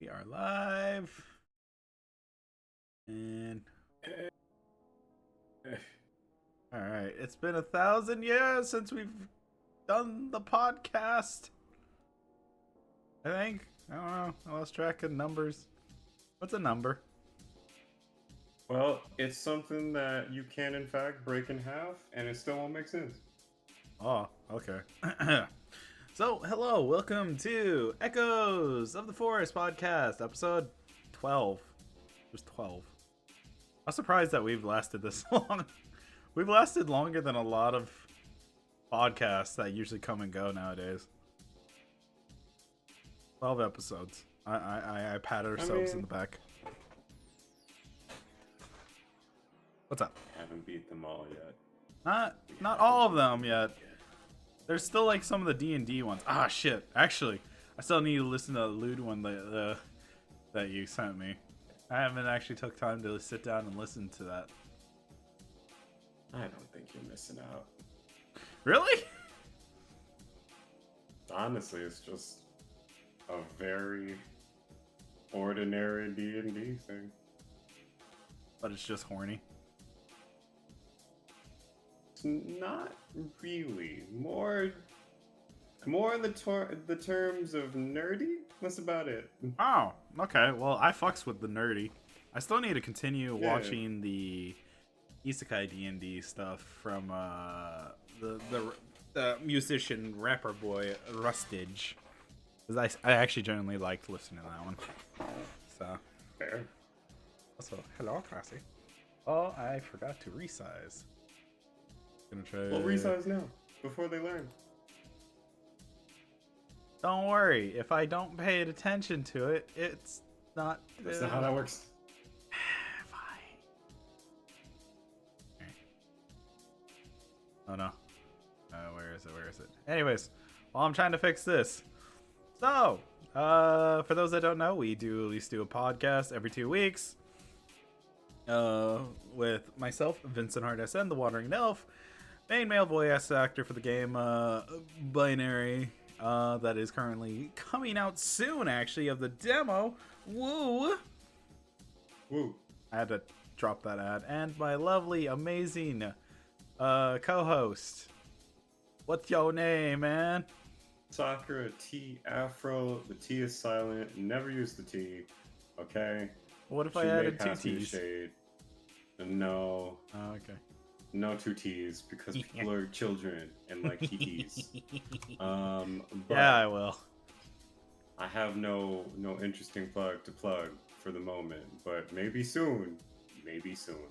We are live. And all right, it's been 1,000 years since we've done the podcast. I think. I don't know. I lost track of numbers. What's a number? Well, it's something that you can, in fact, break in half, and it still won't make sense. Oh, okay. So, hello, welcome to Echoes of the Forest podcast, episode 12. There's 12. I'm surprised that we've lasted this long. We've lasted longer than a lot of podcasts that usually come and go nowadays. 12 episodes. I pat ourselves in the back. What's up? I haven't beat them all yet. Not all of them yet. There's still like some of the D&D ones. Ah, shit. Actually, I still need to listen to the lewd one that you sent me. I haven't actually took time to sit down and listen to that. I don't think you're missing out. Really? Honestly, it's just a very ordinary D&D thing. But it's just horny. It's not really. More in the terms of nerdy. That's about it. Oh, okay. Well, I fucks with the nerdy. I still need to continue watching the Isekai D&D stuff from the musician rapper boy Rustage. Because I actually genuinely liked listening to that one. So. Fair. Also, hello, Classy. Oh, I forgot to resize. Gonna try. Well, resize now before they learn. Don't worry. If I don't pay attention to it, it's not. That's not how that works. Fine. Right. Oh no. Where is it? Where is it? Anyways, while I'm trying to fix this. So, for those that don't know, we do at least do a podcast every 2 weeks. With myself, Vincent Hart SN, the Wandering Elf, main male voice actor for the game Binary, that is currently coming out soon, actually, of the demo. Woo! Woo. I had to drop that ad. And my lovely, amazing co-host. What's your name, man? SakuraAfro. The T is silent. Never use the T. Okay? What if She I may added 2 pass me the T's? shade. No. Oh, okay. No 2 T's because people are children and like TTs. But Yeah, I will. I have no interesting plug to plug for the moment, but maybe soon. Maybe soon.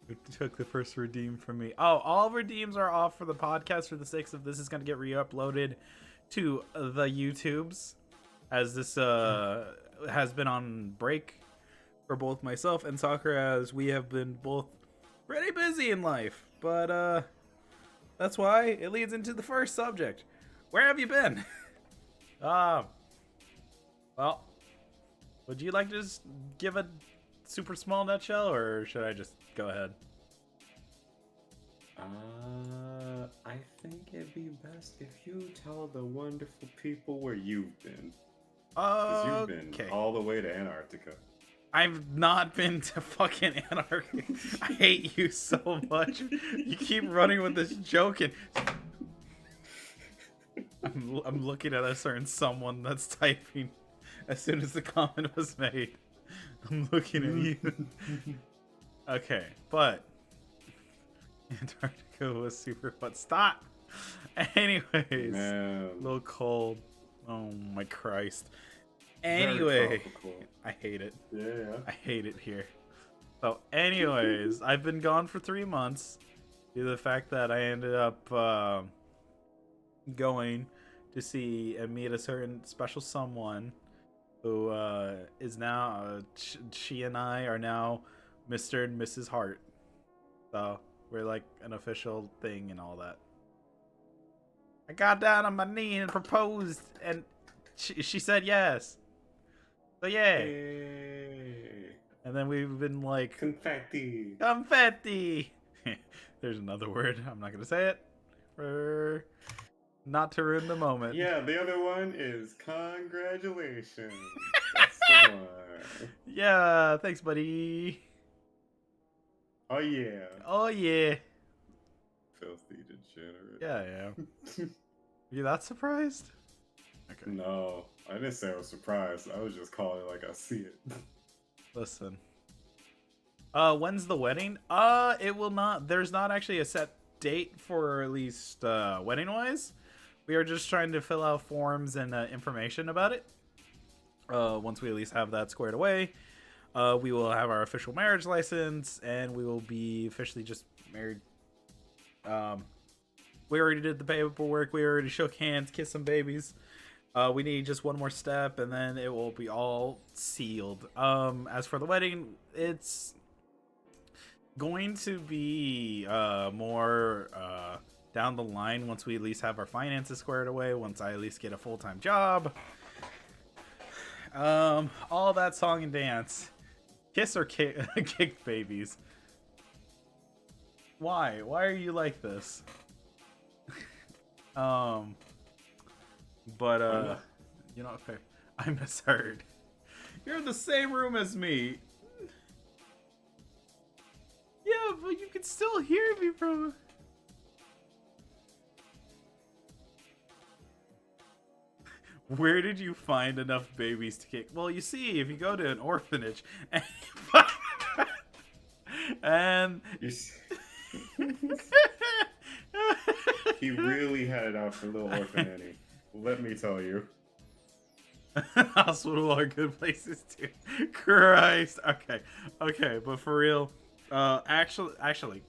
It took the first redeem from me. Oh, all redeems are off for the podcast for the sake of this is going to get re-uploaded to the YouTubes, as this has been on break for both myself and Sakura, as we have been both pretty busy in life. But that's why it leads into the first subject. Where have you been? Well, would you like to just give a super small nutshell, or should I just go ahead? I think it'd be best if you tell the wonderful people where you've been. Because you've been all the way to Antarctica. I've not been to fucking Antarctica. I hate you so much. You keep running with this joke, and I'm looking at a certain someone that's typing as soon as the comment was made. I'm looking at you. Okay, but Antarctica was super fun. Stop! Anyways, Man. a little cold. Oh my Christ. Very Anyway, tropical. I hate it. Yeah. I hate it here. So, anyways, I've been gone for 3 months due to the fact that I ended up going to see and meet a certain special someone who is now, she and I are now Mr. and Mrs. Hart. So, we're like an official thing and all that. I got down on my knee and proposed, and she said yes. So, yeah. Hey. And then we've been like... Confetti. Confetti! There's another word. I'm not going to say it. Not to ruin the moment. Yeah, the other one is congratulations. That's Come on. Yeah, thanks, buddy. Oh yeah. Oh yeah. Filthy degenerate. Yeah. You that surprised? Okay. No, I didn't say I was surprised. I was just calling it like I see it. Listen. When's the wedding? It will not. There's not actually a set date for at least wedding wise. We are just trying to fill out forms and information about it. Once we at least have that squared away, we will have our official marriage license and we will be officially just married. We already did the paperwork. We already shook hands, kissed some babies. We need just one more step and then it will be all sealed. As for the wedding, it's going to be more down the line once we at least have our finances squared away, once I at least get a full-time job. All that song and dance. Kiss or kick babies. Why are you like this? But you know, okay, I misheard. You're in the same room as me. Yeah, but you can still hear me from... Where did you find enough babies to kick? Well, you see, if you go to an orphanage and He really had it out for little orphan Annie. Let me tell you. Hospital are good places too. Christ. Okay, but for real, actually,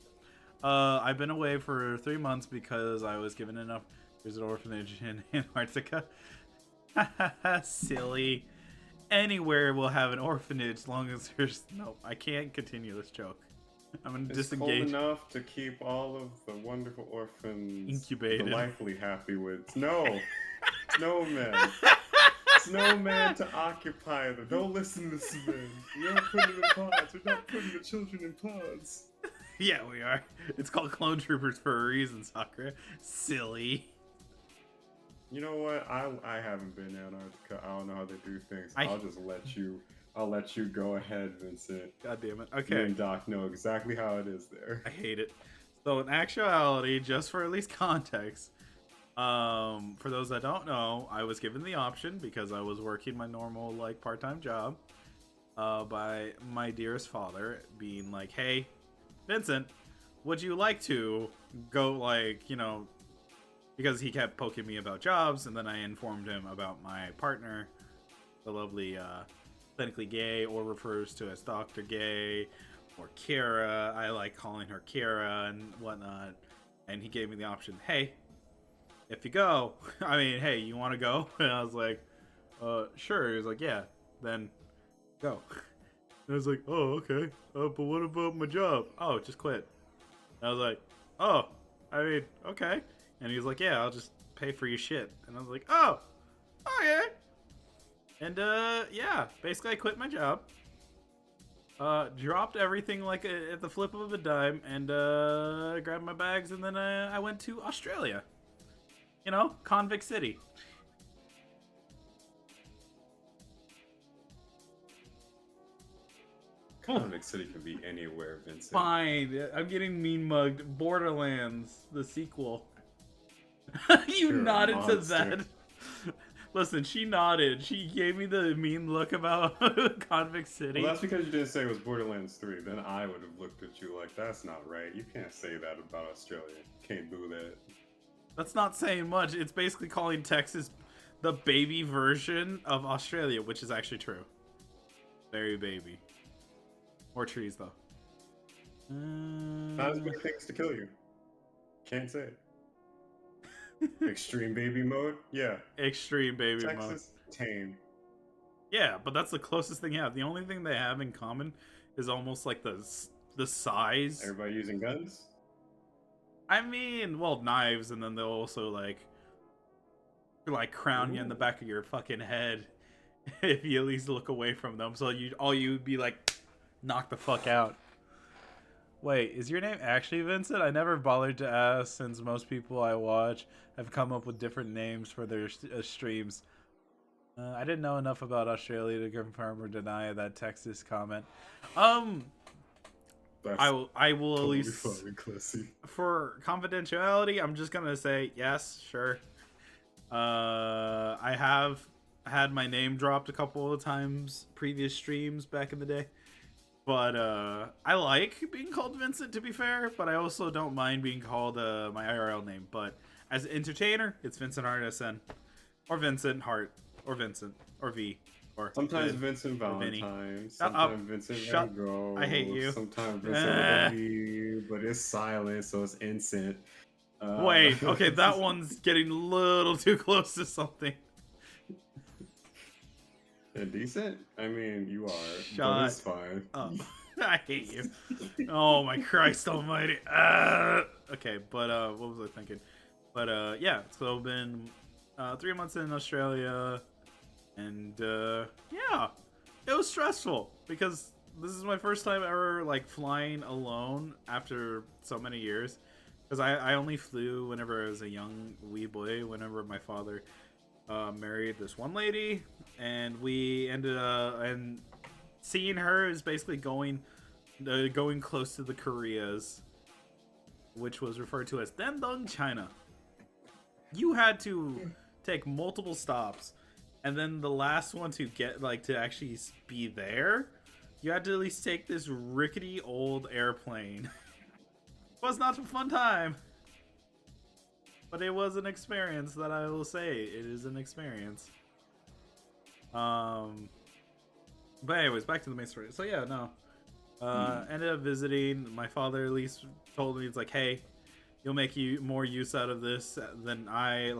I've been away for 3 months because I was given enough. There's an orphanage in Antarctica. Silly. Anywhere will have an orphanage as long as there's no. I can't continue this joke. I'm gonna disengage. It's cold enough to keep all of the wonderful orphans incubated, delightfully happy with snowmen. Snowman to occupy them. Don't listen to this man. We don't put them in pods. We're not putting the children in pods. Yeah, we are. It's called Clone Troopers for a reason, Sakura. Silly. You know what? I haven't been to Antarctica. I don't know how they do things. I'll just let you. I'll let you go ahead, Vincent. God damn it. Okay. You and Doc know exactly how it is there. I hate it. So in actuality, just for at least context, for those that don't know, I was given the option because I was working my normal like part-time job by my dearest father being like, hey, Vincent, would you like to go, like, you know, because he kept poking me about jobs, and then I informed him about my partner, the lovely clinically gay, or refers to as Dr. Gay, or Kira. I like calling her Kira and whatnot. And he gave me the option, hey, if you go, I mean, hey, you want to go? And I was like, sure. He was like, yeah, then go. And I was like, oh, okay. But what about my job? Oh, just quit. And I was like, oh, I mean, okay. And he was like, yeah, I'll just pay for your shit. And I was like, oh, okay. And, yeah, basically I quit my job. Dropped everything like at the flip of a dime and, grabbed my bags, and then, I went to Australia. You know, Convict City. Convict City can be anywhere, Vincent. Fine. I'm getting mean mugged. Borderlands, the sequel. You nodded to that. Listen, she nodded. She gave me the mean look about Convict City. Well, that's because you didn't say it was Borderlands 3. Then I would have looked at you like, that's not right. You can't say that about Australia. Can't do that. That's not saying much. It's basically calling Texas the baby version of Australia, which is actually true. Very baby. More trees, though. Not as many things to kill you. Can't say it. Extreme baby mode? Yeah. Extreme baby mode. Texas, tame. Yeah, but that's the closest thing you have. The only thing they have in common is almost like the size. Everybody using guns? I mean, well, knives, and then they'll also like crown you in the back of your fucking head if you at least look away from them. So you'd be like, knock the fuck out. Wait, is your name actually Vincent? I never bothered to ask, since most people I watch have come up with different names for their streams. I didn't know enough about Australia to confirm or deny that Texas comment. Um, That's I will at totally least fine, Classy. for confidentiality. I'm just gonna say yes, sure. I have had my name dropped a couple of times previous streams back in the day. But I like being called Vincent, to be fair, but I also don't mind being called my IRL name. But as an entertainer, it's Vincent Hart SN. Or Vincent Hart. Or Vincent. Or V. Or Sometimes Vin, Vincent or Vinny. Valentine, Shut up. sometimes Vincent Shut. Van Gogh, I hate you. sometimes Vincent with a V, but it's silent, so it's Incent. Wait, okay, that one's getting a little too close to something. Decent? I mean, you are, but Shut it's fine. up. I hate you. Oh my Christ almighty. Okay, but what was I thinking? But yeah, so been 3 months in Australia, and yeah, it was stressful because this is my first time ever like flying alone after so many years. Because I only flew whenever I was a young wee boy, whenever my father married this one lady, and we ended up, and seeing her is basically going close to the Koreas, which was referred to as Dandong China. You had to take multiple stops, and then the last one to get like to actually be there, you had to at least take this rickety old airplane. It was not a fun time, but it was an experience that I will say it is an experience. But anyways, back to the main story. So yeah, no. Ended up visiting. My father at least told me, it's like, hey, you'll make you more use out of this than I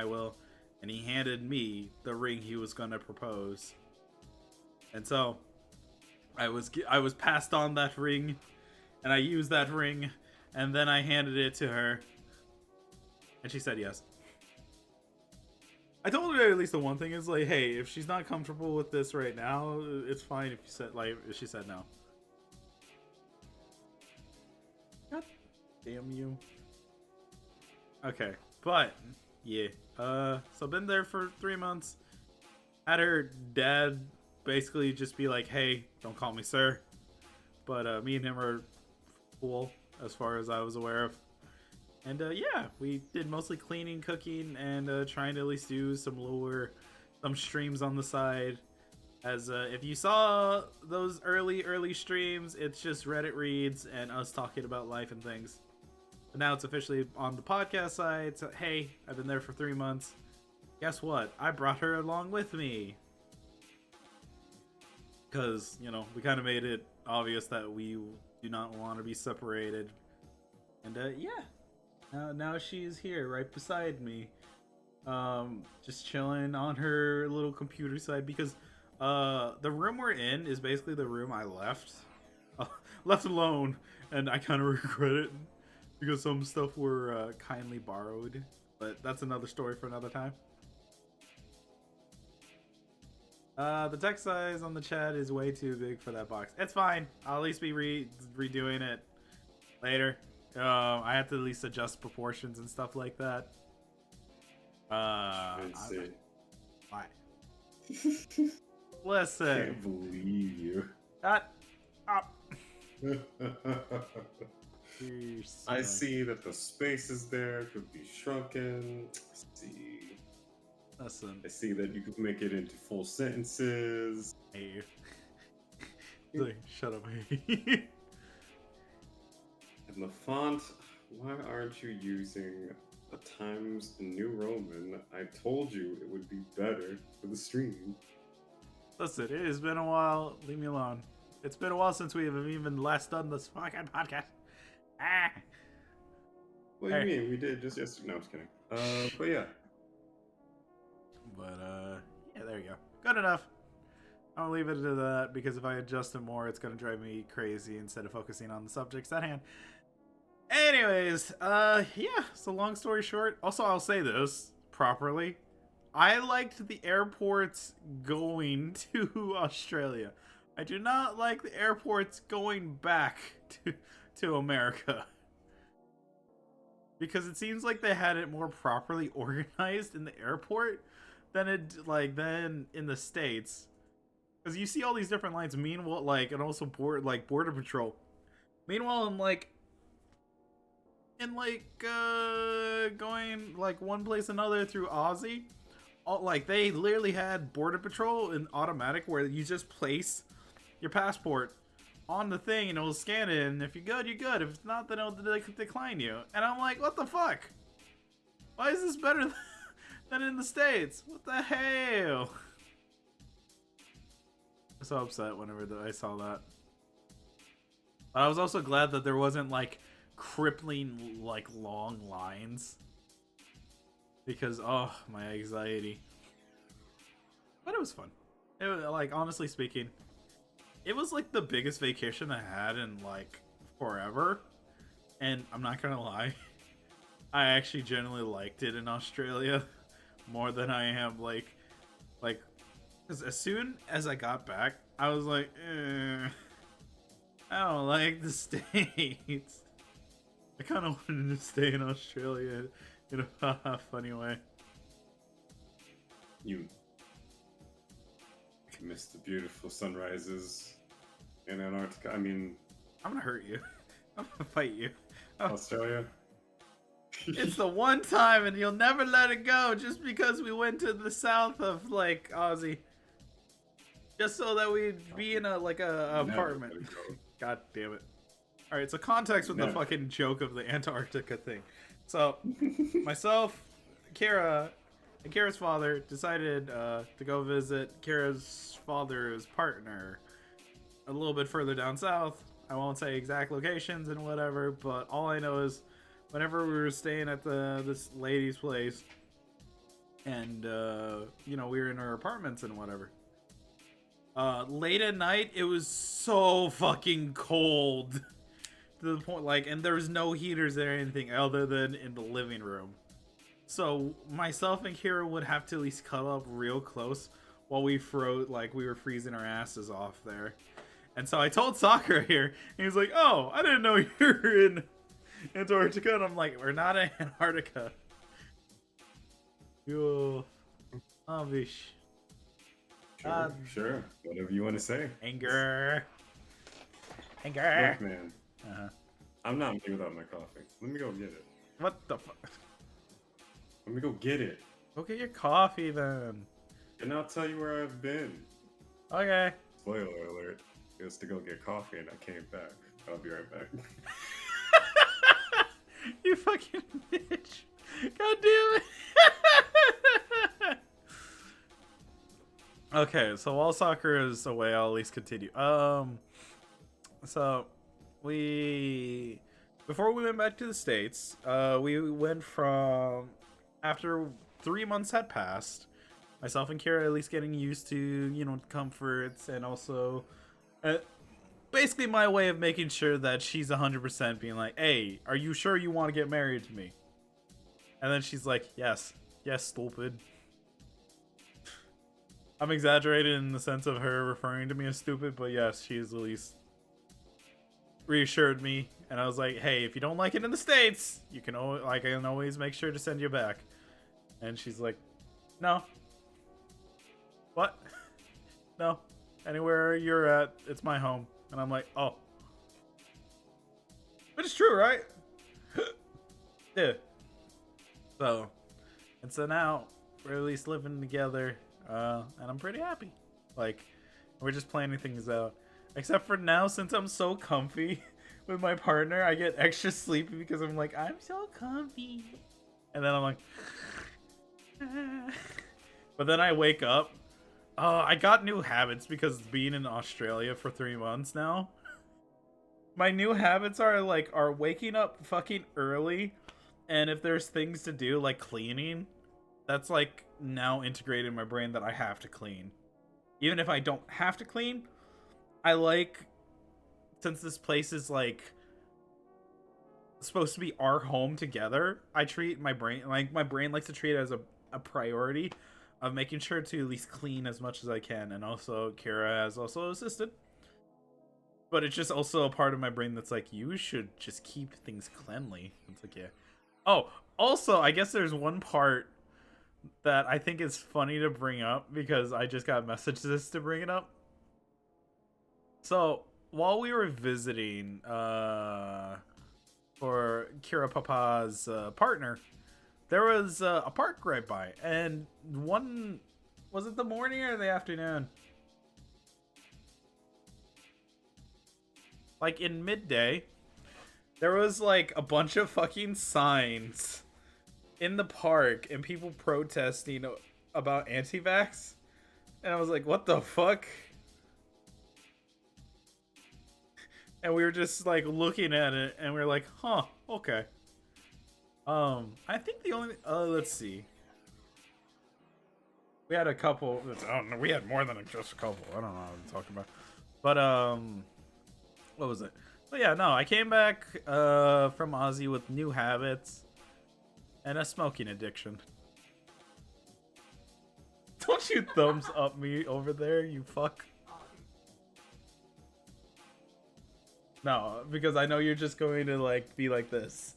will. And he handed me the ring he was gonna propose. And so I was passed on that ring, and I used that ring, and then I handed it to her, and she said yes. I told her at least the one thing is like, hey, if she's not comfortable with this right now, it's fine if you said if she said no. God damn you. Okay, but yeah, so been there for 3 months. Had her dad basically just be like, hey, don't call me sir. But me and him are cool as far as I was aware of. And yeah, we did mostly cleaning, cooking, and trying to at least do some streams on the side. As if you saw those early streams, it's just Reddit reads and us talking about life and things. But now it's officially on the podcast side. So hey, I've been there for 3 months. Guess what? I brought her along with me. Because, you know, we kind of made it obvious that we do not want to be separated. And yeah, now she's here right beside me. Just chilling on her little computer side because the room we're in is basically the room I left. Left alone, and I kind of regret it because some stuff were kindly borrowed. But that's another story for another time. The text size on the chat is way too big for that box. It's fine. I'll at least be redoing it later. I have to at least adjust proportions and stuff like that. Why? Listen. Can't believe you. Shut up. I see that the space is there, could be shrunken. Let's see. Listen. I see that you could make it into full sentences. Hey. Like, shut up, hey. And the font, why aren't you using a Times New Roman? I told you it would be better for the stream. Listen, it has been a while. Leave me alone. It's been a while since we have even last done this fucking podcast. Ah. What do you mean? We did just yesterday. No, I'm just kidding. But yeah. But yeah, there you go. Good enough. I'll leave it to that because if I adjust it more, it's gonna drive me crazy instead of focusing on the subjects at hand. Anyways, yeah. So long story short. Also, I'll say this properly. I liked the airports going to Australia. I do not like the airports going back to America. Because it seems like they had it more properly organized in the airport. then in the States, because you see all these different lines. Meanwhile, like, and also border patrol. Meanwhile, going like one place another through Aussie, like they literally had border patrol in automatic where you just place your passport on the thing and it'll scan it, and if you're good, you're good. If it's not, then it'll decline you. And I'm like, what the fuck? Why is this better than in the States? What the hell? I'm so upset whenever I saw that. But I was also glad that there wasn't like crippling like long lines, because oh, my anxiety. But it was fun. It was, like, honestly speaking, it was like the biggest vacation I had in like forever, and I'm not gonna lie, I actually genuinely liked it in Australia more than I am like because as soon as I got back, I was like, I don't like the States. I kind of wanted to stay in Australia in a funny way. You missed the beautiful sunrises in Antarctica. I mean, I'm gonna hurt you. I'm gonna fight you. Australia. It's the one time, and you'll never let it go, just because we went to the south of like Aussie, just so that we'd be in a apartment. God damn it! All right, so context with the fucking joke of the Antarctica thing. So myself, Kara, and Kara's father decided to go visit Kara's father's partner a little bit further down south. I won't say exact locations and whatever, but all I know is whenever we were staying at this lady's place, and we were in her apartments and whatever. Late at night, it was so fucking cold to the point, like, and there was no heaters or anything other than in the living room. So myself and Kira would have to at least cuddle up real close while we froze, like we were freezing our asses off there. And so I told Sakura here, and he was like, "Oh, I didn't know you were in Antarctica." And I'm like, "We're not in Antarctica." Yo, bish. Sure, whatever you want to say. Anger. Look, man. Uh-huh. I'm not me without my coffee. Let me go get it. What the fuck? Let me go get it. Go get your coffee then. And I'll tell you where I've been. Okay. Spoiler alert. It was to go get coffee and I came back. I'll be right back. You fucking bitch. God damn it. Okay, so while Sakura is away, I'll at least continue. So before we went back to the States, we went from, after 3 months had passed, myself and Kira at least getting used to, comforts, and also basically my way of making sure that she's 100% being like, "Hey, are you sure you want to get married to me?" And then she's like, yes, stupid. I'm exaggerated in the sense of her referring to me as stupid, but yes, she's at least reassured me. And I was like, "Hey, if you don't like it in the States, I can always make sure to send you back." And she's like, "No." What? No. Anywhere you're at, it's my home. And I'm like, "Oh." But it's true, right? Yeah. So now we're at least living together, and I'm pretty happy. Like, we're just planning things out. Except for now, since I'm so comfy with my partner, I get extra sleepy because I'm like, "I'm so comfy." And then I'm like, but then I wake up. I got new habits because being in Australia for 3 months now. My new habits are waking up fucking early, and if there's things to do like cleaning, that's like now integrated in my brain that I have to clean. Even if I don't have to clean, since this place is like supposed to be our home together, I treat my brain likes to treat it as a priority of making sure to at least clean as much as I can. And also Kira has also assisted, but it's just also a part of my brain that's like, you should just keep things cleanly. It's like, yeah. Oh, also, I guess there's one part that I think is funny to bring up because I just got messages to bring it up. So while we were visiting for Kira Papa's partner, there was a park right by, and one was it the morning or the afternoon? Like in midday, there was like a bunch of fucking signs in the park and people protesting about anti-vax, and I was like, what the fuck? And we were just like looking at it and we were like, huh, okay. I think the only let's see, we had a couple. I don't know, we had more than just a couple. I don't know what I'm talking about, but what was it? But yeah, no, I came back from Aussie with new habits and a smoking addiction. Don't you thumbs up me over there, you fuck. No, because I know you're just going to like be like this.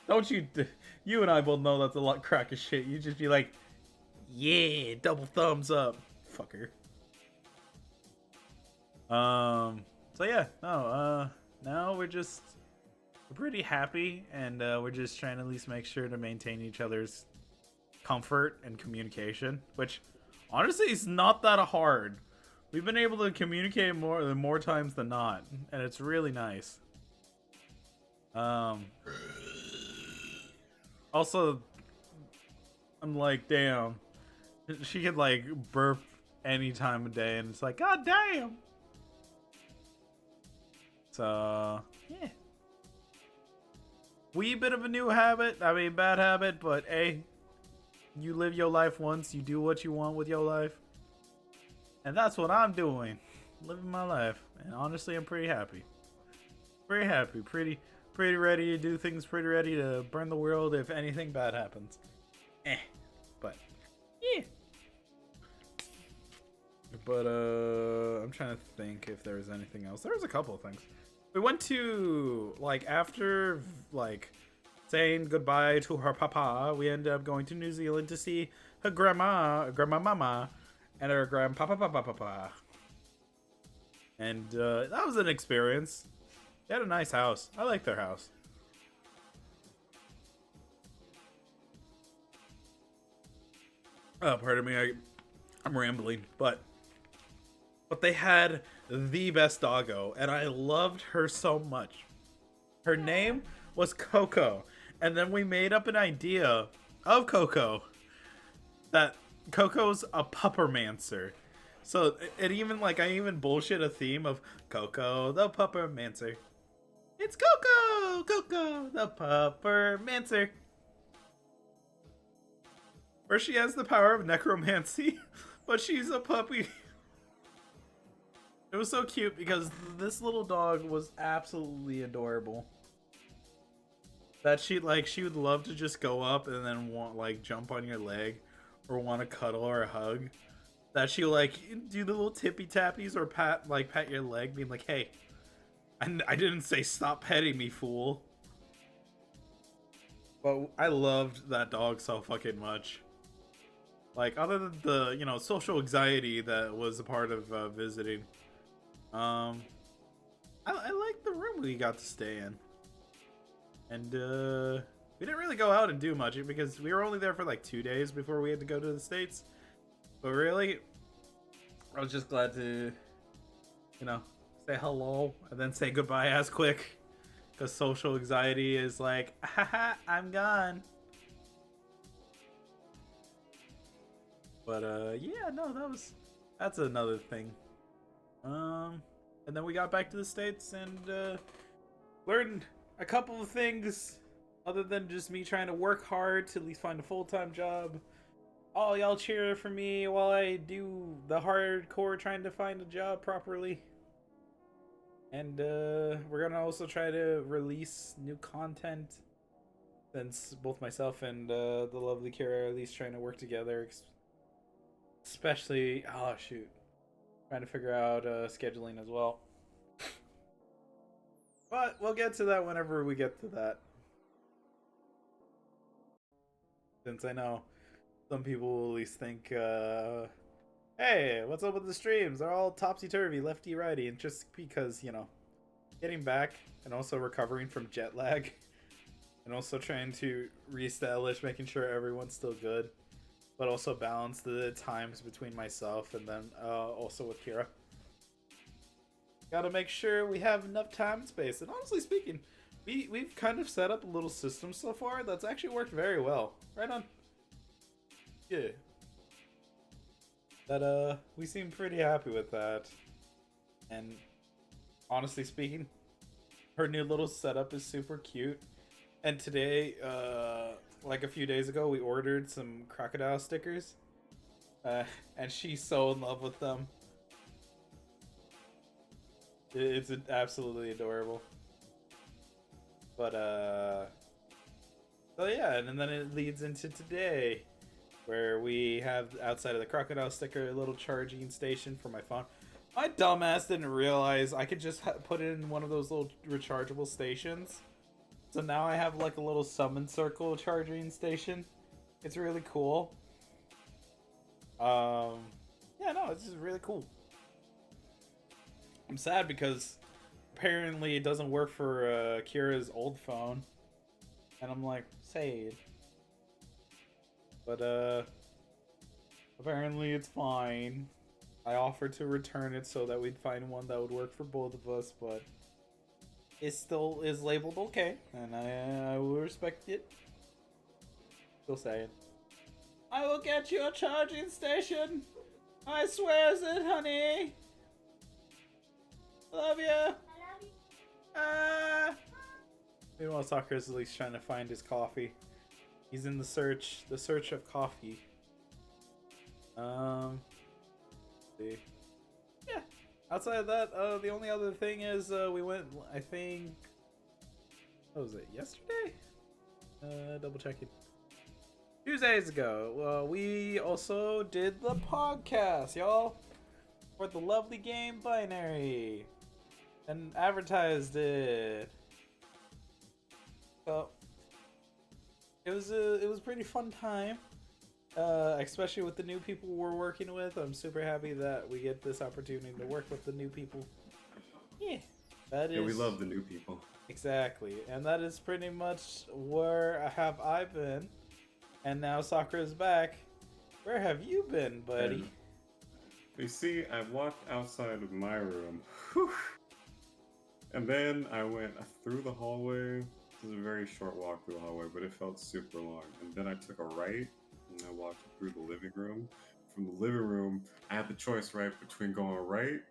Don't you? You and I both know that's a lot crack of shit. You just be like, yeah, double thumbs up, fucker. So yeah, no, now we're pretty happy, and we're just trying to at least make sure to maintain each other's comfort and communication, which honestly is not that hard. We've been able to communicate more times than not, and it's really nice. Also, I'm like, damn, she could like burp any time of day, and it's like, god damn. So yeah, wee bit of a new habit. I mean, bad habit, but hey, you live your life once. You do what you want with your life. And that's what I'm doing, living my life. And honestly, I'm pretty happy. Pretty happy, pretty ready to do things, pretty ready to burn the world if anything bad happens. But yeah. But I'm trying to think if there was anything else. There was a couple of things. We went to, like, after like saying goodbye to her papa, we ended up going to New Zealand to see her grandma mama, and her grandpapa. And that was an experience. They had a nice house. I like their house. Oh, pardon me, I'm rambling, but they had the best doggo, and I loved her so much. Her name was Coco, and then we made up an idea of Coco that Coco's a puppermancer. So it even like I even bullshit a theme of Coco the puppermancer. It's Coco the puppermancer. Where she has the power of necromancy, but she's a puppy. It was so cute because this little dog was absolutely adorable. That she would love to just go up and then want like jump on your leg or want to cuddle or hug. That she like do the little tippy tappies or pat your leg, being like, "Hey, I didn't say stop petting me, fool." But I loved that dog so fucking much. Like, other than the social anxiety that was a part of visiting, I like the room we got to stay in, and we didn't really go out and do much because we were only there for like 2 days before we had to go to the States. But really, I was just glad to, say hello and then say goodbye as quick, because social anxiety is like, haha, I'm gone. But yeah, no, that's another thing. And then we got back to the States and learned a couple of things other than just me trying to work hard to at least find a full-time job. Oh, y'all cheer for me while I do the hardcore trying to find a job properly. And we're gonna also try to release new content, since both myself and the lovely Kira are at least trying to work together. Especially, oh shoot, trying to figure out scheduling as well. But we'll get to that whenever we get to that. Since I know some people will at least think, hey, what's up with the streams? They're all topsy-turvy, lefty-righty, and just because, getting back and also recovering from jet lag and also trying to reestablish, making sure everyone's still good, but also balance the times between myself and then also with Kira. Gotta make sure we have enough time and space. And honestly speaking, we've kind of set up a little system so far that's actually worked very well. Right on. Yeah. That we seem pretty happy with that. And honestly speaking, her new little setup is super cute. And today, like a few days ago, we ordered some crocodile stickers. And she's so in love with them. It's absolutely adorable. But, so yeah, and then it leads into today, where we have, outside of the crocodile sticker, a little charging station for my phone. My dumbass didn't realize I could just put it in one of those little rechargeable stations. So now I have like a little summon circle charging station. It's really cool. Yeah, no, it's just really cool. I'm sad because apparently it doesn't work for Kira's old phone. And I'm like, sad. But apparently it's fine. I offered to return it so that we'd find one that would work for both of us, but it still is labeled okay, and I will respect it. Still saying, I will get you a charging station. I swears it, honey. Love you. I love you. Meanwhile, Sakura's at least trying to find his coffee. He's in the search of coffee. See. Yeah. Outside of that, the only other thing is we went, I think, what was it, yesterday? Double checking. 2 days ago, we also did the podcast, y'all, for the lovely game Binary, and advertised it. So it was a pretty fun time, especially with the new people we're working with. I'm super happy that we get this opportunity to work with the new people. Yeah, we love the new people. Exactly, and that is pretty much where I been. And now Sakura's back. Where have you been, buddy? And you see, I walked outside of my room. Whew. And then I went through the hallway. This is a very short walk through the hallway, but it felt super long. And then I took a right, and I walked through the living room. From the living room, I had the choice, right, between going right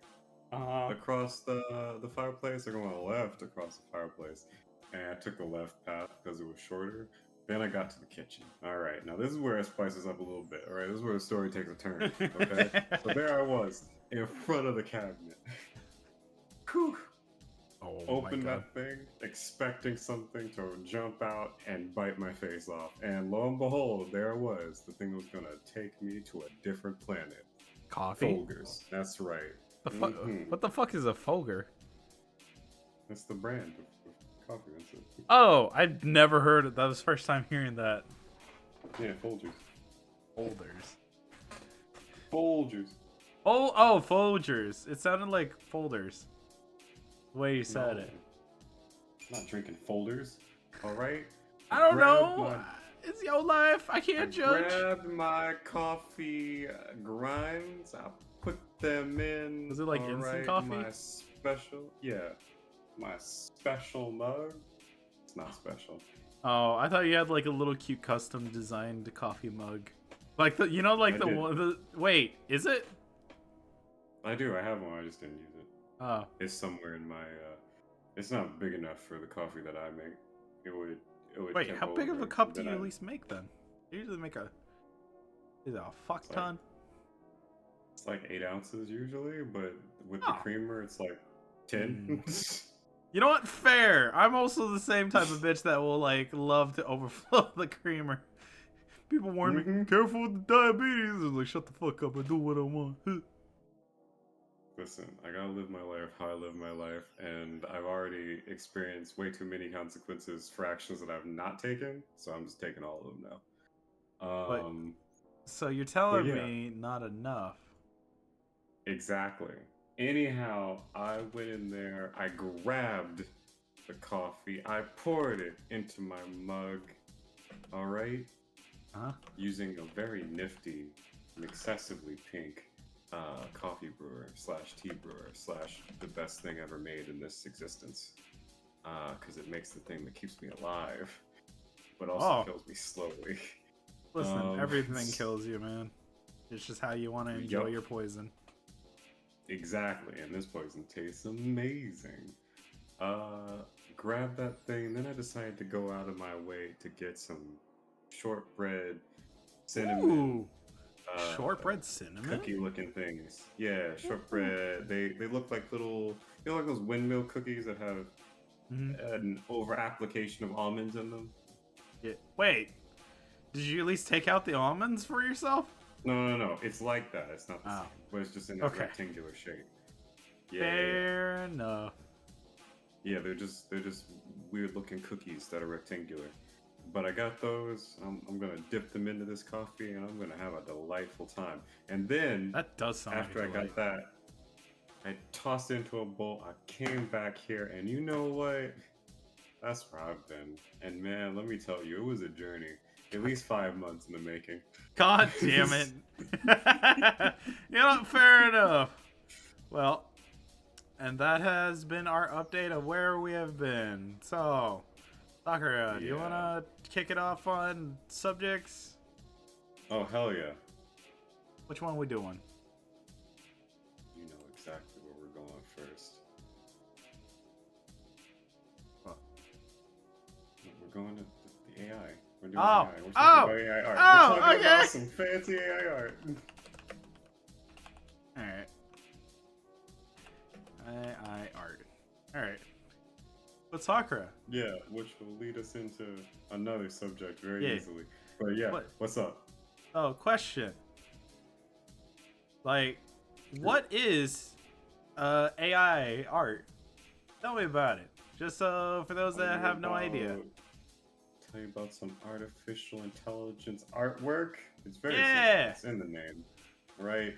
across the fireplace or going left across the fireplace. And I took the left path because it was shorter. Then I got to the kitchen. All right, now this is where it spices up a little bit. All right, this is where the story takes a turn. Okay, so there I was in front of the cabinet. Whew. Oh, Opened that thing, expecting something to jump out and bite my face off, and lo and behold, there it was. The thing that was gonna take me to a different planet. Coffee. Folgers. That's right. What the fuck is a Folger? That's the brand of coffee. That's it. Oh, I've never heard it. That was the first time hearing that. Yeah, Folgers. Folgers. Oh, Folgers. It sounded like folders. The way you said it. I'm not drinking folders. All right. I don't know. It's your life. I can't judge. Grabbed my coffee grinds. I put them in. Was it like instant coffee? My special mug. It's not special. Oh, I thought you had like a little cute custom designed coffee mug. Like the, wait, is it? I do. I have one. I just didn't use it. Oh. It's somewhere in my. It's not big enough for the coffee that I make. It would. Wait, how big of a cup do you at least make then? You usually make a. Is it a fuck ton? It's like 8 ounces usually, but with the creamer, it's like 10. You know what? Fair. I'm also the same type of bitch that will like love to overflow the creamer. People warn me, careful with the diabetes. I'm like, shut the fuck up. I do what I want. Listen, I gotta live my life how I live my life, and I've already experienced way too many consequences for actions that I've not taken, so I'm just taking all of them now. So you're But telling yeah, me not enough. exactly. Anyhow, I went in there, I grabbed the coffee, I poured it into my mug, all right, Huh? using a very nifty and excessively pink coffee brewer slash tea brewer slash the best thing ever made in this existence. Because it makes the thing that keeps me alive, but also Oh, kills me slowly. listen, Um, everything kills you, man. It's just how you want to enjoy yup, your poison. exactly. And this poison tastes amazing. Uh, Grab that thing. Then I decided to go out of my way to get some shortbread, cinnamon, Ooh, uh, shortbread cinnamon? cookie-looking things. Yeah, Ooh. shortbread. They look like little, like those windmill cookies that have Hmm. an over application of almonds in them. Yeah. Wait, did you at least take out the almonds for yourself? No, no, no. It's like that. It's not the Oh, same, but it's just in that okay. rectangular shape. Yeah, yeah, yeah. Fair enough. Yeah, they're just weird looking cookies that are rectangular. But I got those. I'm gonna dip them into this coffee, and I'm gonna have a delightful time. And then That does sound like a after I delight. got that, I tossed it into a bowl. I came back here, and you know what? That's where I've been. And man, let me tell you, it was a journey. At least 5 months in the making. God damn it. You know, fair enough. Well, and that has been our update of where we have been. So, Sakura, do you want Yeah. to kick it off on subjects? Oh hell yeah. Which one we doing? You know exactly where we're going first. What? We're going to the AI. We're doing Oh, AI. We're talking oh, about AI art. oh, We're talking okay. about some fancy AI art. Alright. AI art. Alright. But Sakura. Yeah, which will lead us into another subject very Yeah. easily. But yeah, What? what's up? Oh, question. Like, what is AI art? Tell me about it. Just for those that have no idea. Tell you about some artificial intelligence artwork. It's very Yeah. simple. It's in the name, right?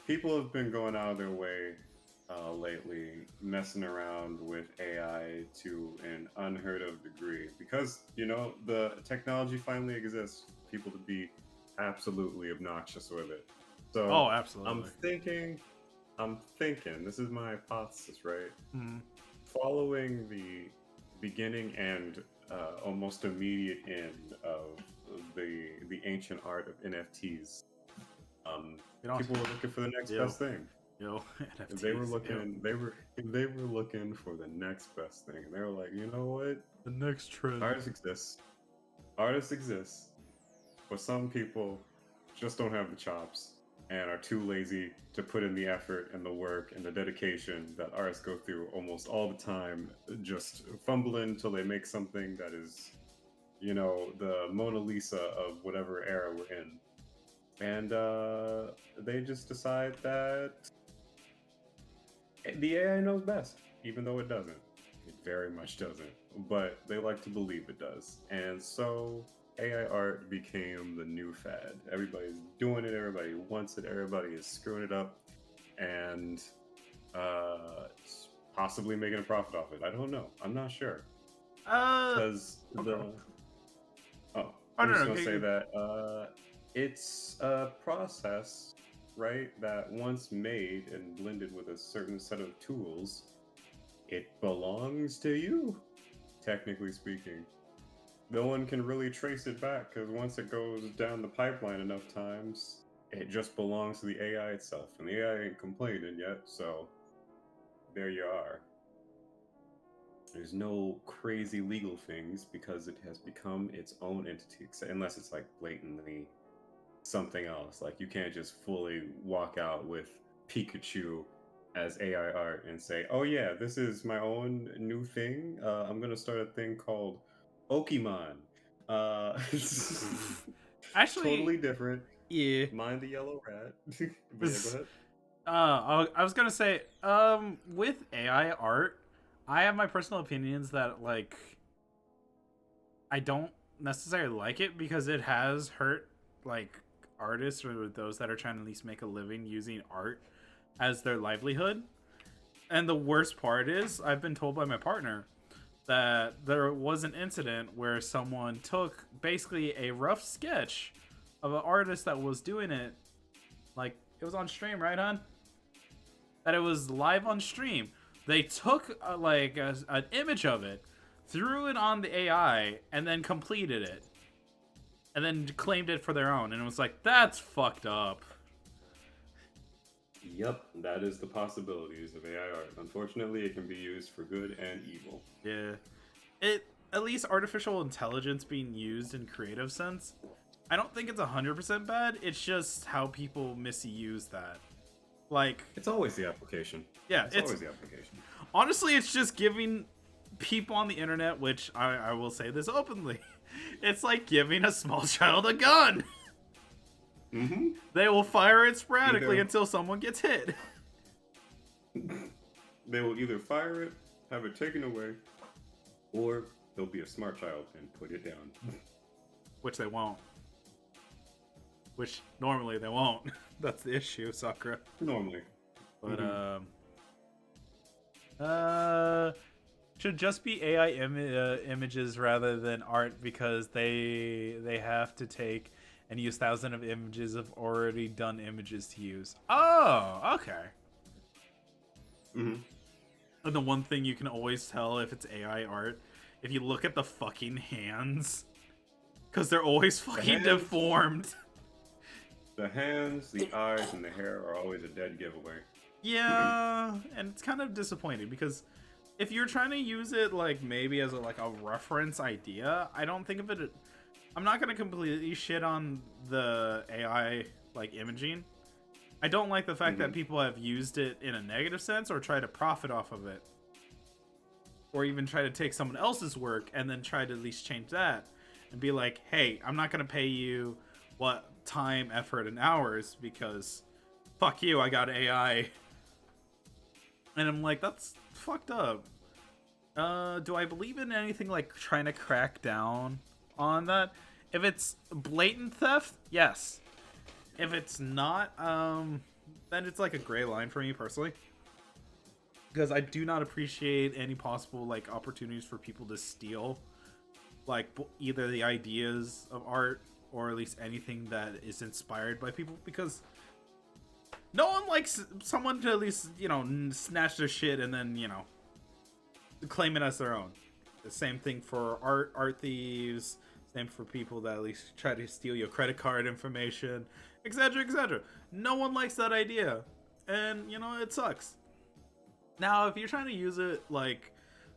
People have been going out of their way lately, messing around with AI to an unheard of degree because the technology finally exists. For people to be absolutely obnoxious with it. So Oh, I'm absolutely. thinking, This is my hypothesis, right? Mhm. Following the beginning and almost immediate end of the ancient art of NFTs, We don't. people were looking for the next Yo, best thing. yo, They were NFTs. Yo, looking. They were looking for the next best thing, and they were like, you know what? the next trend. Artists exist. Artists exist, but some people just don't have the chops and are too lazy to put in the effort and the work and the dedication that artists go through almost all the time, just fumbling until they make something that is, the Mona Lisa of whatever era we're in. And they just decide that the AI knows best, even though it doesn't. It very much doesn't, but they like to believe it does. And so AI art became the new fad. Everybody's doing it, everybody wants it, everybody is screwing it up, and possibly making a profit off it. I don't know. I'm not sure. Uh, Because okay. I I'm don't just know. going to say that it's a process, right, that once made and blended with a certain set of tools, it belongs to you, technically speaking. No one can really trace it back because once it goes down the pipeline enough times, it just belongs to the AI itself. And the AI ain't complaining yet, so there you are. There's no crazy legal things because it has become its own entity, unless it's like blatantly something else. Like you can't just fully walk out with Pikachu as AI art and say, "Oh yeah, this is my own new thing. I'm gonna start a thing called Pokemon." Uh, Actually, totally different. yeah. Mind the yellow rat. But yeah, go ahead. I was gonna say, with AI art, I have my personal opinions that like I don't necessarily like it because it has hurt like artists or those that are trying to at least make a living using art as their livelihood. And the worst part is, I've been told by my partner that there was an incident where someone took basically a rough sketch of an artist that was doing it. Like, it was on stream, right, hon? That it was live on stream. They took an image of it, threw it on the AI, and then completed it. And then claimed it for their own. And it was like, that's fucked up. Yep, that is the possibilities of AI art. Unfortunately, it can be used for good and evil. Yeah. At least artificial intelligence being used in creative sense, I don't think it's 100% bad. It's just how people misuse that. Like, it's always the application. Yeah, it's always the application. Honestly, it's just giving people on the internet, which I will say this openly, it's like giving a small child a gun. Mm-hmm. They will fire it sporadically until someone gets hit. They will either fire it, have it taken away, or they'll be a smart child and put it down. Which they won't. Which normally they won't. That's the issue, Sakura. Normally. But should just be AI images rather than art, because they have to take and use thousands of images of already done images to use. Oh, okay. Mm-hmm. And the one thing you can always tell if it's AI art, if you look at the fucking hands, because they're always fucking deformed. The hands, the eyes, and the hair are always a dead giveaway. Yeah, and it's kind of disappointing because if you're trying to use it like maybe as a reference idea, I don't think of it. I'm not gonna completely shit on the AI imaging. I don't like the fact that people have used it in a negative sense or try to profit off of it, or even try to take someone else's work and then try to at least change that and be like, hey, I'm not gonna pay you what time, effort, and hours because fuck you, I got AI. And I'm like, that's fucked up. Do I believe in anything like trying to crack down on that? If it's blatant theft, yes. If it's not, then it's like a gray line for me personally. Because I do not appreciate any possible opportunities for people to steal either the ideas of art or at least anything that is inspired by people, because no one likes someone to at least, snatch their shit and then, claim it as their own. The same thing for art thieves, same for people that at least try to steal your credit card information, etc., etc. No one likes that idea, and it sucks. Now, if you're trying to use it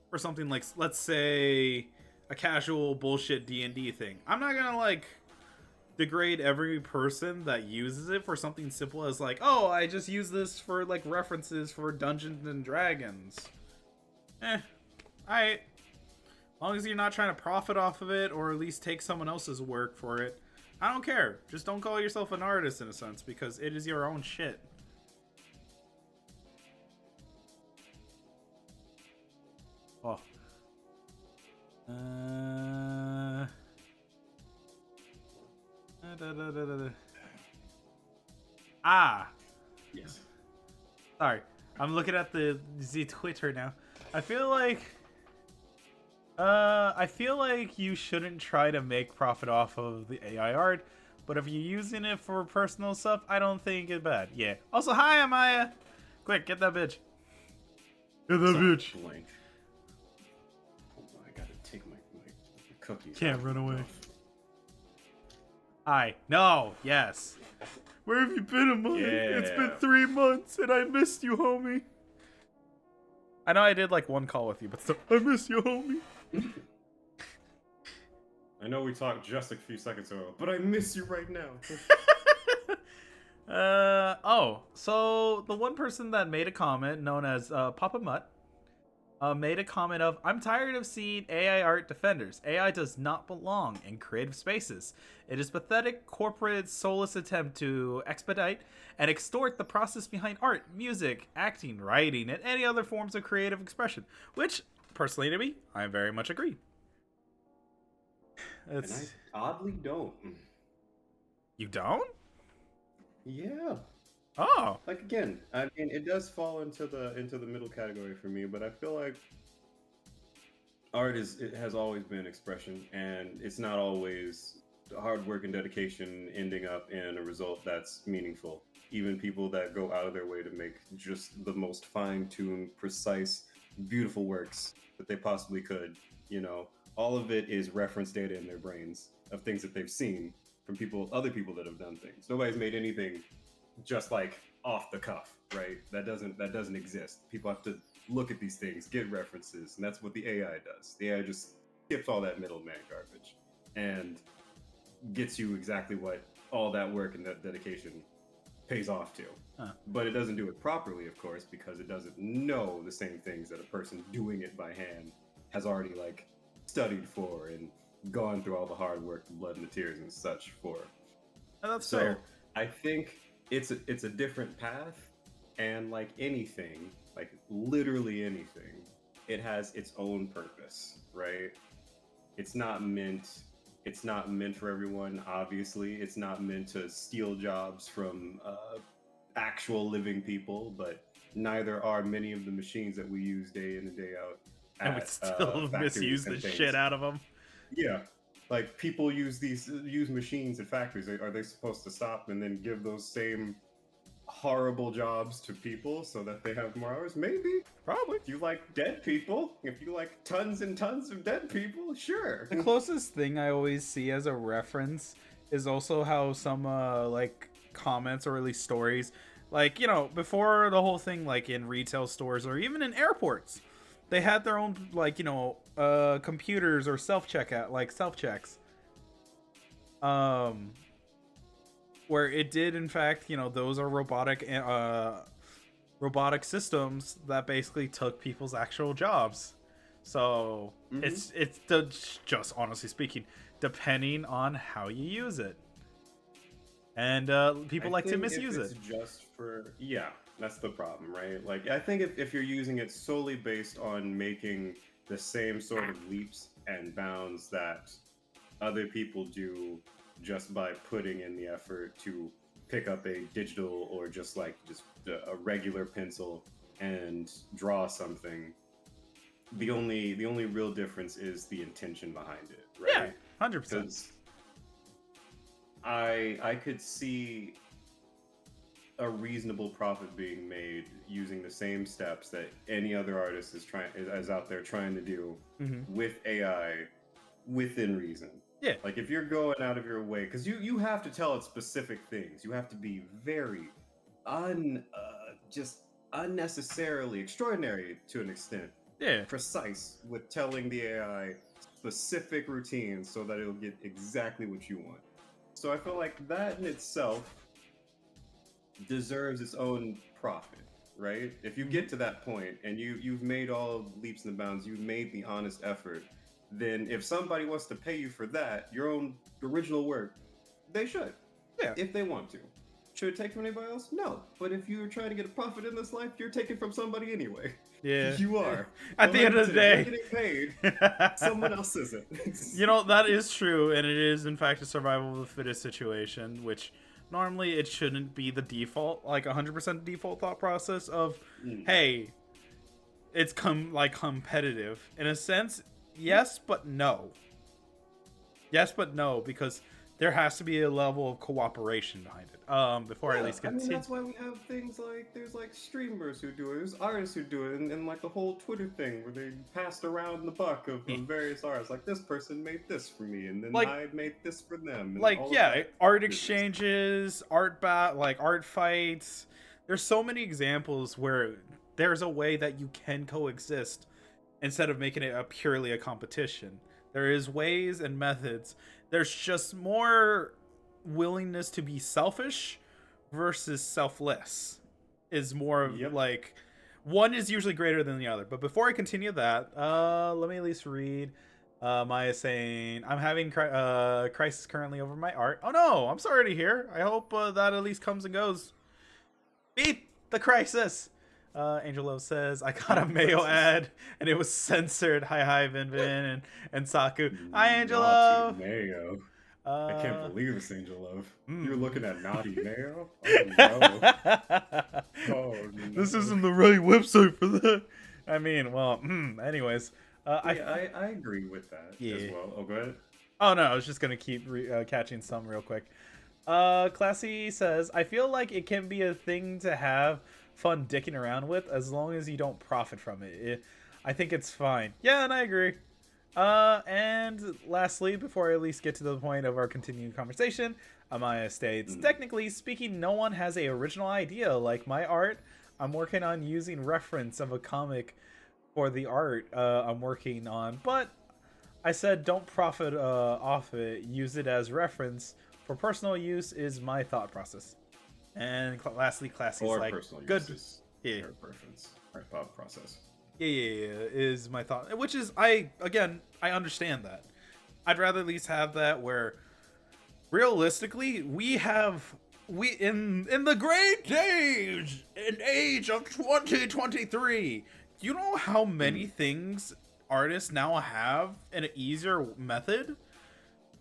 for something like, let's say, a casual bullshit D&D thing, I'm not gonna degrade every person that uses it for something simple as oh, I just use this for references for Dungeons and Dragons. Alright. As long as you're not trying to profit off of it or at least take someone else's work for it, I don't care. Just don't call yourself an artist in a sense, because it is your own shit. Oh. Yes. Sorry. I'm looking at the Twitter now. I feel like you shouldn't try to make profit off of the AI art, but if you're using it for personal stuff, I don't think it's bad. Yeah. Also, hi, Amaya. Quick, get that bitch. Get that bitch. Blank. Hold on, I gotta take my cookies. Can't run away. Hi. No. Yes. Where have you been, Amaya? Yeah. It's been 3 months, and I missed you, homie. I know I did one call with you, but still, I miss you, homie. I know we talked just a few seconds ago, but I miss you right now. So the one person that made a comment, known as Papa Mutt, made a comment of, I'm tired of seeing AI art defenders. AI does not belong in creative spaces. It is pathetic, corporate, soulless attempt to expedite and extort the process behind art, music, acting, writing, and any other forms of creative expression. Which, personally to me, I very much agree. And I oddly don't. You don't? Yeah. Oh, Like again, I mean, it does fall into the middle category for me, but I feel like art is it has always been expression, and it's not always hard work and dedication ending up in a result that's meaningful. Even people that go out of their way to make just the most fine-tuned, precise, beautiful works that they possibly could, you know, all of it is reference data in their brains of things that they've seen from other people that have done things. Nobody's made anything just like off the cuff, right? That doesn't exist. People have to look at these things, get references, and that's what the AI does. The AI just skips all that middleman garbage and gets you exactly what all that work and that dedication pays off to. huh. But it doesn't do it properly, of course, because it doesn't know the same things that a person doing it by hand has already like studied for and gone through all the hard work, the blood and the tears and such for. That's So fair. I think it's a different path, and like anything, like literally anything, it has its own purpose, right? It's not meant it's not meant for everyone. Obviously, it's not meant to steal jobs from actual living people, but neither are many of the machines that we use day in and day out And we at still misuse factories the and shit things. out of them. Yeah, like people use machines at factories. Are they supposed to stop and then give those same horrible jobs to people so that they have more hours? Maybe. Probably. If you like dead people, if you like tons and tons of dead people, sure. The closest thing I always see as a reference is also how some like comments or at least stories, like before the whole thing, like in retail stores or even in airports, they had their own like computers or self checks, um, where it did in fact those are robotic systems that basically took people's actual jobs. So Hmm. it's just honestly speaking, depending on how you use it, and I people like to think if misuse it's it. just for, yeah, that's the problem, right? Like, I think if you're using it solely based on making the same sort of leaps and bounds that other people do just by putting in the effort to pick up a digital or just a regular pencil and draw something, the only real difference is the intention behind it, Yeah, right? 100%. Because I could see a reasonable profit being made using the same steps that any other artist is out there trying to do Hmm. with AI within reason. Yeah, Like if you're going out of your way, because you have to tell it specific things. You have to be very just unnecessarily extraordinary to an extent, yeah, precise with telling the AI specific routines so that it'll get exactly what you want. So I feel like that in itself deserves its own profit, right? If you hmm, get to that point and you've made all leaps and bounds, you've made the honest effort, then if somebody wants to pay you for that, your own original work, they should, yeah, if they want to. Should it take from anybody else? No. But if you're trying to get a profit in this life, you're taking from somebody anyway. yeah. You are. At the end of the 100%. If you're day, getting paid, someone else isn't. that is true, and it is in fact a survival of the fittest situation, which normally it shouldn't be the default, like 100% default thought process of, Mm. hey, it's like competitive in a sense. Yeah. Yes, but no. Yes, but no, because there has to be a level of cooperation behind it. Before I at Yeah, least I mean continue. that's why we have things like there's like streamers who do it, there's artists who do it, and like the whole Twitter thing where they passed around the buck of various artists. Like this person made this for me, and then like I made this for them, and like all of yeah, that art business. exchanges, like art fights. There's so many examples where there's a way that you can coexist instead of making it purely a competition. There is ways and methods. There's just more willingness to be selfish versus selfless is more of Yep. like one is usually greater than the other. But before I continue that, let me at least read. Maya saying, "I'm having crisis currently over my art. Oh no, I'm sorry to hear. I hope that at least comes and goes. Beat the crisis." Angelo says, "I got a Beat the Mayo crisis. ad and it was censored. Hi, Vin Vin and Saku. Hi, Naughty Angelo. Mayo. I can't Uh, believe this, Angel Love. You're mm. looking at naughty mail? Oh no. Oh This no. isn't the right website for that. I mean, well, anyways, Yeah, I agree with that as yeah. well. Oh, go ahead. Oh no, I was just gonna keep catching some real quick. Classy says, I feel like it can be a thing to have fun dicking around with as long as you don't profit from it. I think it's fine. Yeah, and I agree. And lastly, before I at least get to the point of our continued conversation, Amaya states, Mm. technically speaking, no one has a original idea. Like my art, I'm working on using reference of a comic for the art I'm working on, but I said don't profit off it. Use it as reference for personal use is my thought process. And lastly, Classy's Or like, personal good. uses. Yeah, Your preference. Right, thought process. yeah, is my thought. Which is, I understand that. I'd rather at least have that where realistically we in the great age of 2023, you know how many Mm. things artists now have in an easier method?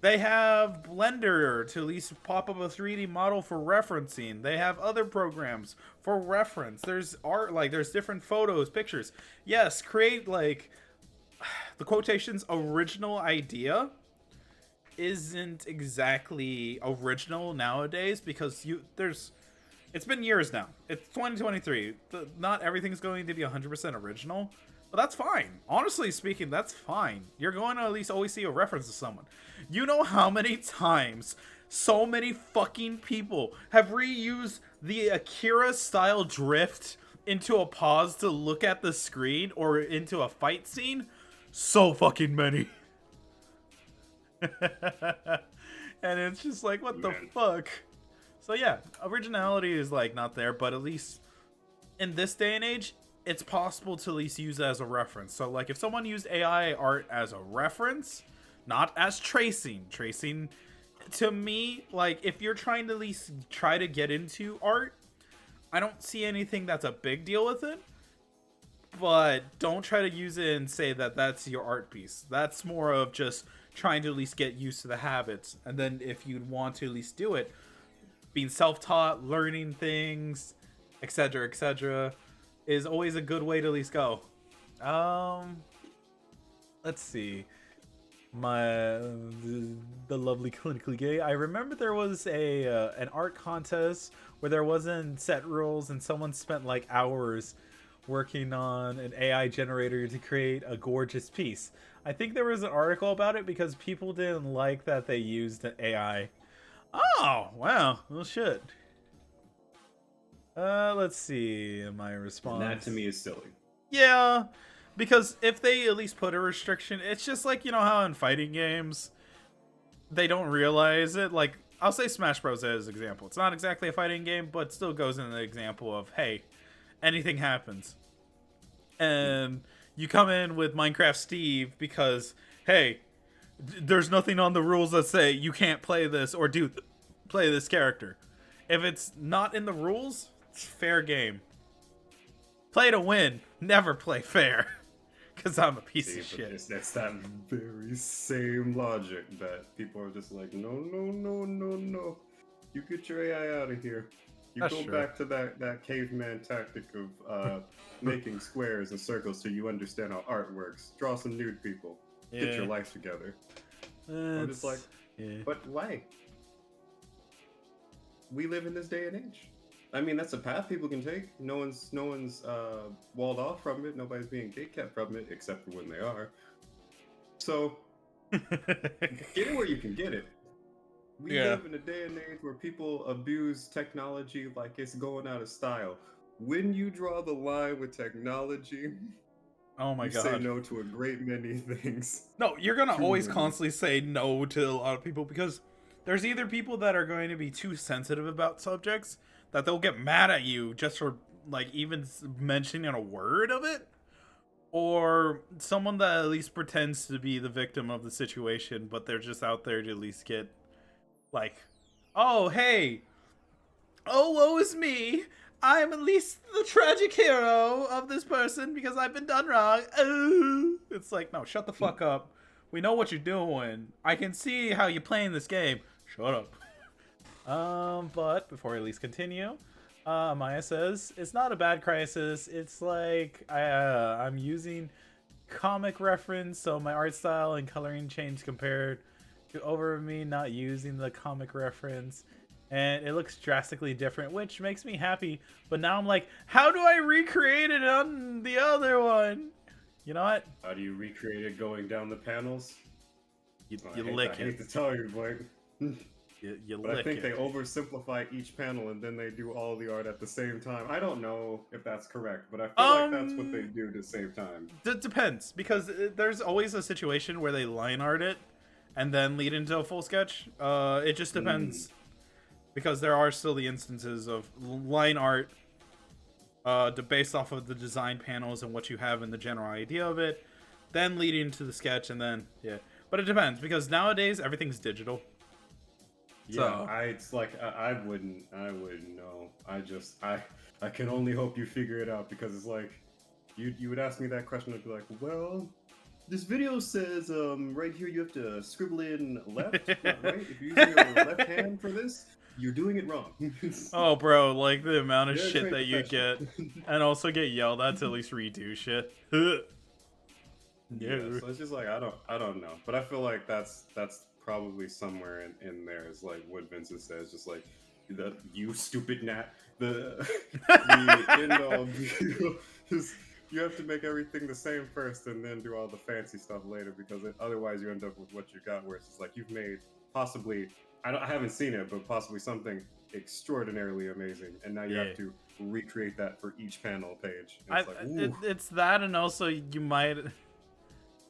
They have Blender to at least pop up a 3D model for referencing. They have other programs for reference. There's art, like there's different photos, pictures. Yes, create like the quotations original idea isn't exactly original nowadays because it's been years now. It's 2023. Not everything's going to be 100% original, but that's fine. Honestly speaking, that's fine. You're going to at least always see a reference to someone. You know how many times so many fucking people have reused the Akira style drift into a pause to look at the screen or into a fight scene? So fucking many. And it's just like, what the Man. fuck? So yeah, originality is like not there, but at least in this day and age, it's possible to at least use it as a reference. So like if someone used AI art as a reference, not as tracing to me, like if you're trying to at least try to get into art, I don't see anything that's a big deal with it. But don't try to use it and say that that's your art piece. That's more of just trying to at least get used to the habits. And then if you'd want to at least do it, being self-taught, learning things, etc., is always a good way to at least go. Let's see. The lovely clinically gay. I remember there was an art contest where there wasn't set rules and someone spent like hours working on an AI generator to create a gorgeous piece. I think there was an article about it because people didn't like that they used an AI. Oh, wow. Well, shit. Let's see my response. And that to me is silly. Yeah, because if they at least put a restriction, it's just like, you know how in fighting games, they don't realize it. Like, I'll say Smash Bros. As an example. It's not exactly a fighting game, but still goes in the example of, hey, anything happens. And you come in with Minecraft Steve because, hey, there's nothing on the rules that say you can't play this or play this character. If it's not in the rules, it's fair game. Play to win, never play fair. Because I'm a piece of shit. It's that very same logic that people are just like, no. You get your AI out of here. You That's go true. back to that caveman tactic of making squares and circles so you understand how art works. Draw some nude people. Get your life together. I'm just like, but why? We live in this day and age. I mean, that's a path people can take. No one's walled off from it. Nobody's being gatekept from it, except for when they are. So, get it where you can get it. We live in a day and age where people abuse technology like it's going out of style. When you draw the line with technology, oh my you god, say no to a great many things. No, you're gonna Too always many. constantly say no to a lot of people because there's either people that are going to be too sensitive about subjects that they'll get mad at you just for like even mentioning a word of it, or someone that at least pretends to be the victim of the situation, but they're just out there to at least get like, oh hey, oh woe is me, I'm at least the tragic hero of this person because I've been done wrong. Oh. It's like, no, shut the fuck up. We know what you're doing. I can see how you're playing this game. Shut up. But before I at least continue, Maya says it's not a bad crisis. It's like I'm using comic reference, so my art style and coloring changed compared to over me not using the comic reference, and it looks drastically different, which makes me happy. But now I'm like, how do I recreate it on the other one? You know what? How do you recreate it going down the panels? You I lick hate it. to tell you, but You but I lick think it. they oversimplify each panel and then they do all the art at the same time. I don't know if that's correct, but I feel like that's what they do to save time. Depends, because there's always a situation where they line art it and then lead into a full sketch. It just depends, because there are still the instances of line art based off of the design panels and what you have in the general idea of it, then leading to the sketch, and then but it depends, because nowadays everything's digital. Yeah, it's like I wouldn't know. I can only hope you figure it out, because it's like you would ask me that question, I'd be like, well, this video says right here you have to scribble in left, not right. If you're using your left hand for this, you're doing it wrong. Oh, bro, like the amount of They're a shit trained that you get, professional. and also get yelled at to at least redo shit. Yeah, so it's just like I don't know, but I feel like that's probably somewhere in there is like what Vincent says, just like the you stupid gnat, the end all deal is you have to make everything the same first and then do all the fancy stuff later, because otherwise you end up with what you got, where it's just like you've made possibly I haven't seen it, but possibly something extraordinarily amazing, and now you have to recreate that for each panel page. And It's that, and also you might.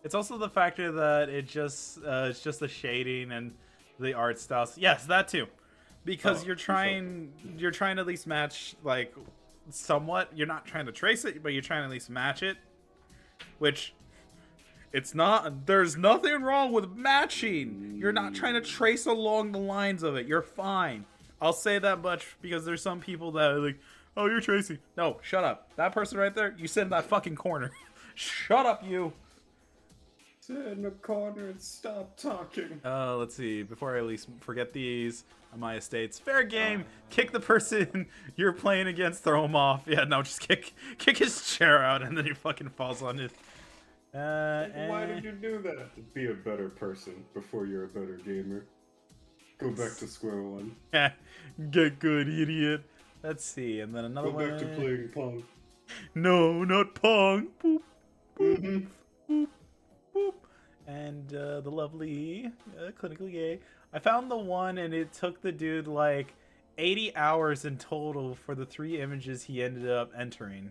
It's also the factor that it's just the shading and the art styles. Yes, that too, because you're trying to at least match, like, somewhat. You're not trying to trace it, but you're trying to at least match it, which it's not. There's nothing wrong with matching. You're not trying to trace along the lines of it. You're fine. I'll say that much, because there's some people that are like, oh, you're tracing. No, shut up. That person right there, you sit in that fucking corner. Shut up, you. sit in the corner and stop talking. Let's see. Before I at least forget these, Amaya states, fair game. Kick the person you're playing against, throw him off. Yeah, no, just kick his chair out, and then he fucking falls on it. Why did you do that? Be a better person before you're a better gamer. Go back to square one. Get good, idiot. Let's see, and then another one. Go back to playing Pong. No, not Pong. Boop, boop, Mm-hmm. boop, boop. And the lovely, clinically gay. I found the one, and it took the dude like 80 hours in total for the 3 images he ended up entering.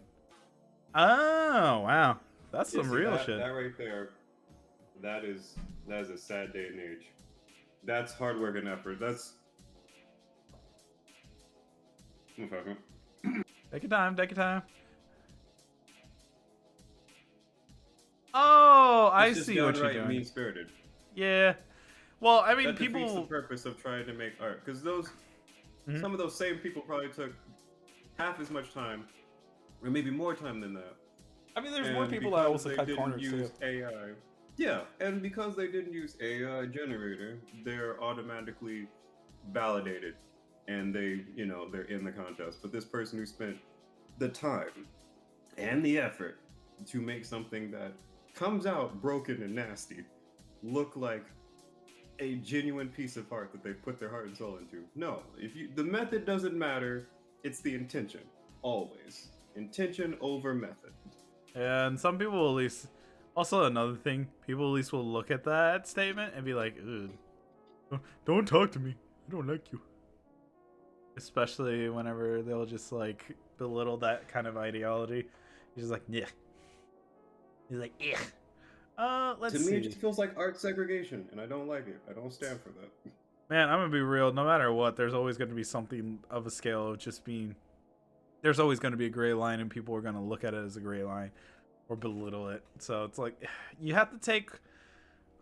Oh, wow. That's some real shit. That right there, that is a sad day and age. That's hard work and effort. That's. Take your time, take your time. Oh, I see what you're doing. Mean-spirited. Yeah. Well, I mean, That defeats people. the purpose of trying to make art, because some of those same people probably took half as much time, or maybe more time than that. I mean, there's more people that also cut corners use too. AI. Yeah, and because they didn't use AI generator, they're automatically validated, and they're in the contest. But this person who spent the time and the effort to make something that comes out broken and nasty look like a genuine piece of art that they put their heart and soul into. No, the method doesn't matter, it's the intention. Always. Intention over method. And some people at least. Also, another thing, people at least will look at that statement and be like, ugh, don't talk to me. I don't like you. Especially whenever they'll just like belittle that kind of ideology. He's just like, yeah. He's like, yeah. Let's see. To me, it just feels like art segregation, and I don't like it. I don't stand for that. Man, I'm gonna be real. No matter what, there's always going to be something of a scale of just being. There's always going to be a gray line, and people are going to look at it as a gray line or belittle it. So it's like you have to take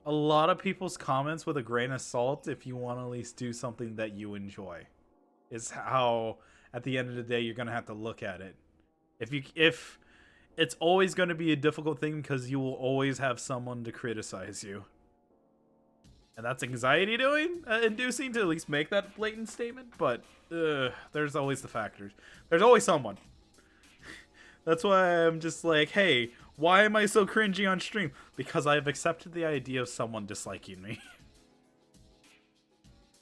a lot of people's comments with a grain of salt if you want to at least do something that you enjoy. Is how at the end of the day you're going to have to look at it. If it's always going to be a difficult thing, because you will always have someone to criticize you. And that's anxiety inducing to at least make that blatant statement. But there's always the factors. There's always someone. That's why I'm just like, hey, why am I so cringy on stream? Because I've accepted the idea of someone disliking me.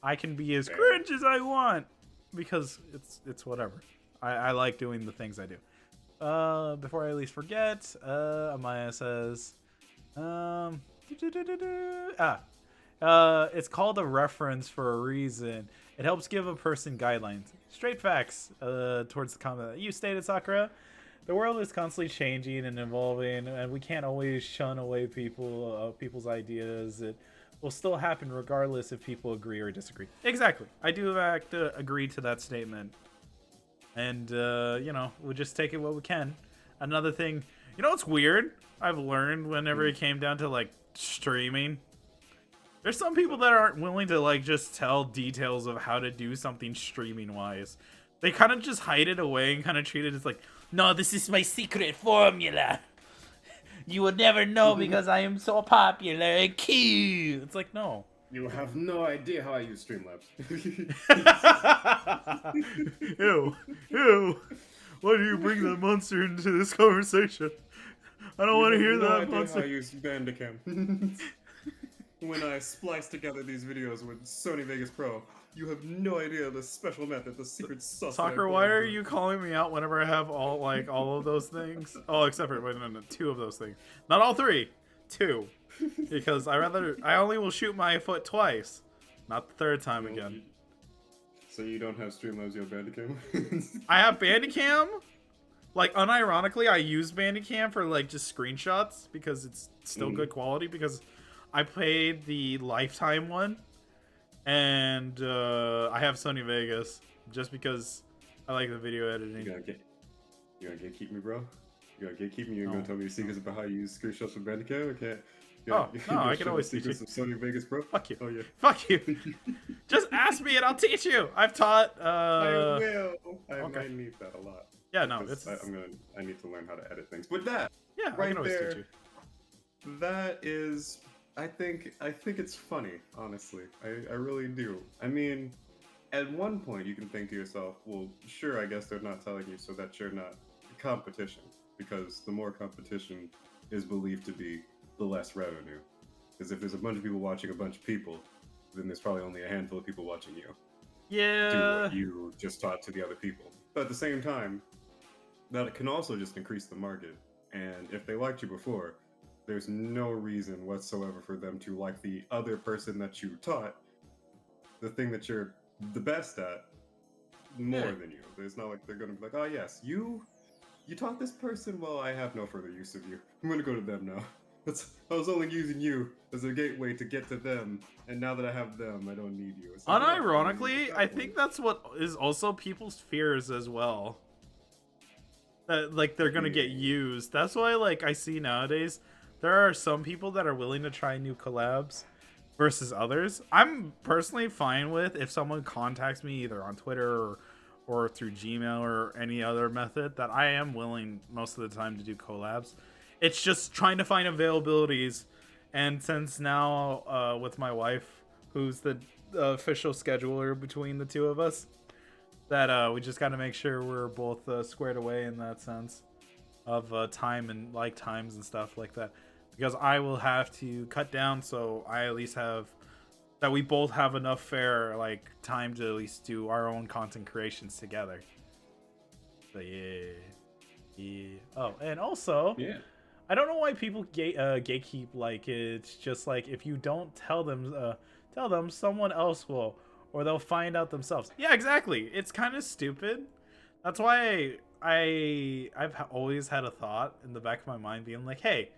I can be as cringe as I want because it's whatever. I like doing the things I do. Before I at least forget, Amaya says, it's called a reference for a reason. It helps give a person guidelines. Straight facts. Towards the comment that you stated, Sakura. The world is constantly changing and evolving, and we can't always shun away people's ideas. It will still happen regardless if people agree or disagree. Exactly. I do have to agree to that statement. And, we'll just take it what we can. Another thing, what's weird? I've learned whenever it came down to, like, streaming. There's some people that aren't willing to, like, just tell details of how to do something streaming-wise. They kind of just hide it away and kind of treat it as, like, no, this is my secret formula. You will never know because I am so popular and cute. It's like, no. You have no idea how I use Streamlabs. Ew. Why do you bring that monster into this conversation? I don't want to hear that monster. I use Bandicam. When I splice together these videos with Sony Vegas Pro, you have no idea the special method, the secret sauce. Sakura, why are you calling me out whenever I have all of those things? Oh, except for no, 2 of those things. Not all 3. 2. Because I only will shoot my foot twice, not the 3rd time again. So you don't have Streamlabs, you have Bandicam? I have Bandicam. Like, unironically, I use Bandicam for, like, just screenshots because it's still good quality because I played the lifetime one and I have Sony Vegas just because I like the video editing. You gonna gatekeep me, bro? You gonna gatekeep me? You're gonna tell me secrets about how you use screenshots with Bandicam? Okay. No, I can always teach you. Secrets of Sony Vegas Pro? Fuck you. Oh, yeah. Fuck you. Just ask me and I'll teach you. I've taught. I will. I might need that a lot. Yeah, no, I need to learn how to edit things. But that, yeah, right I can always there, teach you. that is, I think it's funny. Honestly, I really do. I mean, at one point you can think to yourself, well, sure, I guess they're not telling you so that you're not competition, because the more competition is believed to be, the less revenue. Because if there's a bunch of people watching a bunch of people, then there's probably only a handful of people watching you. Yeah. Do what you just taught to the other people. But at the same time, that can also just increase the market. And if they liked you before, there's no reason whatsoever for them to like the other person that you taught, the thing that you're the best at, more than you. It's not like they're going to be like, oh yes, you taught this person, well, I have no further use of you. I'm going to go to them now. I was only using you as a gateway to get to them, and now that I have them, I don't need you. Unironically, I think that's what is also people's fears as well. That, like, they're gonna get used. That's why, like, I see nowadays, there are some people that are willing to try new collabs versus others. I'm personally fine with if someone contacts me either on Twitter or through Gmail or any other method, that I am willing most of the time to do collabs. It's just trying to find availabilities, and since now with my wife, who's the official scheduler between the two of us, that we just got to make sure we're both squared away in that sense of time and like times and stuff like that, because I will have to cut down so I at least have that we both have enough fair like time to at least do our own content creations together. So yeah. Oh, and also, yeah. I don't know why people gatekeep. Like, it's just like, if you don't tell them, someone else will, or they'll find out themselves. Yeah, exactly. It's kind of stupid. That's why I've always had a thought in the back of my mind being like, hey,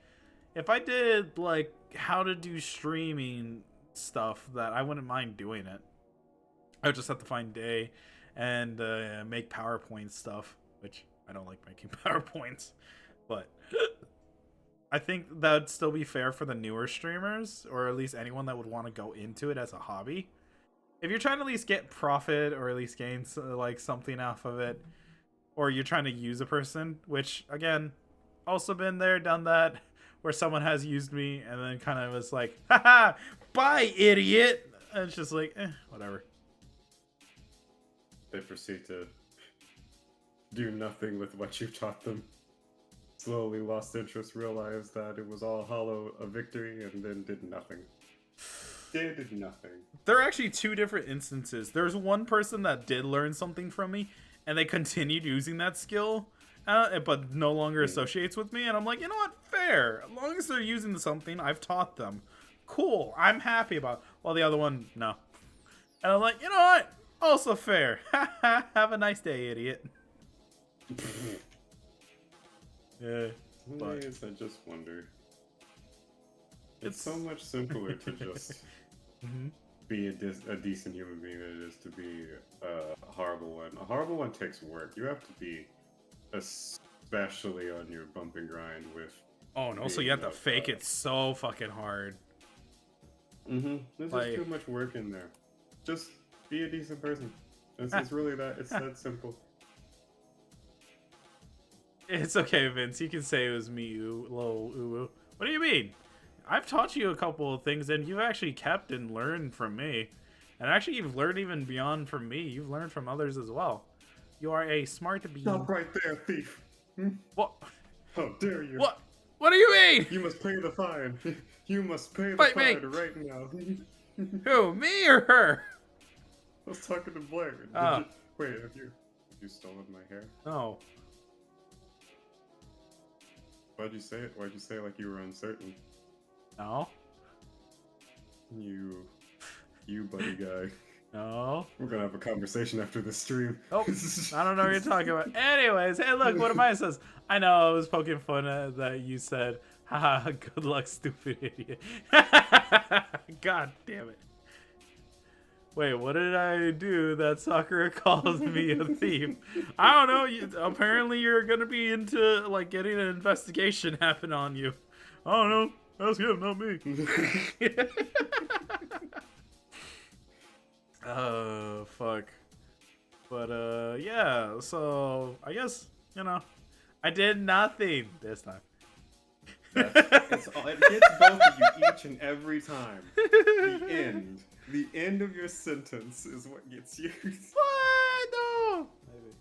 if I did like how to do streaming stuff, that I wouldn't mind doing it. I would just have to find day and make PowerPoint stuff, which I don't like making PowerPoints, but I think that would still be fair for the newer streamers, or at least anyone that would want to go into it as a hobby. If you're trying to at least get profit or at least gain like something off of it, or you're trying to use a person, which again, also been there, done that, where someone has used me and then kind of was like, haha, bye, idiot. And it's just like, whatever. They proceed to do nothing with what you taught them. Slowly lost interest, realized that it was all hollow a victory, and then did nothing. Did nothing. There are actually two different instances. There's one person that did learn something from me, and they continued using that skill, but no longer associates with me. And I'm like, you know what? Fair. As long as they're using something I've taught them. Cool. I'm happy about it. While the other one, no. And I'm like, you know what? Also fair. Have a nice day, idiot. Yeah. But I just wonder. It's so much simpler to just be a decent human being than it is to be a horrible one. A horrible one takes work. You have to be especially on your bump and grind with. Oh, and also you have to fake it so fucking hard. There's just too much work in there. Just be a decent person. It's really that. It's that simple. It's okay, Vince. You can say it was me, little uwu. What do you mean? I've taught you a couple of things, and you've actually kept and learned from me. And actually, you've learned even beyond from me. You've learned from others as well. You are a smart being. Stop right there, thief. What? How dare you? What? What do you mean? You must pay the fine. You must pay the Fight fine me. right now. Who? Me or her? I was talking to Blair. Wait, have you stolen my hair? No. Why'd you say it? Why'd you say it like you were uncertain? No. You buddy guy. No. We're gonna have a conversation after this stream. Oh, I don't know what you're talking about. Anyways, hey, look, what Amaya says. I know I was poking fun at that you said, haha, good luck, stupid idiot. God damn it. Wait, what did I do that Sakura calls me a thief? I don't know. Apparently you're going to be into, like, getting an investigation happen on you. I don't know. Ask him, not me. Oh, fuck. But, yeah, so I guess, you know, I did nothing this time. It gets both of you each and every time. The end. The end of your sentence is what gets used. What? No. Maybe.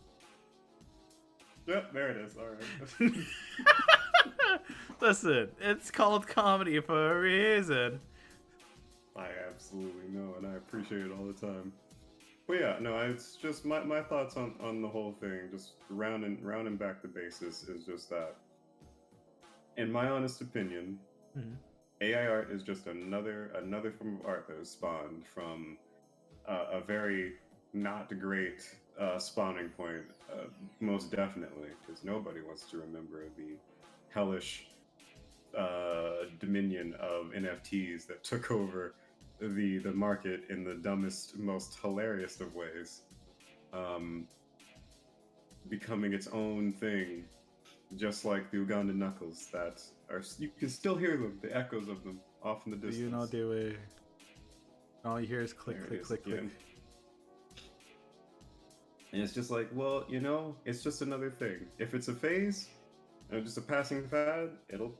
Yep, there it is. All right. Listen, it's called comedy for a reason. I absolutely know, and I appreciate it all the time. But yeah, no, it's just my thoughts on the whole thing, just rounding back the basis, is just that, in my honest opinion, AI art is just another form of art that was spawned from a very not great spawning point, most definitely, because nobody wants to remember the hellish dominion of NFTs that took over the market in the dumbest, most hilarious of ways, becoming its own thing, just like the Ugandan knuckles that are, you can still hear them, the echoes of them off in the distance. You know, do it. All you hear is click, There click, it is click, click. again. And it's just like, well, you know, it's just another thing. If it's a phase, and just a passing fad, it'll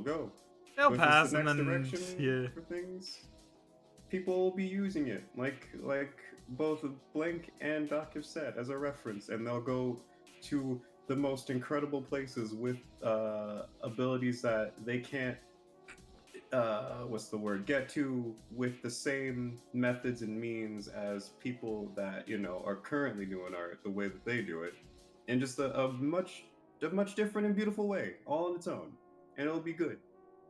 go. They'll But if pass it's the and next then, direction yeah. for things, people will be using it, like both Blink and Doc have said, as a reference, and they'll go to the most incredible places with abilities that they can't get to with the same methods and means as people that, you know, are currently doing art the way that they do it, in just a much different and beautiful way, all on its own. And it'll be good,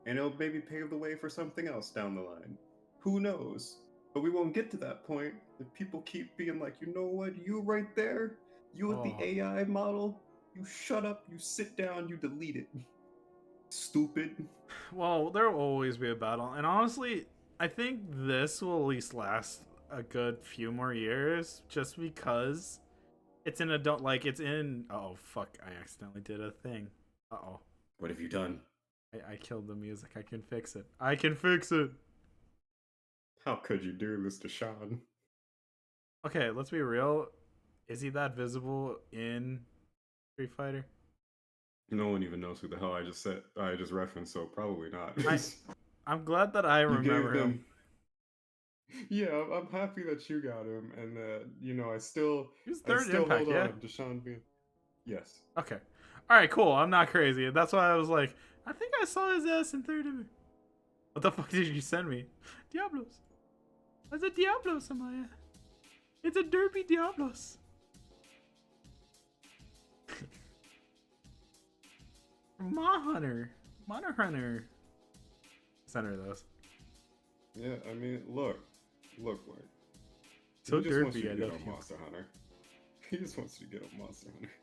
and it'll maybe pave the way for something else down the line. Who knows? But we won't get to that point if people keep being like, you know what, you right there, you with the AI model, you shut up, you sit down, you delete it. Stupid. Well, there will always be a battle, and honestly, I think this will at least last a good few more years, just because it's in adult. Like it's in. Oh fuck! I accidentally did a thing. Uh-oh. What have you done? I killed the music. I can fix it. I can fix it. How could you do this to Sean? Okay, let's be real. Is he that visible in Street Fighter? No one even knows who the hell I just said. I just referenced, so probably not. I'm glad that I You gave remember him. them. Yeah, I'm happy that you got him, and you know, He was I third still impact, hold yeah. on to Sean being. Yes. Okay. All right, cool. I'm not crazy. That's why I was like, I think I saw his ass in third impact. What the fuck did you send me? Diablos. That's a Diablos, Amaya. It's a derpy Diablos. Hunter. Monster Hunter. Center those. Yeah, I mean, look, boy. So He just wants derpy, you I to get love on you. Monster Hunter. He just wants you to get on Monster Hunter.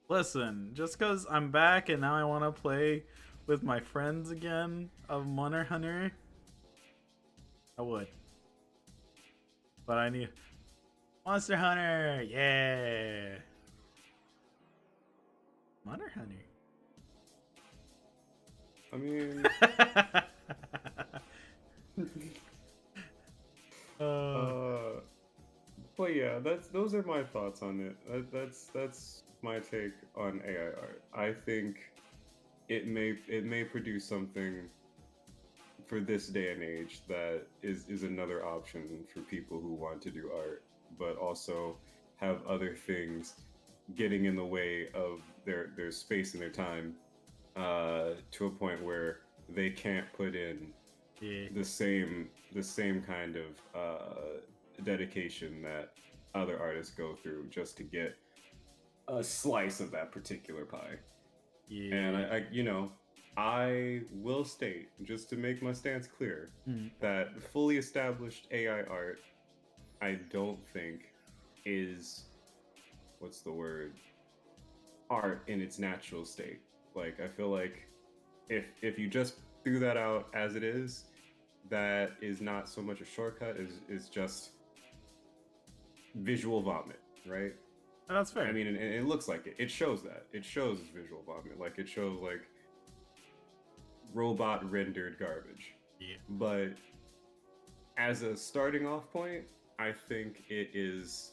Listen, just because I'm back and now I want to play with my friends again of Monster Hunter, I would. But I need Monster Hunter, yeah. Monster Hunter. I mean, uh, but yeah, those are my thoughts on it. That's my take on AI art. I think it may produce something for this day and age that is another option for people who want to do art, but also have other things getting in the way of their space and their time, to a point where they can't put in yeah. the same kind of dedication that other artists go through just to get a slice of that particular pie. Yeah. And I will state, just to make my stance clear, Mm. that fully established AI art, I don't think is, what's the word, art in its natural state. Like, I feel like if you just threw that out as it is, that is not so much a shortcut, is just visual vomit, right? And that's fair. I mean, and it looks like it. It shows that. It shows visual vomit. Like, it shows, like, robot rendered garbage. Yeah. But as a starting off point, I think it is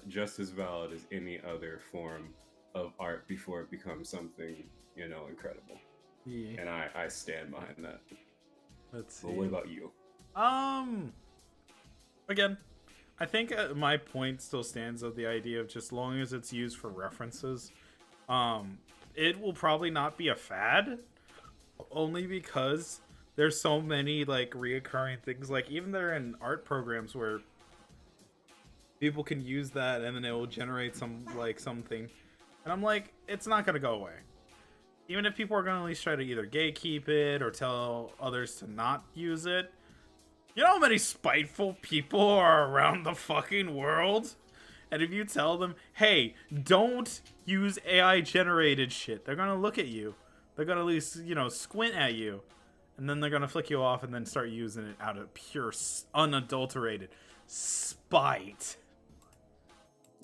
just as valid as any other form of art before it becomes something, incredible. Yeah. And I stand behind that. Let's see. But what about you? Again, I think my point still stands of the idea of just long as it's used for references, it will probably not be a fad, only because there's so many like reoccurring things. Like even there in art programs where people can use that and then it will generate something, and I'm like, it's not gonna go away. Even if people are gonna at least try to either gatekeep it or tell others to not use it. You know how many spiteful people are around the fucking world? And if you tell them, hey, don't use AI generated shit, they're gonna look at you. They're gonna at least, squint at you. And then they're gonna flick you off and then start using it out of pure, unadulterated spite.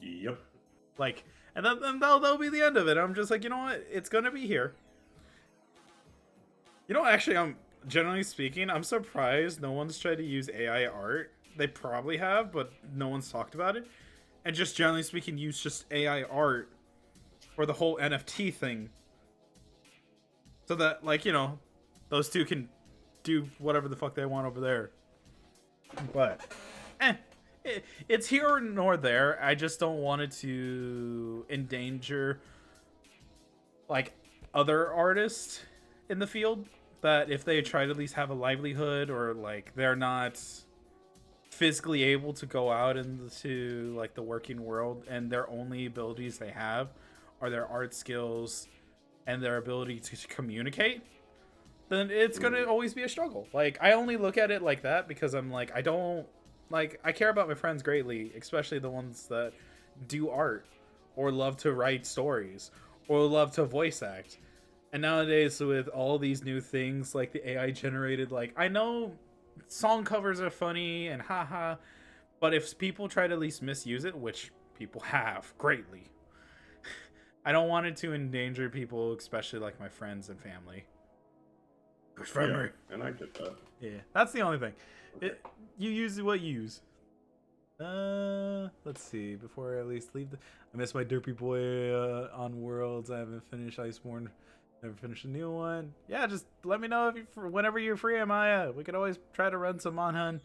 Yep. Like, and then that'll be the end of it. I'm just like, you know what? It's gonna be here. Actually, generally speaking, I'm surprised no one's tried to use AI art. They probably have, but no one's talked about it. And just generally speaking, use just AI art for the whole NFT thing. So that, those two can do whatever the fuck they want over there. But, it's here nor there. I just don't want it to endanger, other artists in the field. That if they try to at least have a livelihood or, they're not physically able to go out into, the working world and their only abilities they have are their art skills and their ability to communicate, then it's going to always be a struggle. I only look at it like that because I'm like, I care about my friends greatly, especially the ones that do art or love to write stories or love to voice act. And nowadays, with all these new things like the AI generated, I know song covers are funny and haha, but if people try to at least misuse it, which people have greatly, I don't want it to endanger people, especially my friends and family. Yeah, and I get that. Yeah, that's the only thing. You use what you use. Let's see. Before I at least leave, I miss my derpy boy on Worlds. I haven't finished Iceborne. Never finished a new one. Yeah, just let me know if whenever you're free, Amaya. We could always try to run some Monhun.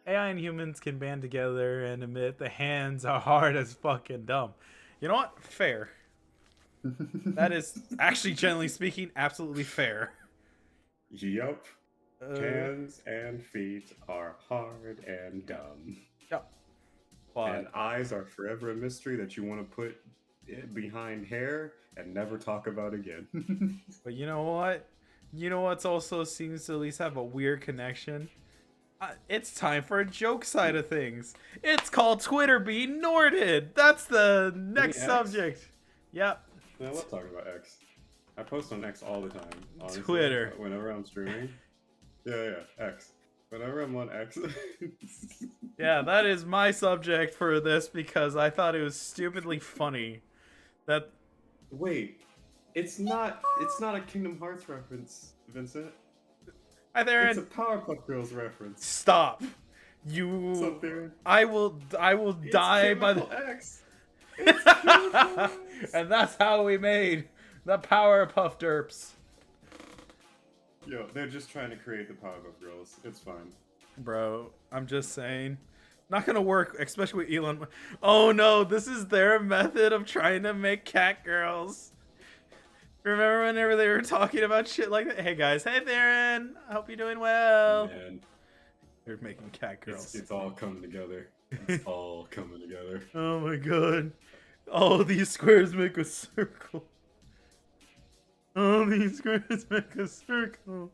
AI and humans can band together and admit the hands are hard as fucking dumb. You know what? Fair. That is actually, generally speaking, absolutely fair. Yup. Hands and feet are hard and dumb. Yep. But And eyes are forever a mystery that you want to put behind hair and never talk about again. but you know what? You know what's also seems to at least have a weird connection? It's time for a joke side of things. It's called Twitter being Norded. That's the next subject. Yep. I love talking about X. I post on X all the time. Honestly, Twitter. Whenever I'm streaming. Yeah, X. Whenever I'm on X. Yeah, that is my subject for this because I thought it was stupidly funny. That. Wait, it's not a Kingdom Hearts reference, Vincent. Hi there. It's a Powerpuff Girls reference. Stop. What's up, Darren? I will die by the X. It's and that's how we made the Powerpuff Derps. Yo, they're just trying to create the Powerpuff Girls. It's fine. Bro, I'm just saying. Not gonna work, especially with Elon. Oh no, this is their method of trying to make cat girls. Remember whenever they were talking about shit like that? Hey guys, hey Theron, I hope you're doing well. Man, they're making cat girls. it's all coming together. It's all coming together. Oh my god. All these squares make a circle. All these squares make a circle.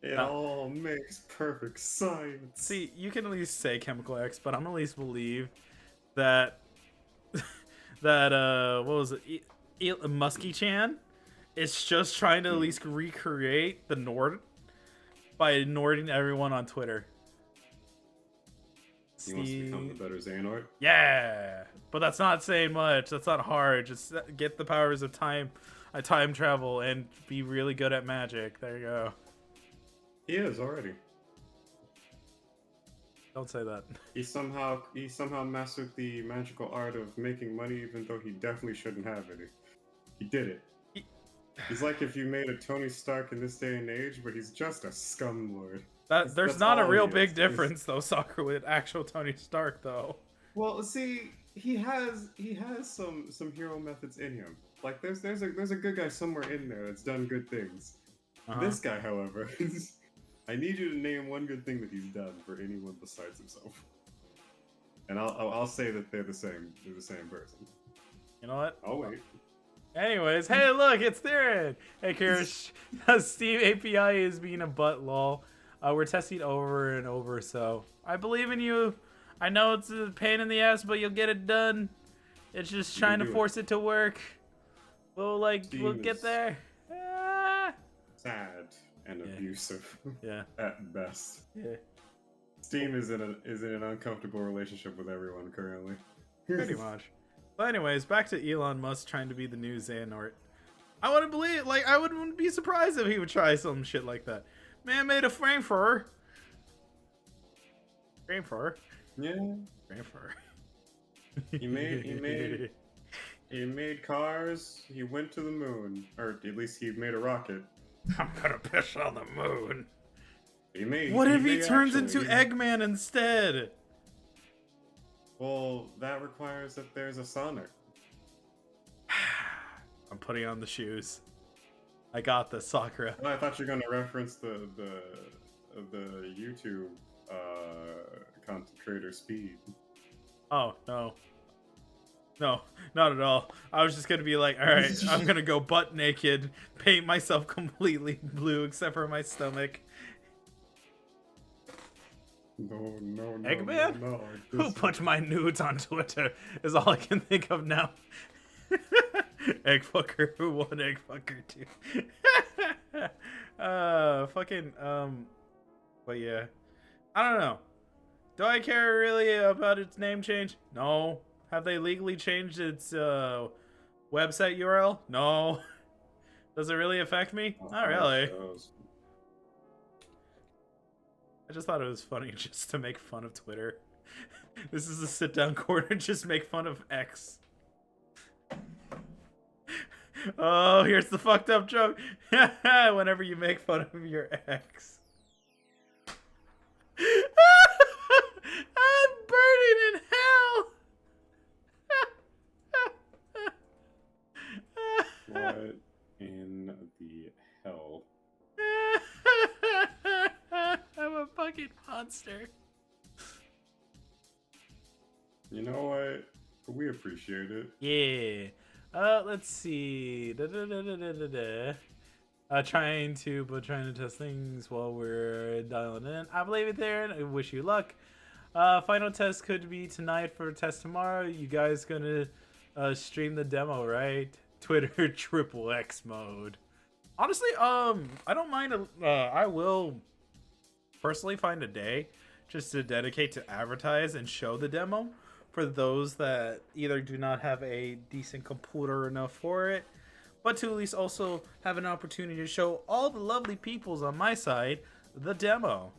It all makes perfect science. See, you can at least say Chemical X, but I'm at least believe that what was it? Muskie-chan is just trying to at least recreate the Nord by Nording everyone on Twitter. He wants to become the better Xehanort? Yeah, but that's not saying much. That's not hard. Just get the powers of time travel and be really good at magic. There you go. He is already. Don't say that. He somehow mastered the magical art of making money, even though he definitely shouldn't have any. He did it. He's like if you made a Tony Stark in this day and age, but he's just a scumlord. There's not a real big difference though, Sakura, with actual Tony Stark though. Well, see, he has some hero methods in him. Like there's a good guy somewhere in there that's done good things. This guy, however, I need you to name one good thing that he's done for anyone besides himself. And I'll say that they're the same. They're the same person. You know what? I'll wait. Anyways, hey, look, it's Theron. Hey, Kirish. Steam API is being a butt, lol. We're testing over and over, so I believe in you. I know it's a pain in the ass, but you'll get it done. It's just trying to force it to work. We'll get there. Sad and abusive. Yeah. At best. Yeah. Steam is in an uncomfortable relationship with everyone currently. Pretty much. But anyways, back to Elon Musk trying to be the new Xehanort. I wouldn't believe, I wouldn't be surprised if he would try some shit like that. Man made a Frankfurter. Yeah. Frankfurter. He made cars. He went to the moon, or at least he made a rocket. I'm gonna piss on the moon. What if he turns into Eggman instead? Well, that requires that there's a Sonic. I'm putting on the shoes. I got this, Sakura. Well, I thought you were gonna reference the YouTube content creator Speed. Oh no. No, not at all. I was just gonna be like, all right, I'm gonna go butt naked, paint myself completely blue except for my stomach. No. Eggman? No, Who put my nudes on Twitter is all I can think of now. Egg fucker 1, egg fucker 2. But yeah. I don't know. Do I care really about its name change? No. Have they legally changed its website URL? No. Does it really affect me? Not really. I just thought it was funny just to make fun of Twitter. This is a sit-down corner. Just make fun of X. Oh, here's the fucked up joke. Whenever you make fun of your ex. I'm burning in hell. What in the hell? I'm a fucking monster. You know what? We appreciate it. Yeah. Let's see. Trying to test things while we're dialing in. I believe it there, and I wish you luck. Final test could be tonight for test tomorrow. You guys gonna stream the demo, right? Twitter triple X mode. Honestly, I don't mind. I will personally find a day just to dedicate to advertise and show the demo for those that either do not have a decent computer enough for it, but to at least also have an opportunity to show all the lovely peoples on my side the demo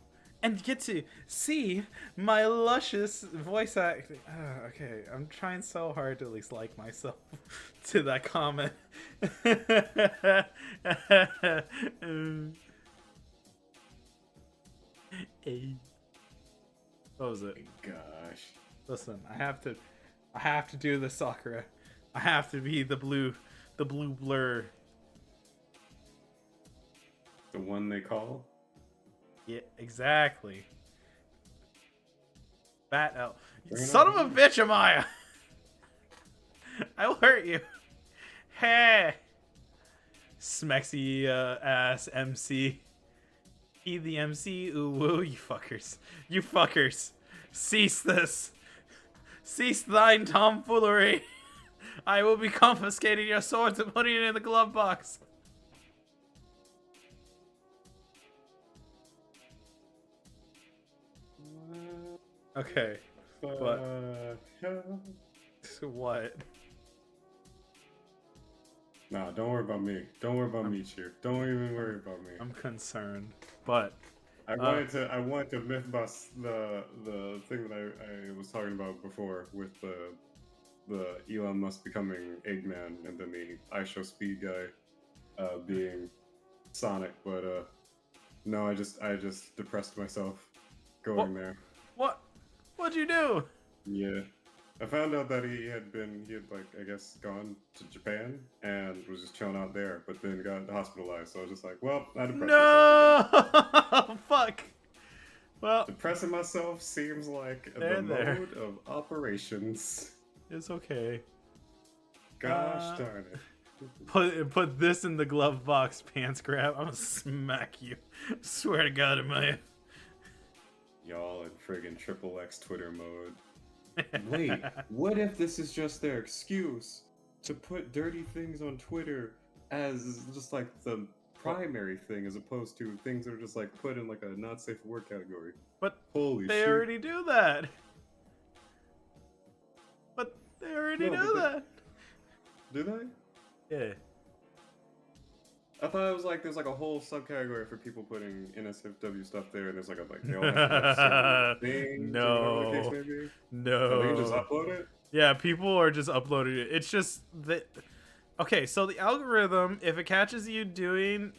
and get to see my luscious voice acting. Okay, I'm trying so hard to at least like myself to that comment. What was it? Gosh. Listen, I have to do the Sakura. I have to be the blue blur. The one they call? Yeah, exactly. Bat L. Bring it Son on. of a bitch, Amaya! I will hurt you. Hey! Smexy ass MC. He the MC. Ooh woo, you fuckers. You fuckers. Cease this. Cease thine tomfoolery. I will be confiscating your swords and putting it in the glove box. Okay. What? What? Nah, don't worry about me. Don't worry about me, Cheer. Don't even worry about me. I'm concerned, but I wanted to myth bust the thing that I was talking about before with the Elon Musk becoming Eggman and then the I Show Speed guy being Sonic, but no, I just depressed myself going there. What'd you do? Yeah. I found out that he had like, I guess, gone to Japan and was just chilling out there, but then got hospitalized. So I was just like, well, I depressed myself No, fuck. Well, again. Depressing myself seems like There, the there. mode of operations. it's okay. Gosh darn it. Put this in the glove box, pants grab. I'm gonna smack you. Swear to God, Amaya. Y'all in friggin' triple X Twitter mode. Wait, what if this is just their excuse to put dirty things on Twitter as just like the primary thing as opposed to things that are just like put in like a not safe for work category? But Holy they shit. already do that. But they already No, do but that. Do they? Yeah. I thought it was like there's like a whole subcategory for people putting NSFW stuff there, and there's like they all have to have certain things or whatever the case may be. No. So they can just upload it? Yeah, people are just uploading it. It's just that. Okay, so the algorithm, if it catches you doing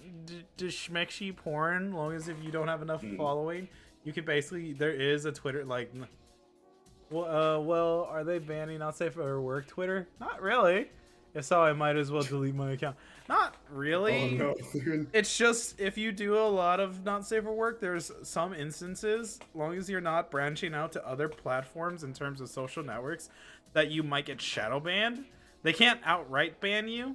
schmexy porn, long as if you don't have enough following, you can basically, there is a Twitter like. Well, are they banning not safe for work Twitter? Not really. If so, I might as well delete my account. Not really. Oh no. It's just if you do a lot of not safe for work, there's some instances, long as you're not branching out to other platforms in terms of social networks, that you might get shadow banned. They can't outright ban you,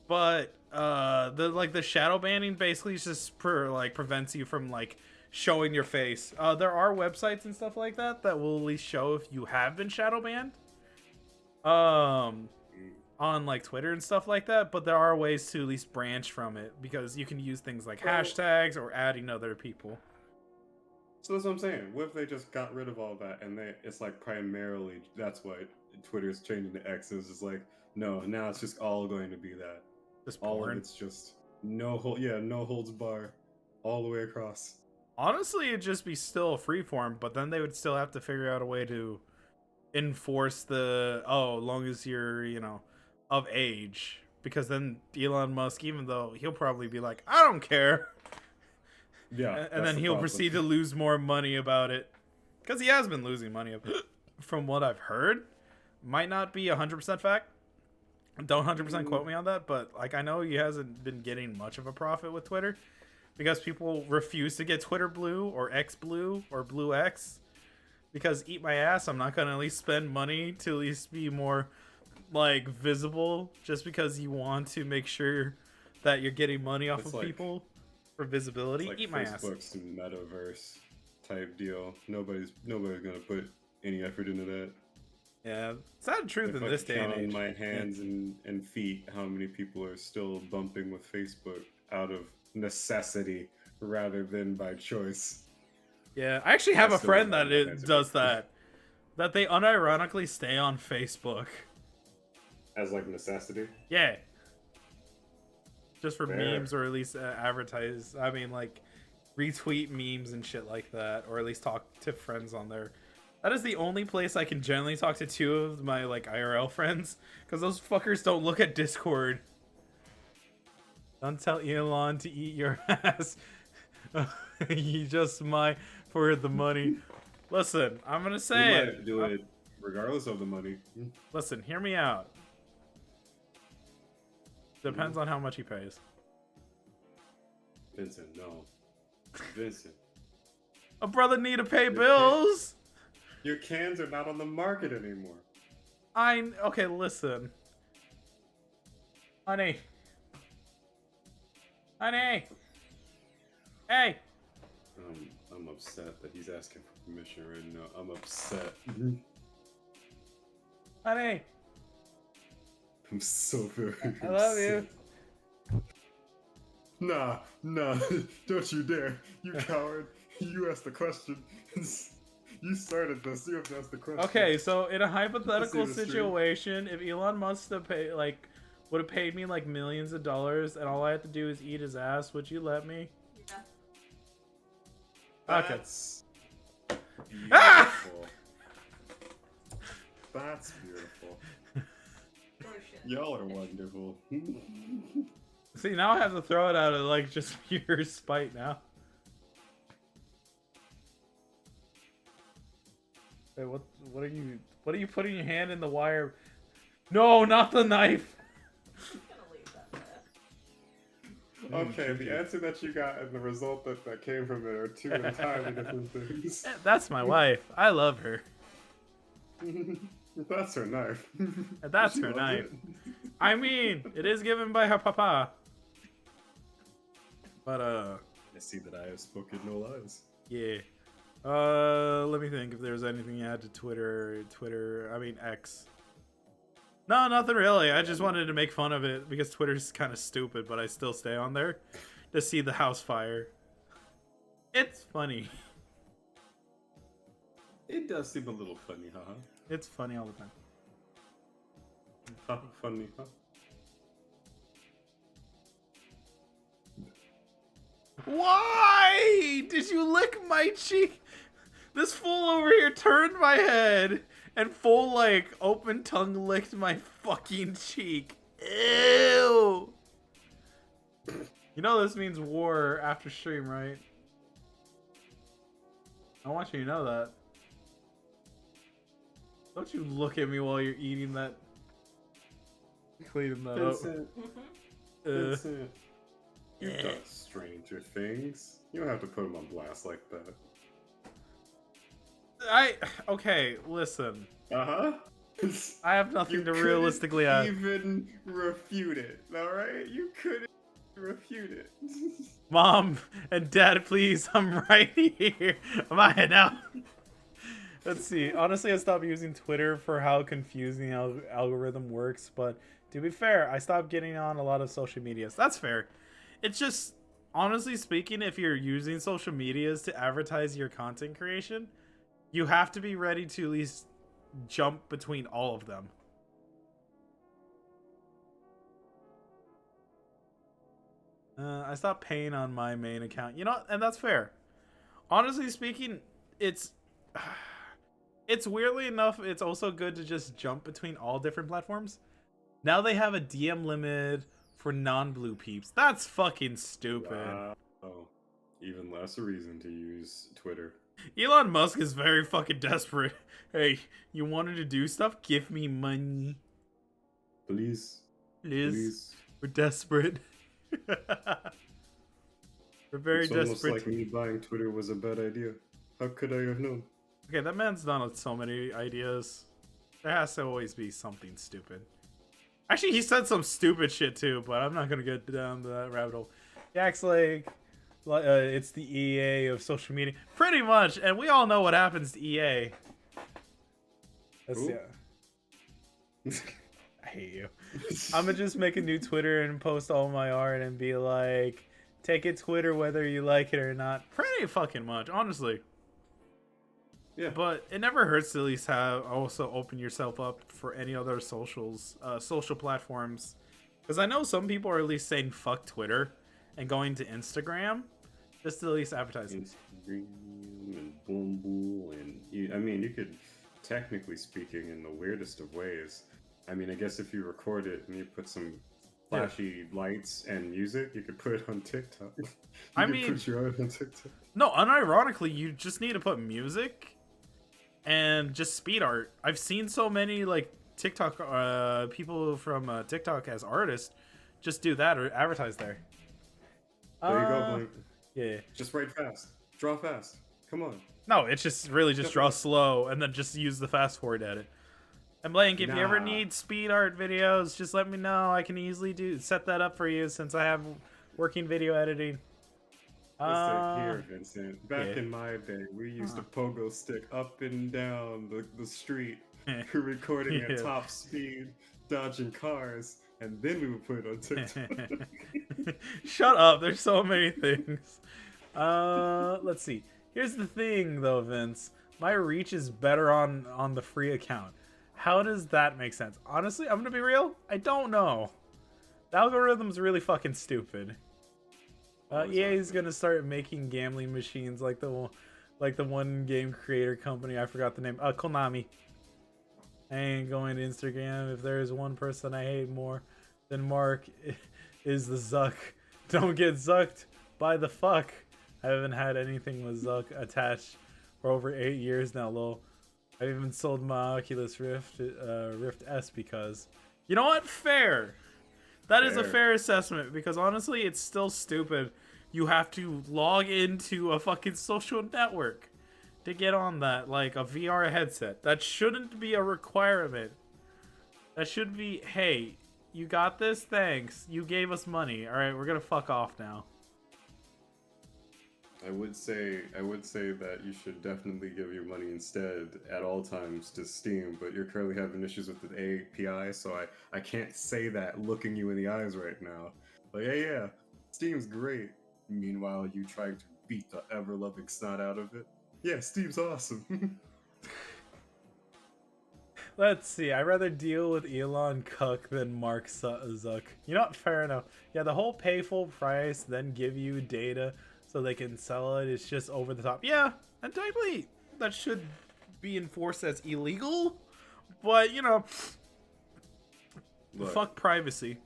but the shadow banning basically is just prevents you from like showing your face. There are websites and stuff like that that will at least show if you have been shadow banned. On like Twitter and stuff like that, but there are ways to at least branch from it because you can use things like hashtags or adding other people. So that's what I'm saying. What if they just got rid of all that and it's like primarily that's why Twitter's changing to X is just like no, now it's just all going to be that. Just All porn. of it's just no holds bar all the way across. Honestly, it'd just be still freeform, but then they would still have to figure out a way to enforce the long as you're, of age. Because then Elon Musk, even though he'll probably be like, I don't care, Yeah, and then he'll proceed to lose more money about it. Because he has been losing money, from what I've heard. Might not be 100% fact. Don't 100% quote me on that, but like I know he hasn't been getting much of a profit with Twitter because people refuse to get Twitter Blue or X Blue or Blue X. Because eat my ass, I'm not gonna at least spend money to at least be more like visible just because you want to make sure that you're getting money off of people for visibility. It's like eat my ass. Facebook's metaverse type deal. Nobody's gonna put any effort into that. Yeah, sad truth in this day and age. On my hands and feet, how many people are still bumping with Facebook out of necessity rather than by choice? Yeah, I actually have a friend that does that. That they unironically stay on Facebook. As like necessity? Yeah. Just for memes or at least advertise. I mean, like retweet memes and shit like that, or at least talk to friends on there. That is the only place I can generally talk to two of my like IRL friends, because those fuckers don't look at Discord. Don't tell Elon to eat your ass. He just might for the money. Listen, I'm gonna say it. Might do it regardless of the money. Listen, hear me out. Depends on how much he pays. Vincent, no. Vincent. A brother need to pay bills. Your cans are not on the market anymore. Okay, listen. Honey. Hey. I'm upset that he's asking for permission right now. I'm upset. Honey. I'm so very upset. I love you. Nah, don't you dare. You coward. You asked the question. You started this. You have to ask the question. Okay, so in a hypothetical situation, if Elon Musk would have paid me like millions of dollars and all I had to do is eat his ass, would you let me? Yeah. That's beautiful. That's beautiful. Y'all are wonderful. See, now I have to throw it out of like just pure spite now. Wait, what are you putting your hand in the wire? No, not the knife. Okay, the answer that you got and the result that came from it are two entirely different things. That's my wife. I love her. That's her knife. That's her knife. I mean, it is given by her papa. But I see that I have spoken no lies. Yeah. Let me think if there's anything you add to Twitter. I mean X. No, nothing really. I just wanted to make fun of it because Twitter's kind of stupid, but I still stay on there to see the house fire. It's funny. It does seem a little funny, huh? It's funny all the time. Funny, huh? Why did you lick my cheek? This fool over here turned my head and full like open tongue licked my fucking cheek. Ew. You know this means war after stream, right? I want you to know that. Don't you look at me while you're eating that. Cleaning that Vincent. up. Vincent. You've done stranger things. You don't have to put him on blast like that. Okay, listen. Uh-huh. I have nothing to realistically add. You couldn't even refute it, alright? You couldn't refute it. Mom and Dad, please, I'm right here. I'm heading out. Let's see. Honestly, I stopped using Twitter for how confusing the algorithm works, but to be fair, I stopped getting on a lot of social medias. That's fair. It's just, honestly speaking, if you're using social medias to advertise your content creation, you have to be ready to at least jump between all of them. I stopped paying on my main account. You know, and that's fair. Honestly speaking, it's it's weirdly enough, it's also good to just jump between all different platforms. Now they have a DM limit for non-blue peeps. That's fucking stupid. Wow. Oh, even less a reason to use Twitter. Elon Musk is very fucking desperate. Hey, you wanted to do stuff? Give me money. Please. Liz, Please. we're desperate. We're very It's almost desperate. like me buying Twitter was a bad idea. How could I have known? Okay, that man's done so many ideas. There has to always be something stupid. Actually, he said some stupid shit too, but I'm not gonna get down that rabbit hole. He acts like it's the EA of social media, pretty much, and we all know what happens to EA. Ooh. I hate you. I'm gonna just make a new Twitter and post all my art and be like, take it Twitter whether you like it or not. Pretty fucking much, honestly. Yeah. But it never hurts to at least have also open yourself up for any other social platforms. Because I know some people are at least saying fuck Twitter and going to Instagram just to at least advertise. Instagram and Bumble and you could, technically speaking, in the weirdest of ways. I mean, I guess if you record it and you put some flashy lights and music, you could put it on TikTok. You could put your art on TikTok. No, unironically, you just need to put music and just speed art. I've seen so many like TikTok people from TikTok as artists just do that or advertise there. There you go, Blink. Yeah. Just write fast. Draw fast. Come on. No, it's just really just draw slow and then just use the fast forward edit. And Blank, if you ever need speed art videos, just let me know. I can easily set that up for you since I have working video editing. Here, Vincent. Back in my day, we used a pogo stick up and down the street, recording at top speed, dodging cars, and then we would put it on TikTok. Shut up! There's so many things. Let's see. Here's the thing, though, Vince. My reach is better on the free account. How does that make sense? Honestly, I'm gonna be real. I don't know. The algorithm's really fucking stupid. EA is gonna start making gambling machines like the one game creator company. I forgot the name. Konami. I ain't going to Instagram. If there is one person I hate more than Mark, is the Zuck. Don't get zucked by the fuck. I haven't had anything with Zuck attached for over 8 years now, lol. I even sold my Oculus Rift S because, you know what? Fair. That is a fair assessment because honestly, it's still stupid. You have to log into a fucking social network to get on that, like a VR headset. That shouldn't be a requirement. That should be, hey, you got this? Thanks. You gave us money. All right, we're gonna fuck off now. I would say that you should definitely give your money instead at all times to Steam, but you're currently having issues with the API, so I can't say that looking you in the eyes right now. But yeah, Steam's great. Meanwhile, you trying to beat the ever-loving snot out of it. Yeah, Steam's awesome. Let's see. I'd rather deal with Elon Cook than Mark Zuck. You know what? Fair enough. Yeah, the whole pay full price, then give you data so they can sell it. It's just over the top. Yeah, and technically that should be enforced as illegal. But, you know, fuck privacy.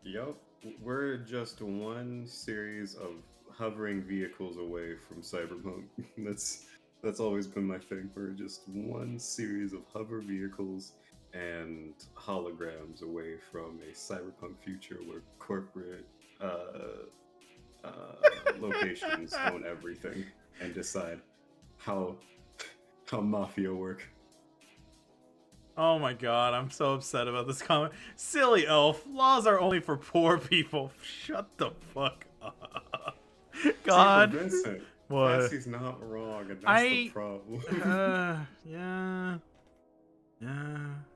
Yup. We're just one series of hovering vehicles away from Cyberpunk. That's always been my thing. We're just one series of hover vehicles and holograms away from a cyberpunk future where corporate locations own everything and decide how mafia work. Oh my god, I'm so upset about this comment. Silly elf, laws are only for poor people. Shut the fuck up. God. Vincent, what? Classy's not wrong, and that's the problem. Yeah.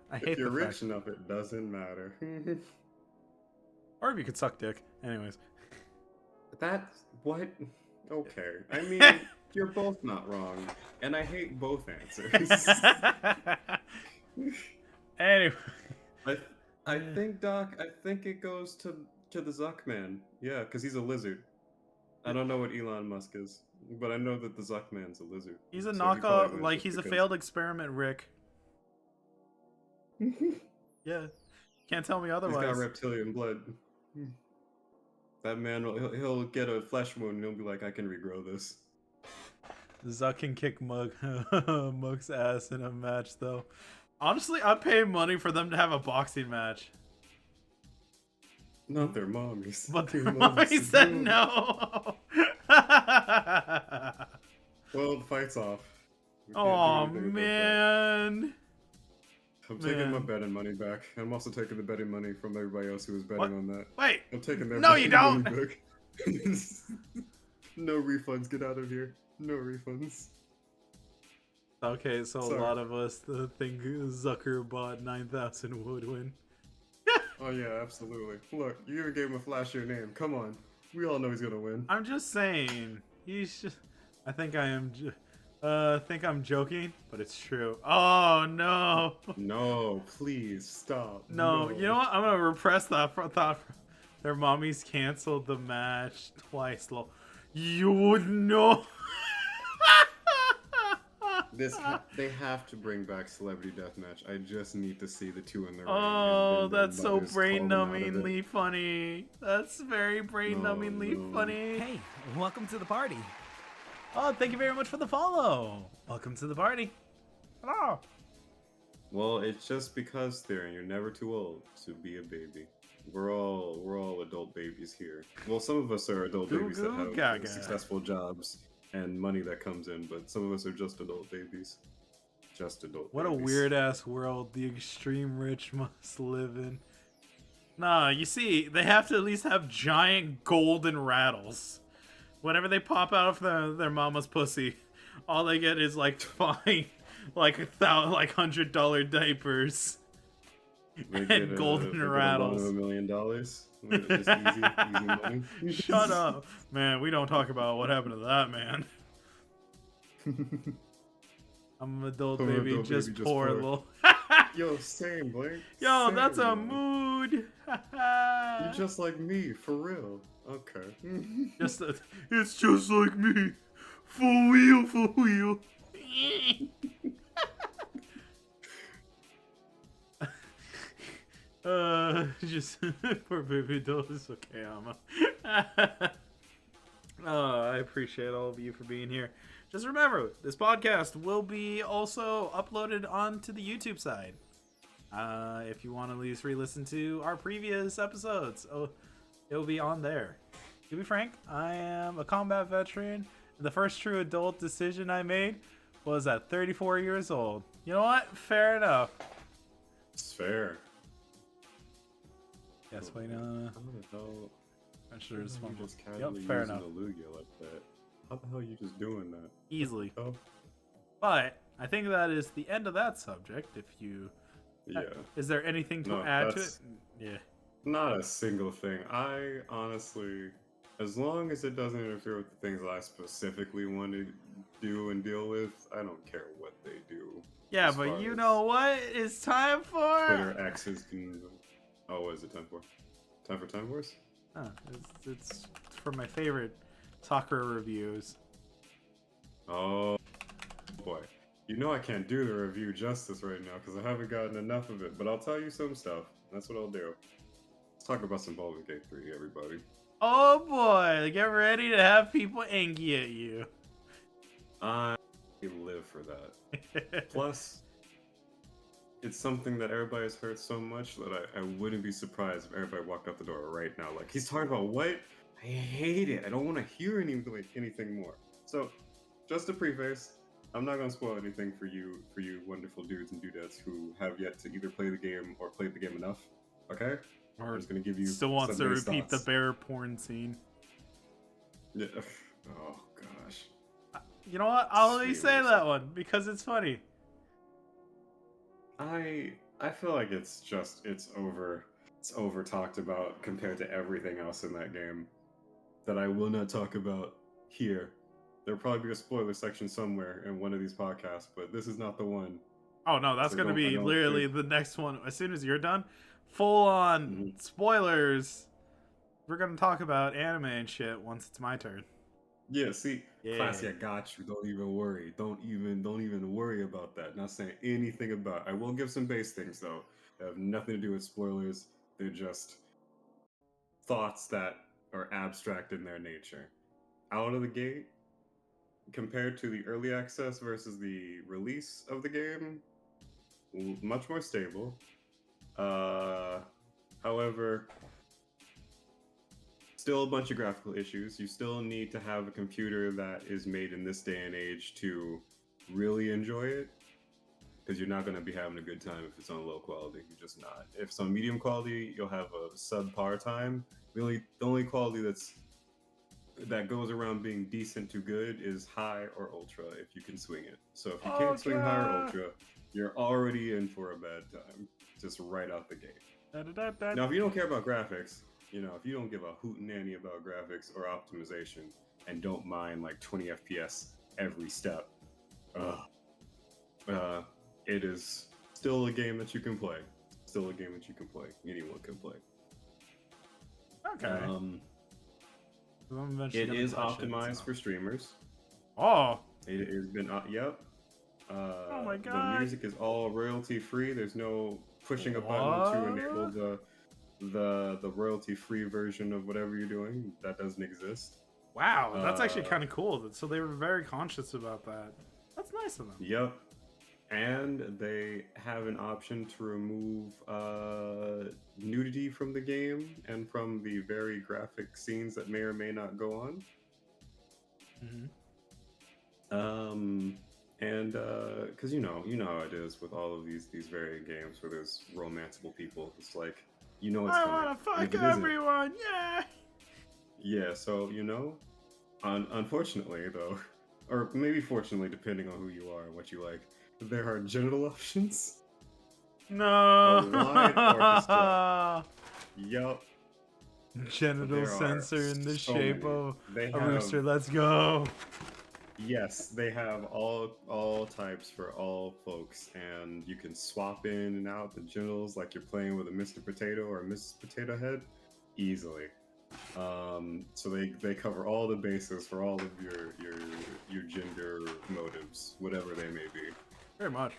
I hate if you're the rich fact. enough, it doesn't matter. Or if you could suck dick. Anyways. That's what? Okay. I mean, you're both not wrong, and I hate both answers. Anyway. I think, Doc, I think it goes to the Zuckman. Yeah, because he's a lizard. I don't know what Elon Musk is, but I know that the Zuckman's a lizard. He's a So he probably knockoff, wins like just he's a because. failed experiment, Rick. Yeah, can't tell me He's got otherwise. reptilian blood. That man, he'll get a flesh wound and he'll be like, I can regrow this. Zuck can kick Mug's ass in a match, though. Honestly, I'd pay money for them to have a boxing match. Not their mommies. But their mommy said no. Well, the fight's off. Oh man. I'm taking my betting money back. I'm also taking the betting money from everybody else who was betting on that. Wait. I'm taking their No, you don't. money back. No refunds. Get out of here. No refunds. Okay, so Sorry. a lot of us think Zucker bought 9,000 would win. Oh yeah, absolutely. Look, you even gave him a flashier name. Come on. We all know he's gonna win. I'm just saying. He's just. I think I am. Think I'm joking, but it's true. Oh no. No, please stop. No, you know what? I'm gonna repress that thought. Their mommies canceled the match twice. You would know. They have to bring back Celebrity Deathmatch. I just need to see the two in the ring. Oh, and that's so just call them out of it. brain-numbingly funny. That's very brain-numbingly No. funny. Hey, welcome to the party. Oh, thank you very much for the follow. Welcome to the party. Hello. Well, it's just because, Theron, you're never too old to be a baby. We're all adult babies here. Well, some of us are adult Goo babies that goo have gaga. successful jobs and money that comes in, but some of us are just adult babies. Just adult What a babies. weird-ass world the extreme rich must live in. Nah, you see, they have to at least have giant golden rattles. Whenever they pop out of their mama's pussy, all they get is like fine, like $100 diapers They and get golden they get a loan rattles. of $1 million. Just easy money. Shut up, man. We don't talk about what happened to that man. I'm an adult I'm an baby, adult just baby, just poor poor. little. Yo, same, Blake. Yo, Same, that's a man. mood. You're just like me, for real. Okay. It's just like me. For real, for real. Just poor baby doll. It's okay, Amma. I appreciate all of you for being here. Just remember, this podcast will be also uploaded onto the YouTube side. If you want to at least re-listen to our previous episodes, it will be on there. To be frank, I am a combat veteran. The first true adult decision I made was at 34 years old. You know what? Fair enough. It's fair. Yes, wait, How the hell? I'm sure it's How fun. you just Yep, casually fair using enough. a Lugia like that? How the hell are you just doing that? Easily. Oh, But I think that is the end of that subject. If you, yeah. is there anything to No, add to it? that's- Yeah. Not a single thing. I honestly, as long as it doesn't interfere with the things I specifically want to do and deal with, I don't care what they do. Yeah, As but far you as know what it's time for? Twitter X's can. Oh, what is it time for? Time for Time Wars? Huh, it's for my favorite Sakura reviews. Oh boy. You know I can't do the review justice right now because I haven't gotten enough of it, but I'll tell you some stuff. That's what I'll do. Let's talk about some Baldur's Gate 3, everybody. Oh boy, get ready to have people angry at you. I live for that. Plus, it's something that everybody's heard so much that I wouldn't be surprised if everybody walked out the door right now. Like, he's talking about what? I hate it. I don't want to hear anything more. So, just a preface, I'm not going to spoil anything for you wonderful dudes and dudettes who have yet to either play the game or played the game enough. Okay? Or I'm just going to give you still wants some to base repeat the thoughts. bear porn scene. Yeah. Oh, gosh. You know what? I'll only Sweet say mercy. that one because it's funny. I feel like it's over talked about compared to everything else in that game that I will not talk about here. There'll probably be a spoiler section somewhere in one of these podcasts, but this is not the one. Oh no, that's So gonna I be don't literally think- the next one. As soon as you're done, full on Mhm. spoilers. We're gonna talk about anime and shit once it's my turn. Yeah, see, Yeah. Classy, I got you. Don't even worry. Don't even worry about that. Not saying anything about. I will give some base things though. That have nothing to do with spoilers. They're just thoughts that are abstract in their nature. Out of the gate, compared to the early access versus the release of the game, much more stable. Uh, however, still a bunch of graphical issues. You still need to have a computer that is made in this day and age to really enjoy it, because you're not going to be having a good time if it's on low quality. You're just not. If it's on medium quality, you'll have a subpar time. The only quality that goes around being decent to good is high or ultra if you can swing it. So if you can't swing high or ultra, you're already in for a bad time, just right out the gate. Now, if you don't care about graphics, if you don't give a hootenanny about graphics or optimization and don't mind like 20 FPS every step, it is still a game that you can play. Still a game that you can play. Anyone can play. Okay. It is optimized for streamers. Oh. It has been. Yep. Oh my god. The music is all royalty free. There's no pushing a button to enable the royalty free version of whatever you're doing. That doesn't exist. Wow, that's actually kind of cool. So they were very conscious about that. That's nice of them. Yep. And they have an option to remove nudity from the game and from the very graphic scenes that may or may not go on. And because you know how it is with all of these variant games where there's romanceable people. It's like it's coming. I want to fuck everyone. Yeah. Yeah. So unfortunately though, or maybe fortunately, depending on who you are and what you like, there are genital options. No. A wide orchestra. Yup. Genital sensor in the shape of a rooster. Let's go. Yes, they have all types for all folks, and you can swap in and out the genitals like you're playing with a Mr. Potato or a Mrs. Potato Head easily. So they cover all the bases for all of your gender motives, whatever they may be. Very much.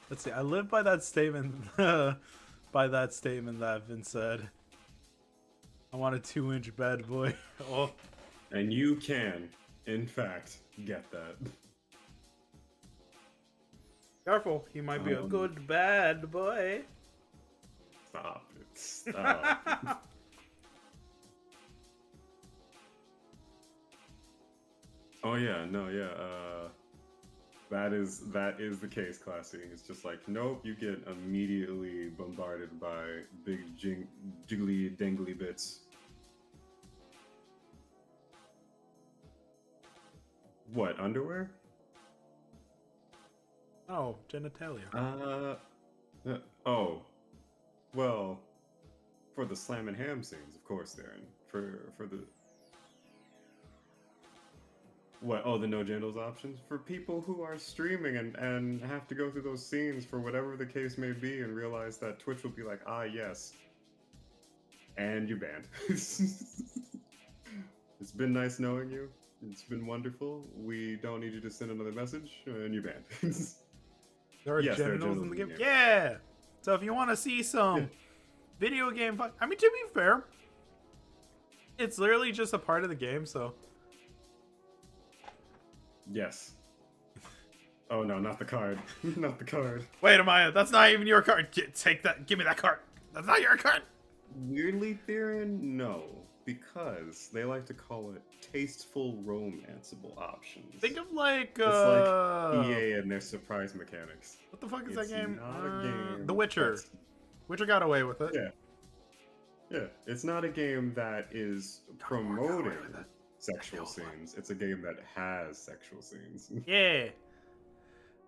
Let's see. I live by that statement. By that statement that Vince said. I want a 2-inch bad boy. Oh. And you can, in fact, get that. Careful, he might be a good bad boy. Stop it. Stop. Oh yeah, no, yeah. That is the case, Classy. It's just like, nope, you get immediately bombarded by big jiggly dangly bits. What, underwear? Oh, genitalia. Oh. Well, for the slam and ham scenes, of course, Darren. For the what? Oh, the no genitals options for people who are streaming and have to go through those scenes for whatever the case may be, and realize that Twitch will be like, yes, and you're banned. It's been nice knowing you. It's been wonderful. We don't need you to send another message, and you're banned. There are genitals in the game. Yeah. So if you want to see some video game fun, I mean, to be fair, it's literally just a part of the game. So. Yes. Oh no, not the card. Not the card. Wait, Amaya, that's not even your card. Take that. Give me that card. That's not your card. Weirdly, Theron, no. Because they like to call it tasteful romanceable options. Think of like... It's like EA and their surprise mechanics. What the fuck is that game? Not a game. The Witcher. Witcher got away with it. Yeah. Yeah, it's not a game that is promoting sexual scenes. It's a game that has sexual scenes. Yeah.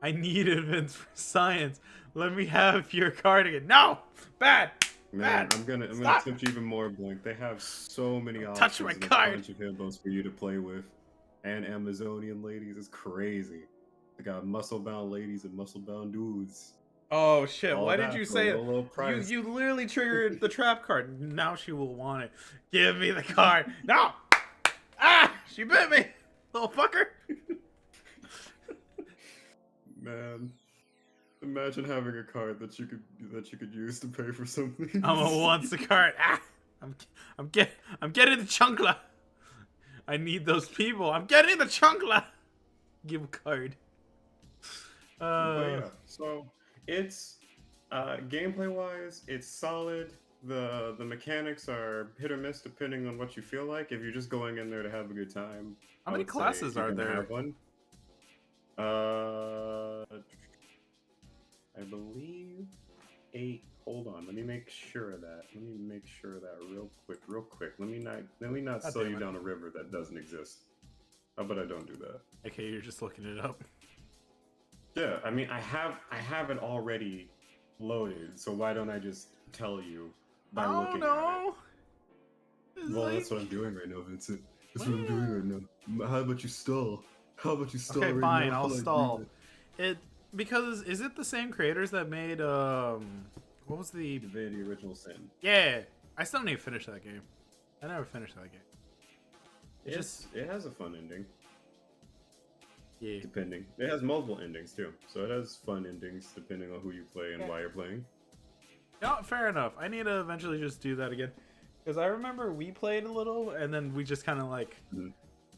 I need Vince for science. Let me have your cardigan. No! Bad! Man, I'm gonna tempt you even more, Blink. They have so many options. Touch my and card. A bunch of himbos for you to play with, and Amazonian ladies is crazy. They got muscle-bound ladies and muscle-bound dudes. Oh shit! All Why did that you for a say it? low You price. you literally triggered the trap card. Now she will want it. Give me the card. No! Ah! She bit me! Little fucker! Man, imagine having a card that you could use to pay for something. I'm a wants the card. Ah! I'm getting the chunkla. I need those people. I'm getting the chunkla. Give a card. But yeah, so it's gameplay wise, it's solid. The mechanics are hit or miss depending on what you feel like. If you're just going in there to have a good time, How I many would say classes you're are gonna there? have one. I believe 8. Hold on, let me make sure of that. Let me make sure of that real quick. Let me not God slow damn you it. down a river that doesn't exist. How about I don't do that? Okay, you're just looking it up. Yeah, I mean, I have it already loaded, so why don't I just tell you by I looking don't at know. it? It's Well, like, that's what I'm doing right now, Vincent. That's what I'm doing right now. How about you stall? How about you stall okay, right fine. now I'll while I stall. do It because is it the same creators that made what was the the original sin? yeah? I still need to finish that game. I never finished that game. It has a fun ending, Yeah. depending. It has multiple endings too, so it has fun endings depending on who you play and why you're playing. No, fair enough. I need to eventually just do that again. Because I remember we played a little, and then we just kind of like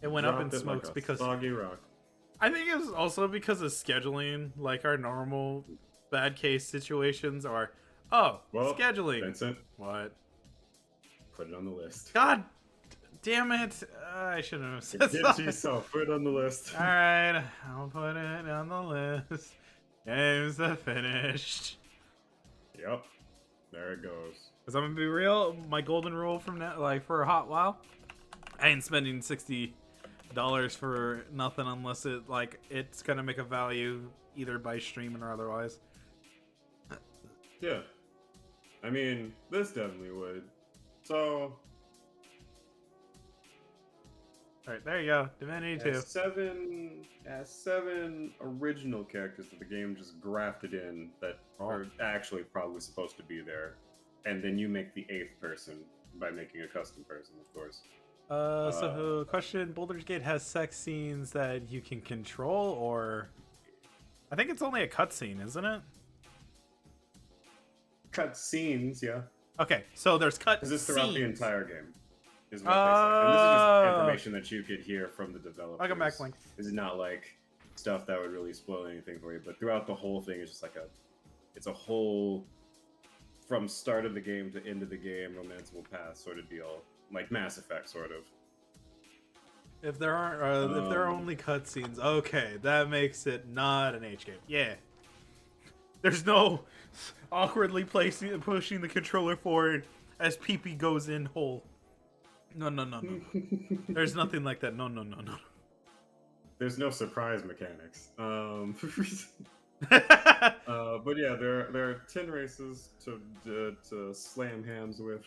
it went up in Dropped it like smokes a because soggy rock. I think it was also because of scheduling, like our normal bad case situations are Well, scheduling. Vincent, What? put it on the list. God damn it! I shouldn't have said Get to something. yourself. Put it on the list. All right, I'll put it on the list. Games that finished. Yep. There it goes. Cause I'm gonna be real, my golden rule from now, like for a hot while, I ain't spending $60 for nothing unless it's gonna make a value either by streaming or otherwise. Yeah. I mean, this definitely would. So, All right, there you go, Divinity 2. seven original characters that the game just grafted in that are actually probably supposed to be there, and then you make the 8th person by making a custom person, of course. So question: Baldur's Gate has sex scenes that you can control, or I think it's only a cutscene, isn't it? Cut scenes, yeah. Okay, so there's cut Because it's scenes. throughout the entire game, is what they say. And this is just information that you could hear from the developers. Welcome back, Link. This is not like stuff that would really spoil anything for you, but throughout the whole thing, it's just like it's a whole, from start of the game to end of the game, romanceable path sort of deal, like Mass Effect sort of. If there aren't, if there are only cutscenes, okay, that makes it not an H game. Yeah. There's no awkwardly pushing the controller forward as PP goes in hole. No. There's nothing like that. No. There's no surprise mechanics. But yeah, there are 10 races to slam hams with,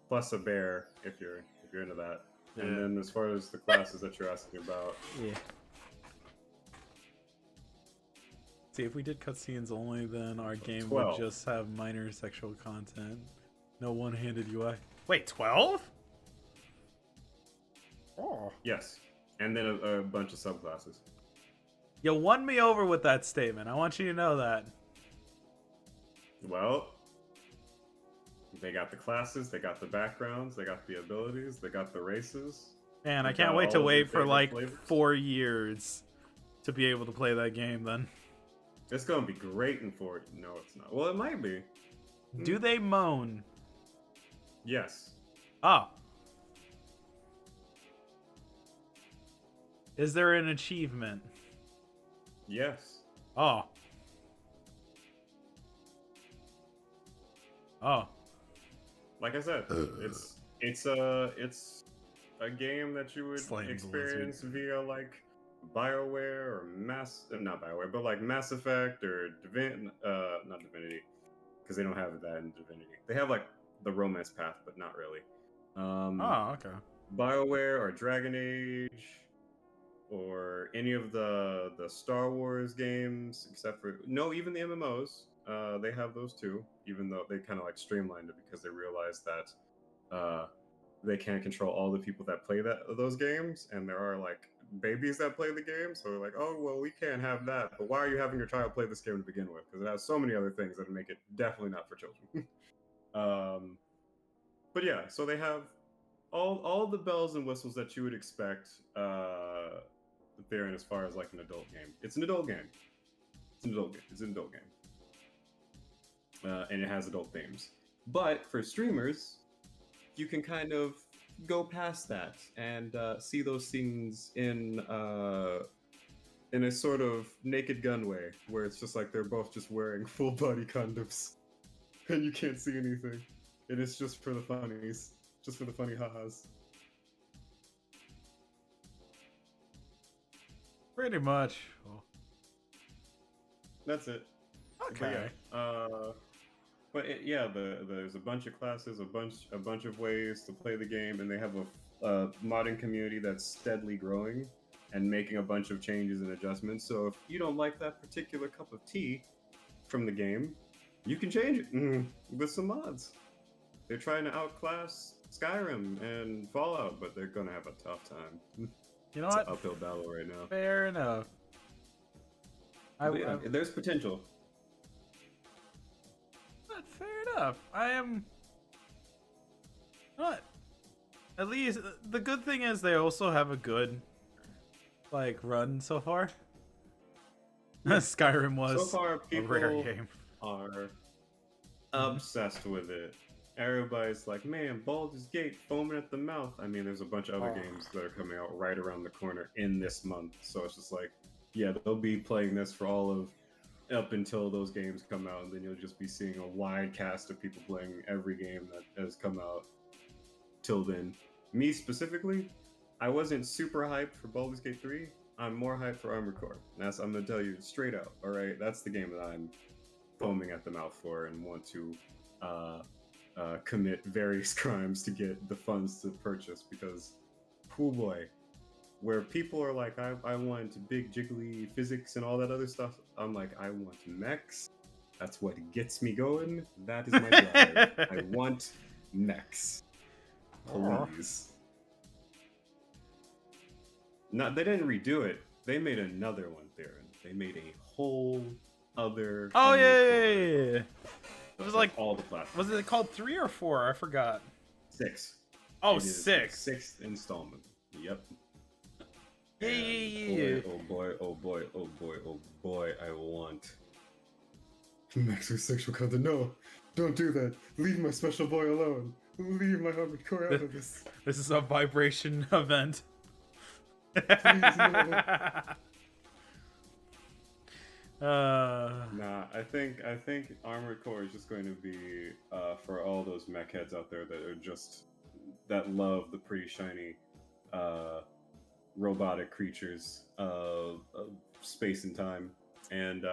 plus a bear if you're into that. Yeah. And then as far as the classes that you're asking about, Yeah. See, if we did cutscenes only, then our game 12. would just have minor sexual content. No one-handed UI. Wait, 12? Oh. yes, and then a bunch of subclasses. You won me over with that statement. I want you to know that. Well, they got the classes, they got the backgrounds, they got the abilities, they got the races. Man, I They can't got wait to all of your wait for favorite like flavors. 4 years to be able to play that game then. It's gonna be great in 4. No, it's not. Well, it might be. Do they moan? Yes. Oh. Is there an achievement? Yes. Oh. Oh. Like I said, it's a game that you would Slaying the experience via like BioWare or not BioWare, but like Mass Effect or not Divinity, because they don't have that in Divinity. They have like the romance path, but not really. Oh, okay. BioWare or Dragon Age or any of the Star Wars games, except for even the MMOs. they have those too, even though they kind of like streamlined it because they realized that they can't control all the people that play those games, and there are like babies that play the game, so they're like, oh well, we can't have that. But why are you having your child play this game to begin with? Because it has so many other things that make it definitely not for children. But yeah, so they have all the bells and whistles that you would expect there, in as far as like an adult game. It's an adult game. It's an adult game. It's an adult game. And it has adult themes. But for streamers, you can kind of go past that and see those scenes in a sort of Naked Gun way, where it's just like they're both just wearing full body condoms, and you can't see anything. And it's just for the funnies, just for the funny ha-has. Pretty much. Well, That's it. okay. But yeah, there's a bunch of classes, a bunch of ways to play the game, and they have a modding community that's steadily growing and making a bunch of changes and adjustments. So if you don't like that particular cup of tea from the game, you can change it with some mods. They're trying to outclass Skyrim and Fallout, but they're gonna have a tough time. You know It's what? an uphill battle right now. Fair enough. There's potential. Fair enough. I am not. At least the good thing is they also have a good like run so far. Skyrim was So far, a rare people game. are obsessed with it. Everybody's like, man, Baldur's Gate foaming at the mouth. I mean, there's a bunch of other games that are coming out right around the corner in this month. So it's just like, yeah, they'll be playing this for all of up until those games come out, and then you'll just be seeing a wide cast of people playing every game that has come out till then. Me specifically, I wasn't super hyped for Baldur's Gate 3. I'm more hyped for Armored Core. I'm gonna tell you straight out, alright? That's the game that I'm foaming at the mouth for and want to commit various crimes to get the funds to purchase, because, oh boy, where people are like, I want big jiggly physics and all that other stuff, I'm like, I want mechs. That's what gets me going. That is my drive. I want mechs. Please. No, they didn't redo it. They made another one, Theron. They made a whole other. Oh yeah. It was like all the platforms. Was it called 3 or 4? I forgot. 6. Oh, it is 6. The 6th installment. Yep. Yeah. Oh boy, oh boy, oh boy, oh boy, I want mechs with sexual content. No, don't do that. Leave my special boy alone. Leave my Armored Core out of this. This is a vibration event. Please, no. Nah, I think Armored Core is just going to be for all those mech heads out there that are just that love the pretty shiny robotic creatures of space and time, and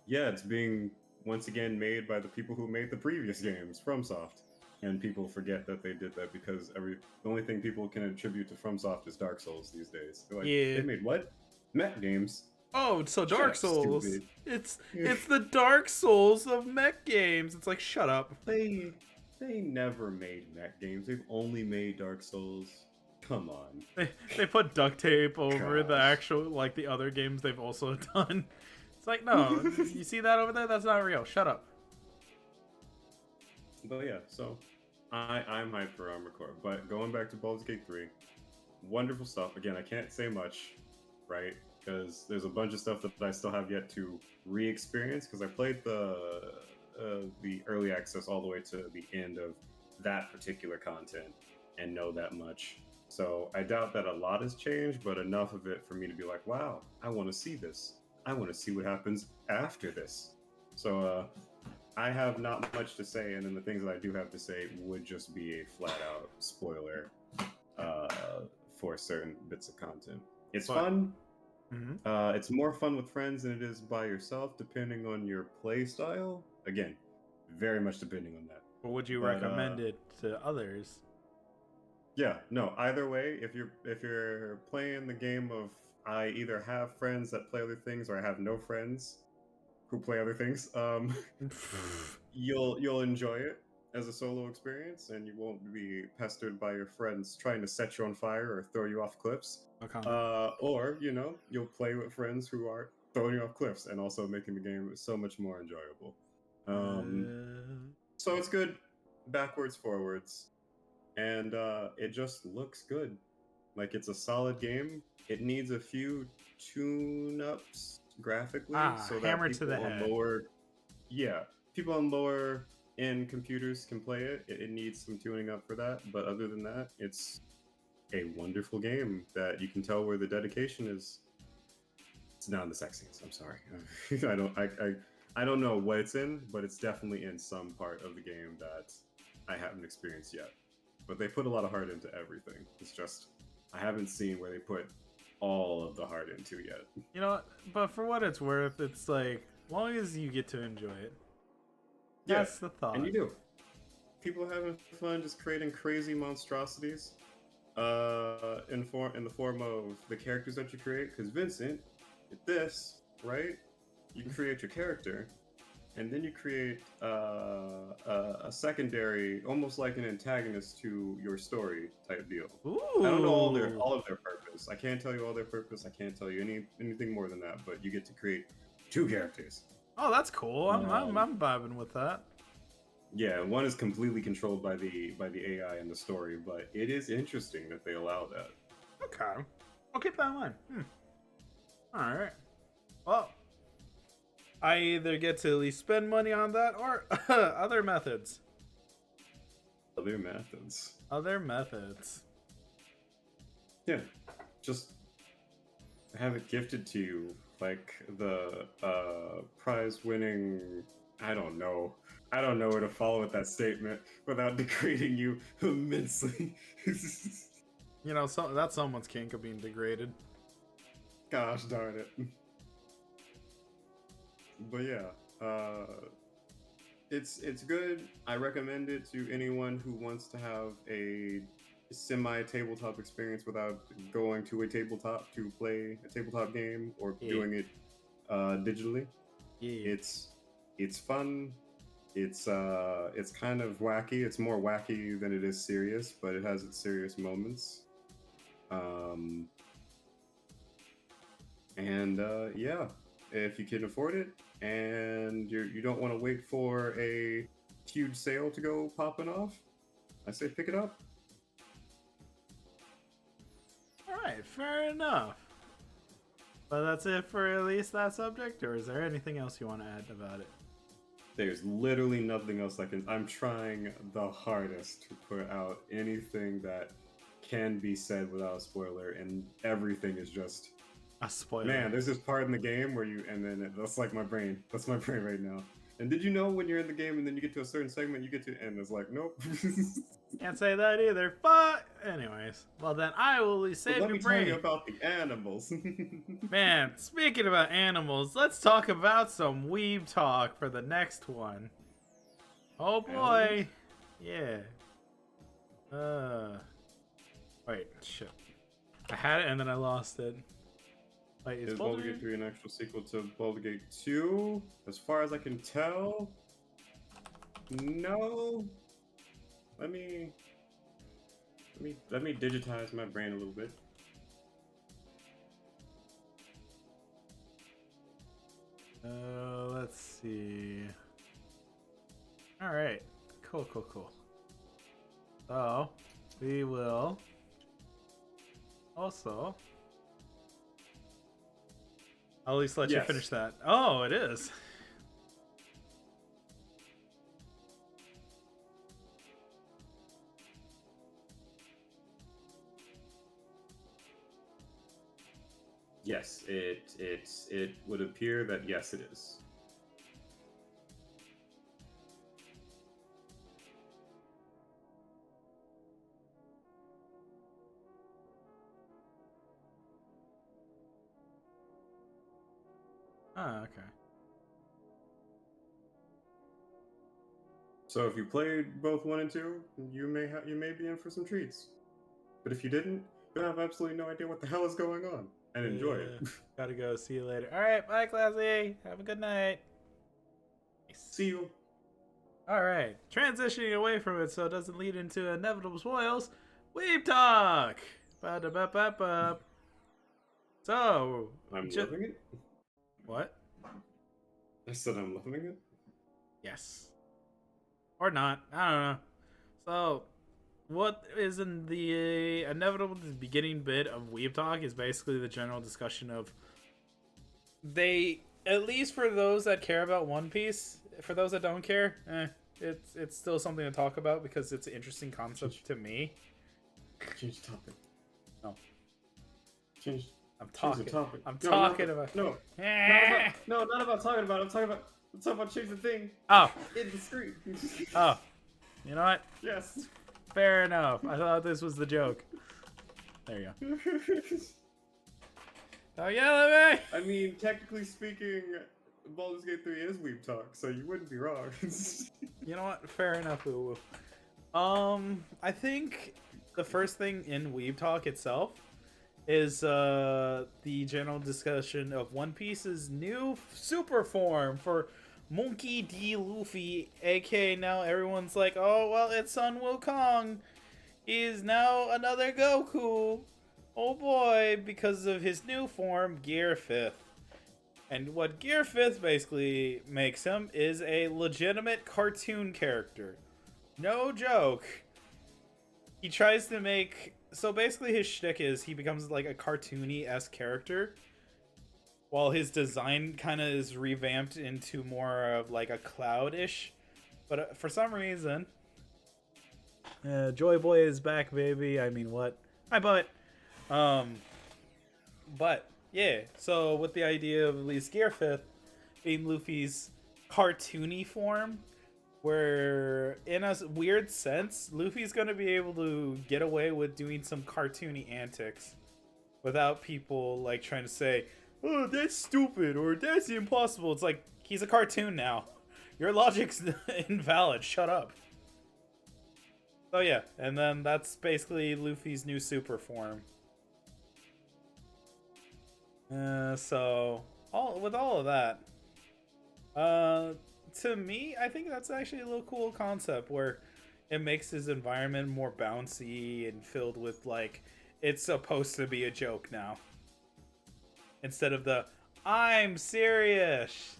yeah, it's being once again made by the people who made the previous games, FromSoft. And people forget that they did that because the only thing people can attribute to FromSoft is Dark Souls these days. They're like, Yeah. They made what? Mech games. Oh, so Dark Souls. Stupid. It's the Dark Souls of mech games. It's like, shut up. They never made mech games. They've only made Dark Souls. Come on. They put duct tape over the Gosh. actual, like, the other games they've also done. It's like, no, you see that over there? That's not real. Shut up. But yeah, so I'm hyped for Armored Core. But going back to Baldur's Gate 3, wonderful stuff. Again, I can't say much, right? Because there's a bunch of stuff that I still have yet to re-experience, because I played the early access all the way to the end of that particular content and know that much. So I doubt that a lot has changed, but enough of it for me to be like, wow, I want to see this. I want to see what happens after this. So I have not much to say, and then the things that I do have to say would just be a flat-out spoiler for certain bits of content. It's fun. Mm-hmm. It's more fun with friends than it is by yourself, depending on your play style. Again, very much depending on that. Or would you recommend it to others? Yeah, no. Either way, if you're playing the game of I either have friends that play other things or I have no friends, who play other things, you'll enjoy it as a solo experience, and you won't be pestered by your friends trying to set you on fire or throw you off cliffs. Okay. Or you'll play with friends who are throwing you off cliffs and also making the game so much more enjoyable. So it's good backwards, forwards, and it just looks good. Like it's a solid game. It needs a few tune-ups graphically so that hammer to the people on head. people on lower end computers can play it. It needs some tuning up for that, but other than that, it's a wonderful game that you can tell where the dedication is. It's not in the sex scenes. I'm sorry. I don't know what it's in, but it's definitely in some part of the game that I haven't experienced yet. But they put a lot of heart into everything. It's just I haven't seen where they put all of the heart into yet. You know what? But for what it's worth, it's like, as long as you get to enjoy it. That's the thought. And you do. People having fun just creating crazy monstrosities in the form of the characters that you create. Because Vincent, with this, right? You create your character, and then you create a secondary, almost like an antagonist to your story type deal. Ooh. I don't know all of their purpose. I can't tell you all their purpose. I can't tell you anything more than that. But you get to create 2 characters. Oh, that's cool. I'm vibing with that. Yeah, one is completely controlled by the AI in the story, but it is interesting that they allow that. Okay, I'll keep that in mind. All right. Well, I either get to at least spend money on that or other methods. Other methods. Other methods. Yeah, just have it gifted to you, like the prize-winning. I don't know where to follow with that statement without degrading you immensely. You know, that's someone's kink of being degraded. Gosh darn it. But yeah, it's good. I recommend it to anyone who wants to have a semi-tabletop experience without going to a tabletop to play a tabletop game or doing it digitally. Yeah. It's fun. It's kind of wacky. It's more wacky than it is serious, but it has its serious moments. Yeah, if you can afford it and you don't want to wait for a huge sale to go popping off, I say pick it up. All right, fair enough. But that's it for at least that subject, or is there anything else you want to add about it? There's literally nothing else I'm trying the hardest to put out anything that can be said without a spoiler, and everything is just a spoiler. Man, there's this part in the game where that's like my brain. That's my brain right now. And did you know when you're in the game and then you get to a certain segment, you get to end, it's like, nope. Can't say that either. But anyways, well then I will save your brain. Let me tell you about the animals. Man, speaking about animals, let's talk about some weeb talk for the next one. Oh boy. Yeah. Wait, shit. I had it and then I lost it. Wait, is Baldur's Gate 3 an actual sequel to Baldur's Gate 2? As far as I can tell, no. Let me digitize my brain a little bit. Let's see. All right, cool. So we will also. I'll at least let you finish that. Oh, it is. Yes, it would appear that yes, it is. Oh, okay. So if you played both 1 and 2, you may be in for some treats. But if you didn't, you'll have absolutely no idea what the hell is going on. And enjoy it. Gotta go. See you later. All right, bye, Classy. Have a good night. See you. All right, transitioning away from it so it doesn't lead into inevitable spoils. Weeb talk. Ba-da-ba-ba-ba. So, I'm loving it. What? I said I'm loving it. Yes. Or not. I don't know. So, what is in the inevitable beginning bit of Weeb Talk is basically the general discussion of at least for those that care about One Piece, for those that don't care, it's still something to talk about because it's an interesting concept to me. Change the topic. No. Change. I'm talking. The topic. I'm talking about. No. Not about talking about. I'm talking about change the thing. Oh. In the screen. Oh. You know what? Yes. Fair enough. I thought this was the joke. There you go. Oh yeah, I mean, technically speaking, Baldur's Gate 3 is Weeb Talk, so you wouldn't be wrong. You know what? Fair enough. I think the first thing in Weeb Talk itself is the general discussion of One Piece's new super form for Monkey D. Luffy, aka now everyone's like, oh, well, it's Sun Wukong. He's now another Goku. Oh boy, because of his new form, Gear 5th. And what Gear 5th basically makes him is a legitimate cartoon character. No joke. He tries to make... So basically his shtick is he becomes like a cartoony-esque character, while his design kind of is revamped into more of like a cloud-ish. But for some reason... Joy Boy is back, baby. I mean, what? Hi, Butt. But, yeah. So with the idea of at least Gear 5th being Luffy's cartoony form, where in a weird sense, Luffy's going to be able to get away with doing some cartoony antics without people like trying to say, oh, that's stupid or that's impossible. It's like, he's a cartoon now. Your logic's invalid. Shut up. So yeah, and then that's basically Luffy's new super form. So with all of that, to me, I think that's actually a little cool concept where it makes his environment more bouncy and filled with like it's supposed to be a joke now, instead of the I'm serious.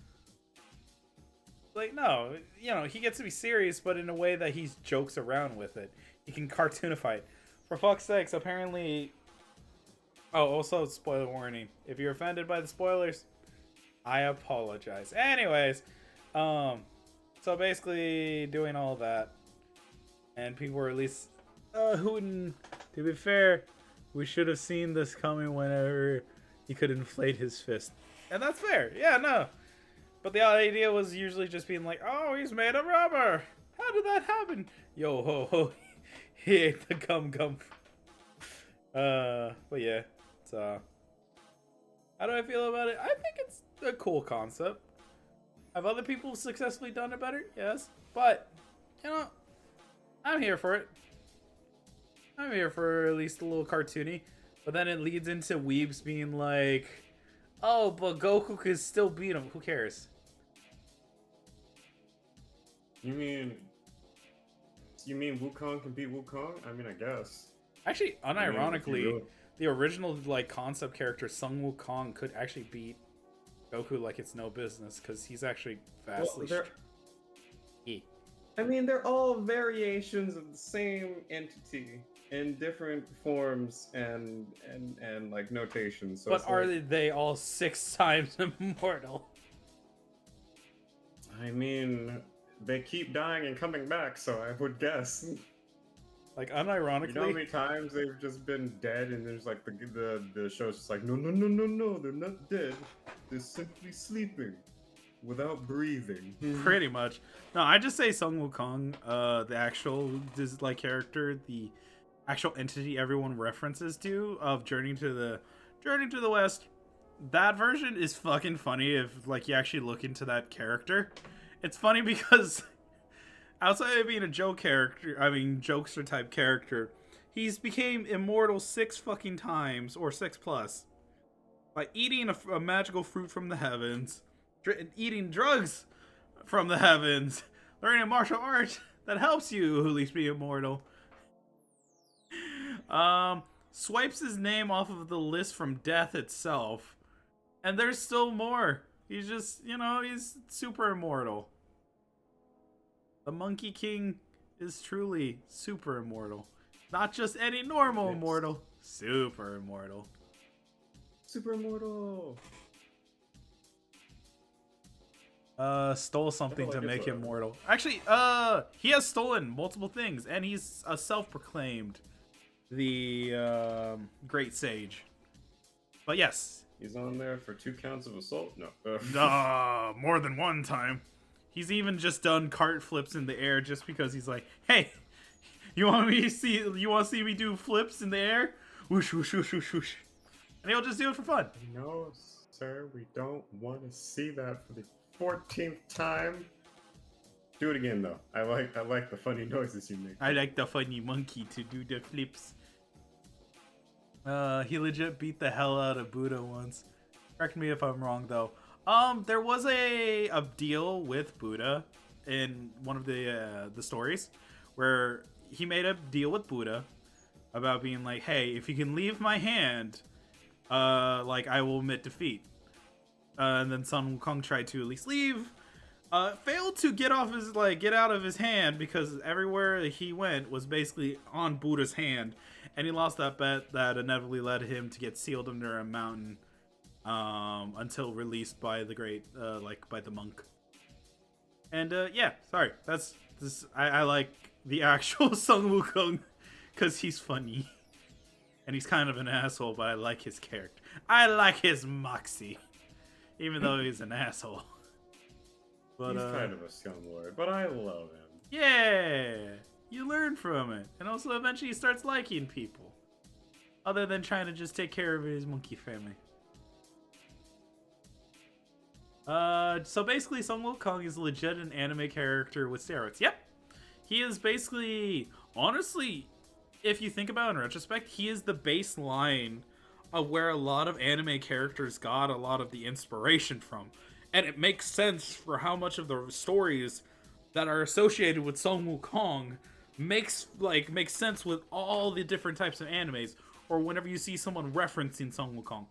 Like, no, you know, he gets to be serious, but in a way that he jokes around with it. He can cartoonify it. For fuck's sakes, apparently... Oh, also, spoiler warning. If you're offended by the spoilers, I apologize. Anyways, so basically doing all that. And people were at least hooting. To be fair, we should have seen this coming whenever he could inflate his fist. And that's fair. Yeah, no. But the idea was usually just being like, oh, he's made of rubber. How did that happen? Yo, ho, ho. He ate the gum. But yeah. So, how do I feel about it? I think it's a cool concept. Have other people successfully done it better? Yes. But, you know, I'm here for it. I'm here for at least a little cartoony. But then it leads into weebs being like, oh, but Goku could still beat him. Who cares? You mean Wukong can beat Wukong? I mean, I guess. Actually, unironically, really... the original like concept character Sun Wukong could actually beat Goku like it's no business because he's actually vastly. I mean, they're all variations of the same entity in different forms and like notations. So but are they all 6 times immortal? I mean, they keep dying and coming back, so I would guess. Like, unironically, you know how many times they've just been dead, and there's like the show's just like, no, they're not dead. They're simply sleeping without breathing. Pretty much. No, I just say Sun Wukong, the actual like character, the actual entity everyone references to of Journey to the West. That version is fucking funny if like you actually look into that character. It's funny because outside of being a jokester type character, he's became immortal 6 fucking times, or 6 plus, by eating a magical fruit from the heavens, eating drugs from the heavens. Learning a martial art that helps you at least be immortal. Swipes his name off of the list from death itself. And there's still more. He's just, he's super immortal. The Monkey King is truly super immortal. Not just any normal immortal. Super immortal. Super immortal. Stole something to like make it's him mortal. Actually, he has stolen multiple things, and he's a self-proclaimed the great sage. But yes, He's on there for 2 counts of assault. No, more than one time. He's even just done cart flips in the air just because he's like, hey, you want to see me do flips in the air? Whoosh, whoosh, whoosh, whoosh, whoosh. And he'll just do it for fun. No, sir, we don't want to see that for the 14th time. Do it again, though. I like the funny noises you make. I like the funny monkey to do the flips. He legit beat the hell out of Buddha once. Correct me if I'm wrong, though. There was a deal with Buddha in one of the stories where he made a deal with Buddha about being like, hey, if you can leave my hand, I will admit defeat. And then Sun Wukong tried to at least leave, failed to get out of his hand because everywhere he went was basically on Buddha's hand, and he lost that bet that inevitably led him to get sealed under a mountain, until released by the great, by the monk. And yeah, sorry, that's this. I like the actual Sun Wukong because he's funny, and he's kind of an asshole, but I like his character. I like his moxie. Even though he's an asshole. But, he's kind of a scumlord, but I love him. Yeah! You learn from it. And also eventually he starts liking people. Other than trying to just take care of his monkey family. So basically Sun Wukong is legit an anime character with steroids. Yep! He is basically, honestly, if you think about it in retrospect, he is the baseline of where a lot of anime characters got a lot of the inspiration from. And it makes sense for how much of the stories that are associated with Sun Wukong makes sense with all the different types of animes, or whenever you see someone referencing Sun Wukong.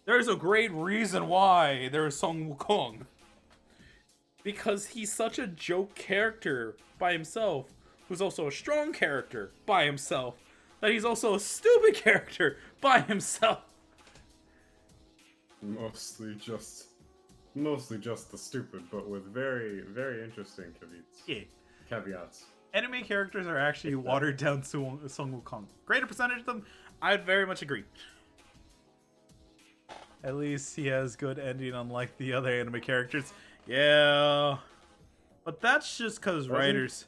There's a great reason why there's Sun Wukong. Because he's such a joke character by himself, who's also a strong character by himself, that he's also a stupid character by himself. Mostly just the stupid, but with very, very interesting caveats. Anime characters are actually watered down Sun Wukong. Greater percentage of them, I'd very much agree. At least he has good ending, unlike the other anime characters. Yeah, but that's just because writers.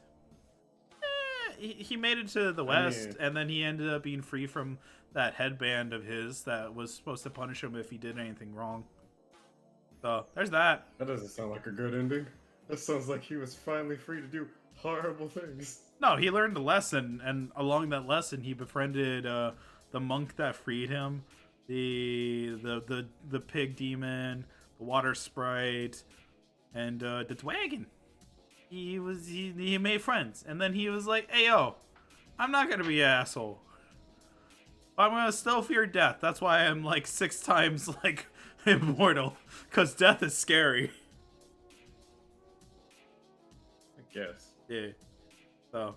He made it to the West, and then he ended up being free from that headband of his that was supposed to punish him if he did anything wrong. So, there's that. That doesn't sound like a good ending. That sounds like he was finally free to do horrible things. No, he learned a lesson, and along that lesson, he befriended the monk that freed him, the pig demon, the water sprite, and the dragon. He made friends, and then he was like, hey yo, I'm not gonna be an asshole. I'm gonna still fear death. That's why I'm 6 times immortal, because death is scary. I guess. Yeah. So,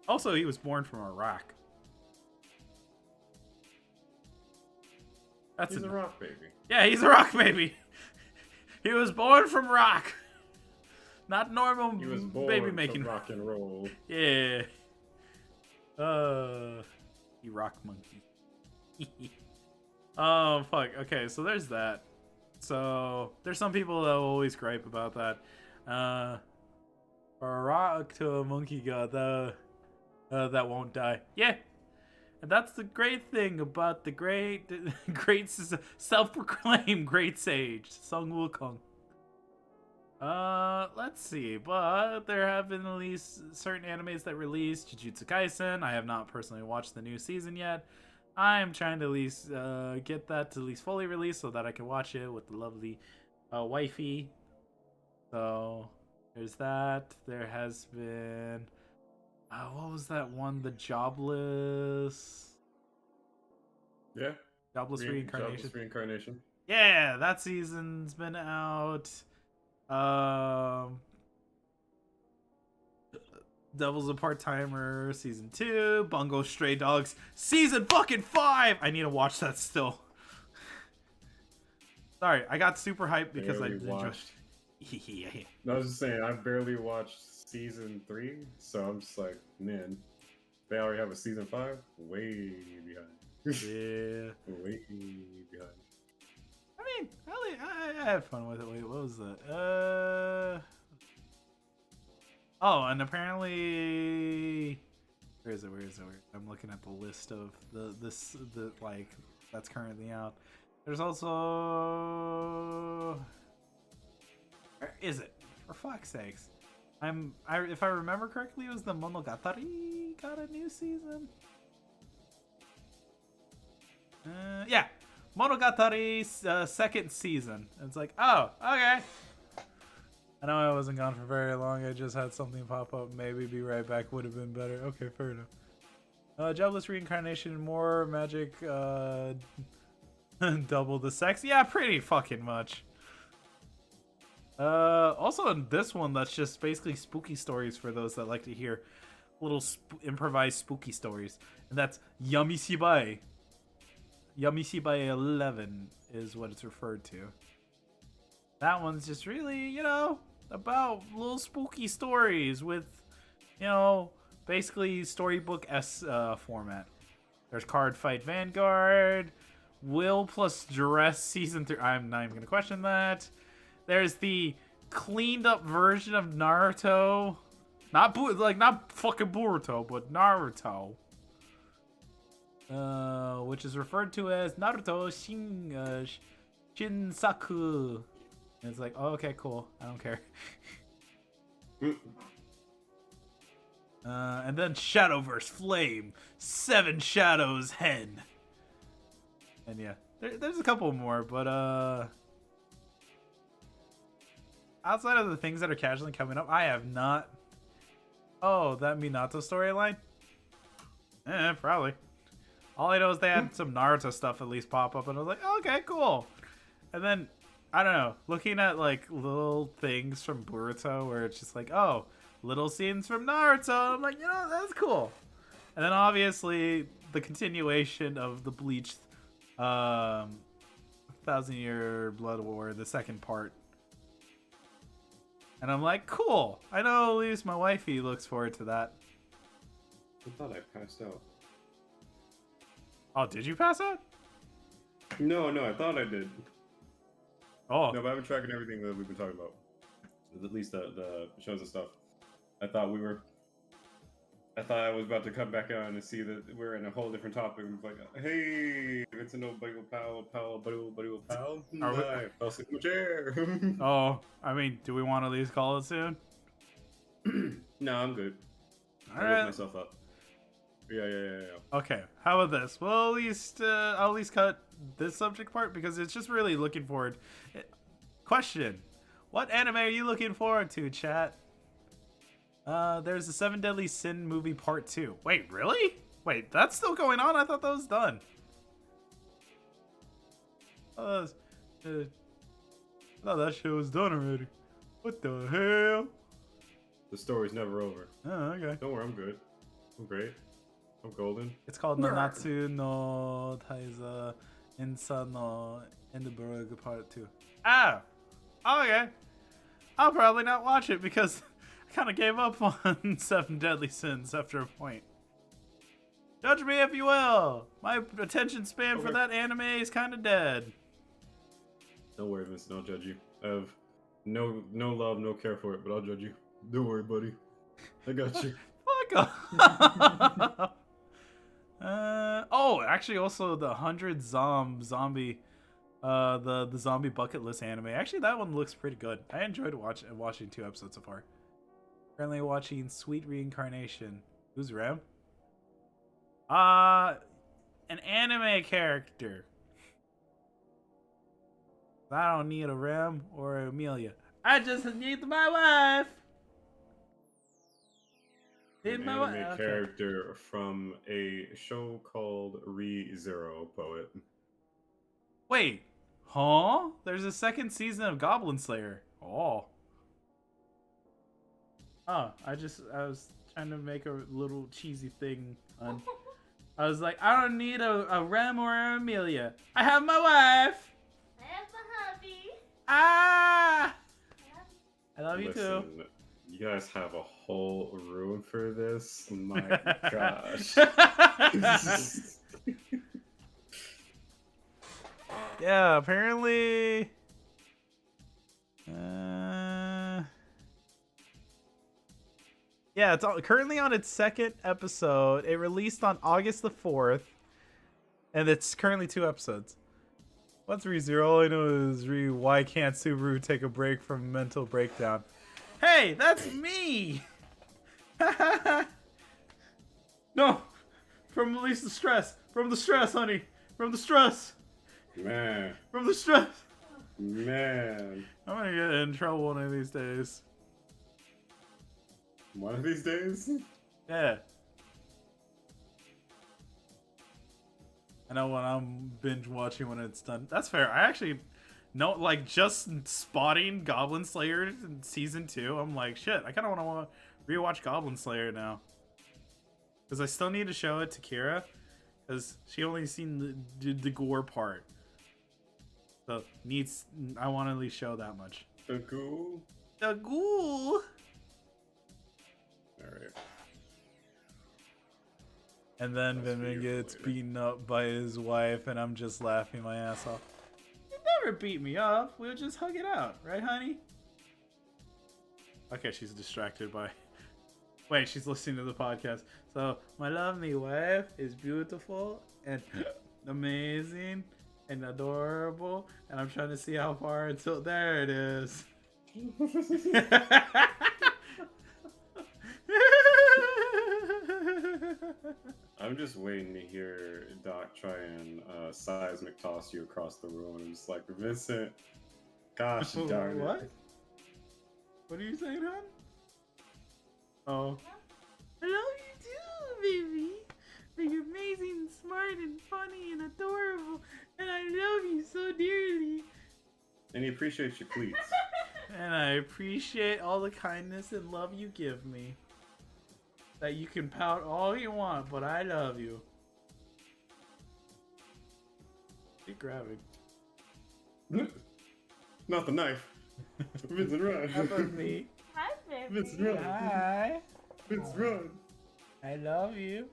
also he was born from Iraq. He's a rock baby. Yeah, he's a rock baby. He was born from rock. Not normal He was born baby making. from rock and roll. Yeah. You rock monkey. Oh, fuck. Okay, so there's that. So, there's some people that will always gripe about that. For a rock to a monkey god, that won't die. Yeah. And that's the great thing about the great self-proclaimed great sage, Sun Wukong. Let's see, but there have been at least certain animes that released. Jujutsu Kaisen, I have not personally watched the new season yet. I'm trying to at least get that to at least fully released so that I can watch it with the lovely wifey. So, There's that. There has been. What was that one? The Jobless. Yeah. Jobless Reincarnation. Jobless Reincarnation. Yeah, that season's been out. Devil's a Part-Timer season 2. Bungo Stray Dogs season fucking 5. I need to watch that still. Sorry, I got super hyped because I watched. No, I was just saying, I barely watched season 3, so I'm just like, man, they already have a season 5? Way behind. Yeah. Way behind. I mean, I had fun with it. Wait, what was that? Oh, and apparently, where is it? I'm looking at the list of the that's currently out. There's also, where is it? For fuck's sakes, if I remember correctly, it was the Monogatari got a new season. Yeah, Monogatari second season. It's like, oh, okay. I know I wasn't gone for very long. I just had something pop up. Maybe be right back would have been better. Okay, fair enough. Jobless Reincarnation, more magic, double the sex. Yeah, pretty fucking much. Also in this one, that's just basically spooky stories for those that like to hear little improvised spooky stories. And that's Yamishibai. Yamishibai 11 is what it's referred to. That one's just really, you know, about little spooky stories with, you know, basically storybook-esque format. There's Card Fight Vanguard, Will plus Dress Season 3. I'm not even going to question that. There's the cleaned up version of Naruto. Not fucking Boruto, but Naruto. Which is referred to as Naruto Shinsaku. And it's like, oh, okay, cool. I don't care. And then Shadowverse Flame, 7 Shadows Hen. And yeah, there's a couple more, but outside of the things that are casually coming up, I have not. Oh, that Minato storyline? Probably. All I know is they had some Naruto stuff at least pop up, and I was like, oh, okay, cool. And then, I don't know, looking at like little things from Boruto where it's just like, oh, little scenes from Naruto. I'm like, you know, that's cool. And then obviously the continuation of the Bleach 1,000-Year Blood War, the second part. And I'm like, cool. I know at least my wifey looks forward to that. I thought I passed out. Oh, did you pass out? No, I thought I did. Oh. No, but I've been tracking everything that we've been talking about. At least the shows and stuff. I thought I was about to come back on and see that we're in a whole different topic. I'm like, hey, it's a no buddy pal, buddy pal. I fell asleep in my chair. Oh, I mean, do we want to at least call it soon? No, I'm good. All I right. woke myself up. Yeah. Okay, how about this? Well, at least I'll at least cut this subject part because it's just really looking forward. Question: what anime are you looking forward to, chat? There's the 7 Deadly Sin movie part 2. Wait, really? Wait, that's still going on? I thought that was done. I thought that shit was done already. What the hell? The story's never over. Oh, okay. Don't worry, I'm good. I'm great. I'm golden. It's called Nanatsu no Taiza Insa no Enderberg Part 2. Ah! Okay. I'll probably not watch it because I kind of gave up on 7 Deadly Sins after a point. Judge me if you will. My attention span for that anime is kind of dead. Don't worry, Vincent. I'll judge you. I have no love, no care for it, but I'll judge you. Don't worry, buddy. I got you. Fuck off. Oh, actually, also the 100 zombie, the zombie bucket list anime. Actually, that one looks pretty good. I enjoyed watching 2 episodes so far. Currently watching Sweet Reincarnation. Who's Rem? An anime character. I don't need a Rem or Amelia. I just need my wife. An In my anime okay. character from a show called ReZero Poet. Wait, huh? There's a second season of Goblin Slayer. Oh. Oh, I was trying to make a little cheesy thing. I was like, I don't need a Rem or an Amelia. I have my wife. I have a hubby. Ah! I love you too. Listen, you guys have a whole room for this? My gosh. Yeah, apparently. Yeah, it's currently on its second episode. It released on August the 4th, and it's currently 2 episodes. What's ReZero? All I know is why can't Subaru take a break from mental breakdown? Hey, that's me! No! From release the stress! From the stress, honey! From the stress! Man. From the stress! Man. I'm gonna get in trouble one of these days. One of these days? Yeah. I know when I'm binge watching when it's done. That's fair. I actually know, like, just spotting Goblin Slayer in season 2, I'm like, shit, I kind of want to rewatch Goblin Slayer now. Because I still need to show it to Kira. Because she only seen the gore part. So, I want to at least show that much. The ghoul? The ghoul! Alright. And then That's Vinman gets beautiful, beaten up by his wife, and I'm just laughing my ass off. You never beat me up. We'll just hug it out, right, honey? Okay, she's distracted by... Wait, she's listening to the podcast. So, my lovely wife is beautiful and amazing and adorable, and I'm trying to see how far until... There it is. I'm just waiting to hear Doc try and seismic toss you across the room. I'm just like, Vincent, gosh darn it. What? What are you saying, hon? Oh. I love you too, baby. Like, you're amazing, smart, and funny, and adorable. And I love you so dearly. And he appreciates your cleats. And I appreciate all the kindness and love you give me. That you can pout all you want, but I love you. Keep grabbing. Not the knife. Vincent, run. That was me. Hi, baby. Vincent, run. Hi. Vincent, run. I love you.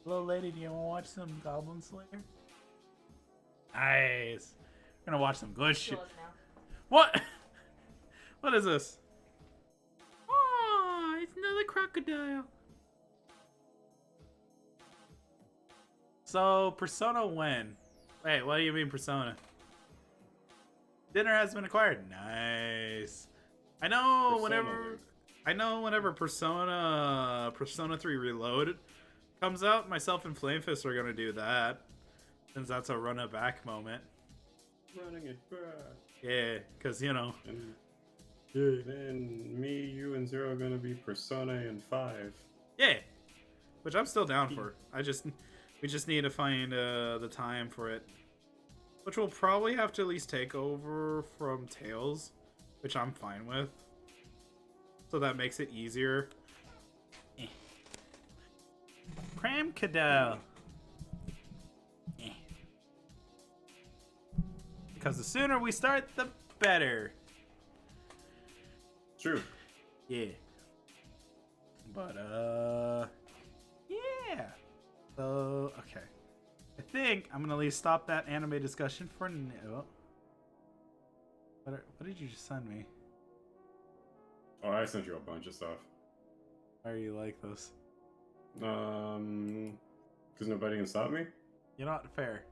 Little lady, do you want to watch some Goblin Slayer? Nice. We're gonna watch some good shit. Close now. What? What is this? Oh, it's another crocodile. So, Persona when? Wait, what do you mean Persona? Dinner has been acquired. Nice. I know whenever Persona 3 Reloaded comes out, myself and Flamefist are gonna do that. Since that's a run it back moment. Running it back. Yeah, because, you know. And then me, you, and Zero are gonna be Persona in 5. Yeah. Which I'm still down for. We just need to find the time for it. Which we'll probably have to at least take over from Tails. Which I'm fine with. So that makes it easier. Cramcadel. Because the sooner we start, the better. True. Yeah. But, yeah. So, okay. I think I'm gonna at least stop that anime discussion for now. What did you just send me? Oh, I sent you a bunch of stuff. Why are you like this? Because nobody can stop me? You're not fair.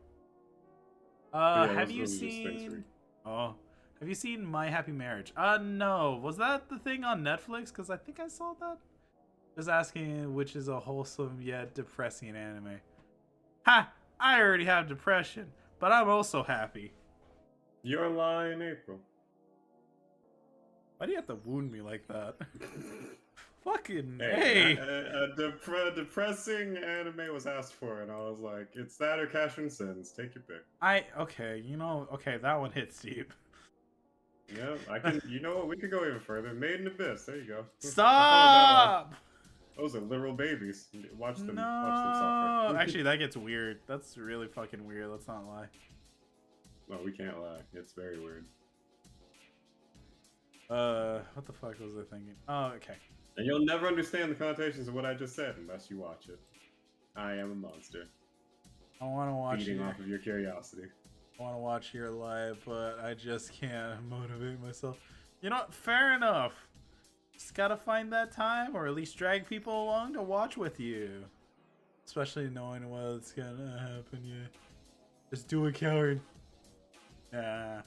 Yeah, Have those you are just things seen... Oh. Have you seen My Happy Marriage? No. Was that the thing on Netflix? Because I think I saw that. Just asking which is a wholesome yet depressing anime. Ha! I already have depression, but I'm also happy. You're lying, April. Why do you have to wound me like that? Fucking Hey, hey. a depressing anime was asked for, and I was like, it's that or Cash and Sins. Take your pick. Okay, okay, that one hits deep. Yeah, I can. You know what? We could go even further. Made in Abyss. There you go. I followed that one. Stop! Those are literal babies. Watch them No, suffer. actually, that gets weird. That's really fucking weird. Let's not lie. No, we can't lie. It's very weird. What the fuck was I thinking? Oh, okay. And you'll never understand the connotations of what I just said unless you watch it. I am a monster. I want to watch Feeding your, off of your curiosity. I want to watch your live, but I just can't motivate myself. You know what? Fair enough. Just gotta find that time, or at least drag people along to watch with you. Especially knowing what's gonna happen. Yeah. Just do it, coward. Nah.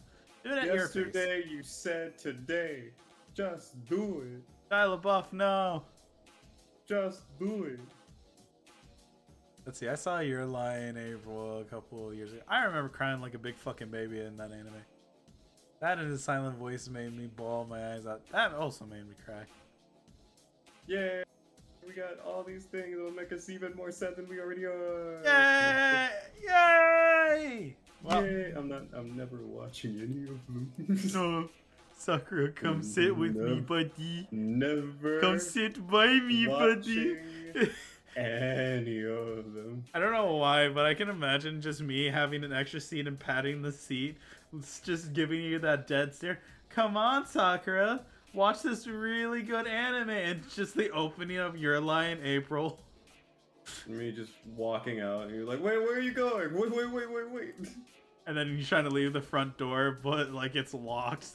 Do it at your pace. Yesterday you said today. Just do it. Shia LaBeouf, no. Just do it. Let's see, I saw Your Lie in April a couple of years ago. I remember crying like a big fucking baby in that anime. That and his silent voice made me bawl my eyes out. That also made me cry. Yeah, we got all these things that'll make us even more sad than we already are. Yay! Yay! Well, Yay! I'm never watching any of them. no. Sakura, come sit with me, buddy. Never. Come sit by me, buddy. watching any of them. I don't know why, but I can imagine just me having an extra seat and patting the seat. It's just giving you that dead stare. Come on, Sakura. Watch this really good anime. And just the opening of Your Lie in April. Me just walking out, and you're like, wait, where are you going? Wait. And then you're trying to leave the front door, but like it's locked.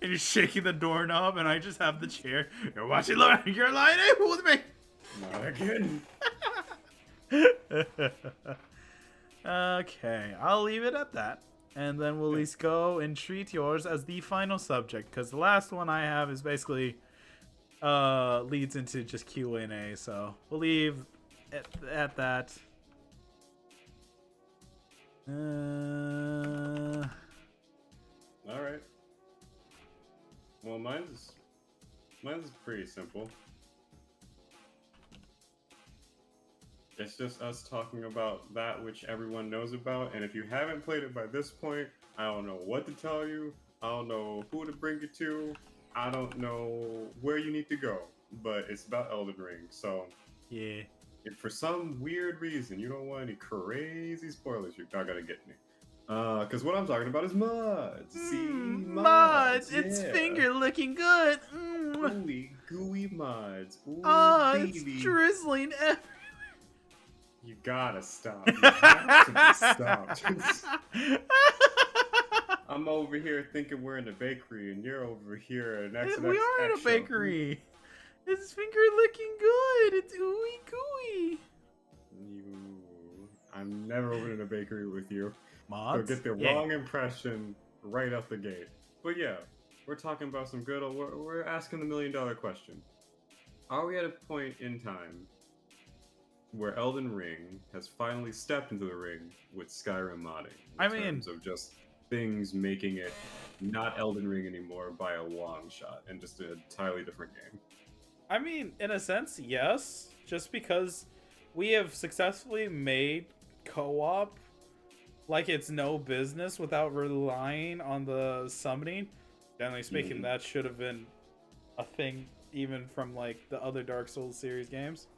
And you're shaking the doorknob, and I just have the chair. You're watching Your Lie in April with me. Not again. Okay, I'll leave it at that. And then we'll at least go and treat yours as the final subject. Because the last one I have is basically leads into just Q&A. So we'll leave at that. All right. Well, mine's pretty simple. It's just us talking about that which everyone knows about, and if you haven't played it by this point, I don't know what to tell you. I don't know who to bring you to. I don't know where you need to go, but it's about Elden Ring. So, Yeah. if for some weird reason you don't want any crazy spoilers, you're not gonna get me. Because what I'm talking about is mods. See, mods. It's yeah. finger looking good. Gooey mods. Ooh, Oh, baby. it's drizzling everywhere. You gotta stop. You have to be stopped. I'm over here thinking we're in a bakery, and you're over here in XNX. We are in a bakery. It's finger looking good. It's ooey gooey. I'm never over in a bakery with you. Mods? So get the wrong impression right out the gate. But yeah, we're talking about some good old. We're asking the $1 million question. Are we at a point in time where Elden Ring has finally stepped into the ring with Skyrim modding? In terms of just things making it not Elden Ring anymore by a long shot and just an entirely different game. I mean, in a sense, yes. Just because we have successfully made co-op like it's no business without relying on the summoning. Generally speaking, that should have been a thing even from like the other Dark Souls series games.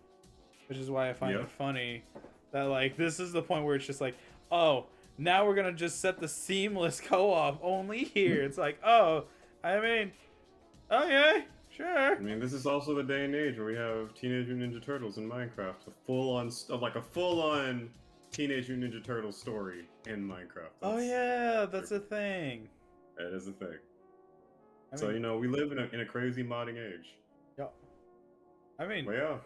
Which is why I find it funny that like this is the point where it's just like, oh, now we're gonna just set the seamless co-op only here. It's like, oh, I mean, okay, sure. I mean, this is also the day and age where we have Teenage Mutant Ninja Turtles in Minecraft, a full-on Teenage Mutant Ninja Turtles story in Minecraft. That's a thing. It is a thing. I So mean, we live in a crazy modding age. Yeah. I mean, But yeah.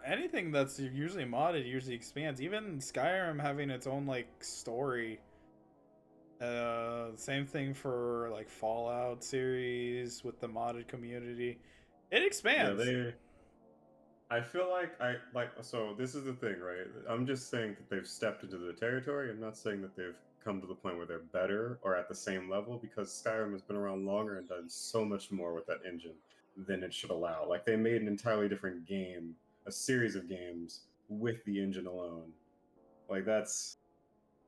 Anything that's usually modded usually expands. Even Skyrim having its own like story. Same thing for like Fallout series with the modded community. It expands. Yeah, I feel so this is the thing, right? I'm just saying that they've stepped into the territory. I'm not saying that they've come to the point where they're better or at the same level, because Skyrim has been around longer and done so much more with that engine than it should allow. Like they made an entirely different game, a series of games with the engine alone. Like that's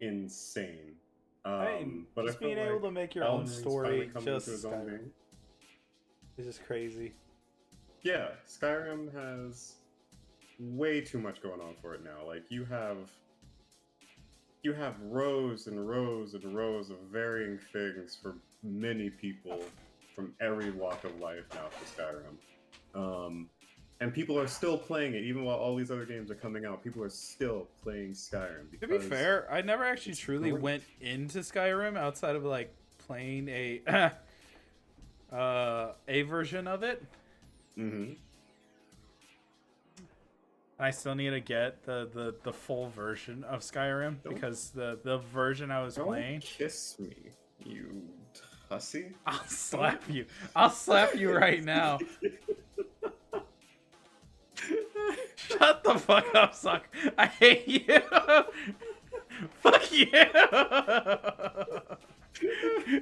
insane. I mean, But I just feel being able like to make your Elden own Ring's story finally coming just into his own Skyrim. game. It's just crazy. Yeah, Skyrim has way too much going on for it now. Like you have rows and rows and rows of varying things for many people from every walk of life now for Skyrim. And people are still playing it, even while all these other games are coming out. People are still playing Skyrim. To be fair, I never actually truly great. went into Skyrim outside of like playing a a version of it. Mm-hmm. I still need to get the full version of Skyrim because the version I was Don't playing. kiss me, you hussy. I'll slap you. I'll slap you right now. Shut the fuck up, Suck. I hate you. Fuck you.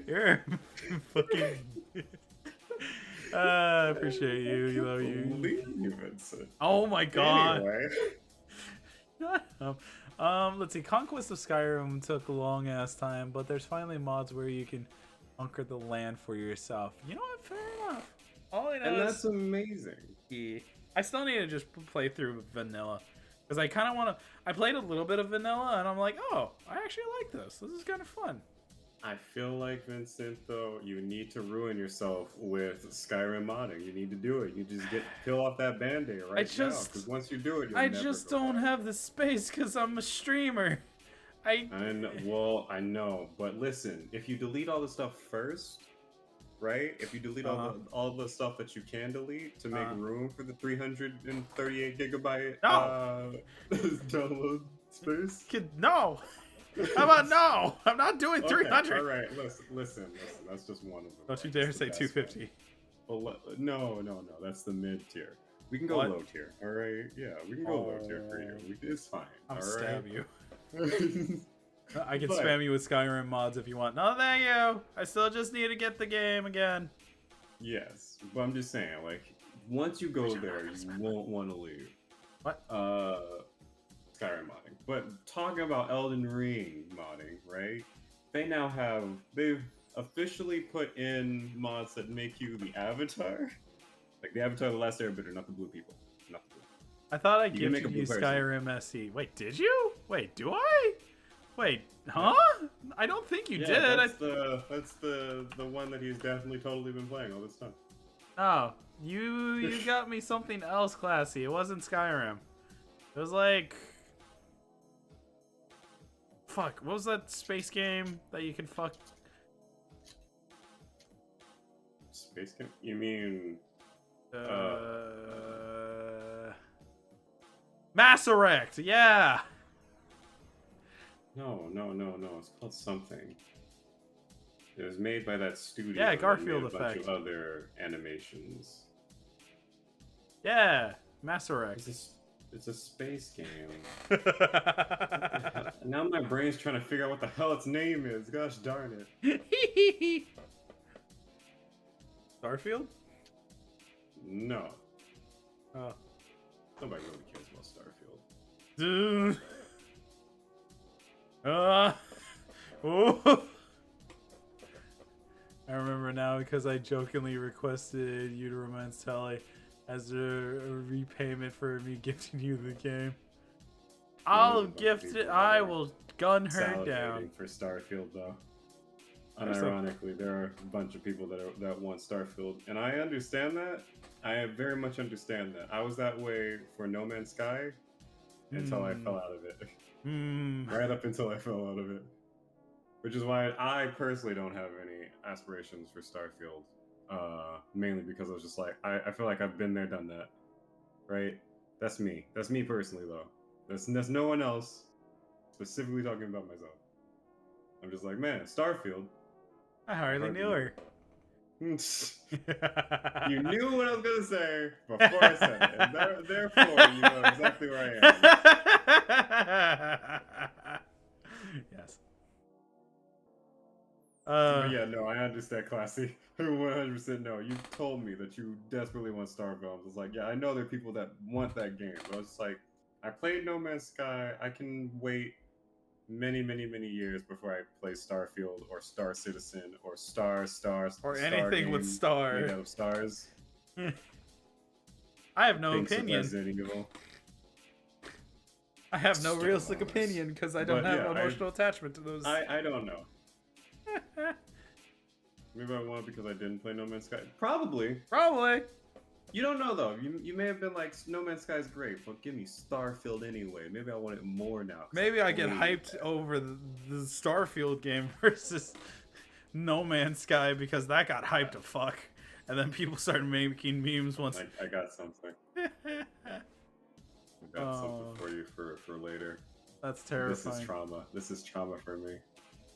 You're fucking. I appreciate you. You love you. Believe you, Vincent. Oh my god. Anyway. Let's see. Conquest of Skyrim took a long ass time, but there's finally mods where you can conquer the land for yourself. You know what? Fair enough. All I know And is that's amazing. I still need to just play through vanilla because I kind of want to. I played a little bit of vanilla and I'm like, oh, I actually like this. This is kind of fun. I feel like, Vincent, though, you need to ruin yourself with Skyrim modding. You need to do it. You just peel off that band-aid right now. Because once you do it, you'll I never just go don't back. have the space because I'm a streamer. Well, I know, but listen, if you delete all the stuff first, right? If you delete all the stuff that you can delete to make room for the 338 gigabyte download space, No. How about no? I'm not doing okay, 300. all right, listen. That's just one of them. Don't you right? dare That's say the best 250. one. Well, no. That's the mid tier. We can go What? low tier. All right. Yeah, we can go low tier for you. It's fine. I'll all stab right? you. I can But- spam you with Skyrim mods if you want. No, thank you. I still just need to get the game again. Yes, but I'm just saying, like, once you go there, you won't want to leave. What? Skyrim modding. But talking about Elden Ring modding, right? They've officially put in mods that make you the Avatar. Like the Avatar of the Last Airbender, not the blue people. Not the blue. I thought I You can make gifted a you blue person. Skyrim SE. Wait, did you? Wait, do I? Wait, huh? I don't think you did. That's the one that he's definitely totally been playing all this time. Oh, you got me something else classy. It wasn't Skyrim. It was like, fuck. What was that space game that you could fuck? Space Camp? You mean Mass Effect. Yeah. No. It's called something. It was made by that studio. Yeah, that Garfield made a bunch Effect. of other animations. Yeah, Mass Effect. It's a space game. Now my brain's trying to figure out what the hell its name is. Gosh darn it. Starfield? No. Oh. Nobody really cares about Starfield. Dude. Oh. I remember now because I jokingly requested you to remind Sally as a repayment for me gifting you the game. I'll gift it. I will gun her down. For Starfield, though. There's Unironically, there are a bunch of people that want Starfield, and I understand that. I very much understand that. I was that way for No Man's Sky until I fell out of it. Right up until I fell out of it. Which is why I personally don't have any aspirations for Starfield. Mainly because I was just like, I feel like I've been there, done that. Right? That's me. That's me personally, though. That's no one else. Specifically talking about myself. I'm just like, man, Starfield. I hardly knew her. You knew what I was gonna say before I said it, and therefore you know exactly where I am. Yes. But yeah, no, I understand, Classy. 100% no. You told me that you desperately want Starfield. I was like, yeah, I know there are people that want that game. But I was just like, I played No Man's Sky. I can wait many, many, many years before I play Starfield or Star Citizen or or Star anything with game Star. made out of stars. I have no Thinks of opinion. Resident Evil. I have no Still realistic among us. opinion because I don't But have yeah, emotional attachment to those. I don't know. Maybe I won because I didn't play No Man's Sky. Probably. Probably. You don't know though. You may have been like, No Man's Sky is great, but give me Starfield anyway. Maybe I want it more now. Maybe I get hyped over the Starfield game versus No Man's Sky because that got hyped to fuck. And then people started making memes once. I got something. I got something for you for later. That's terrifying. This is trauma. This is trauma for me.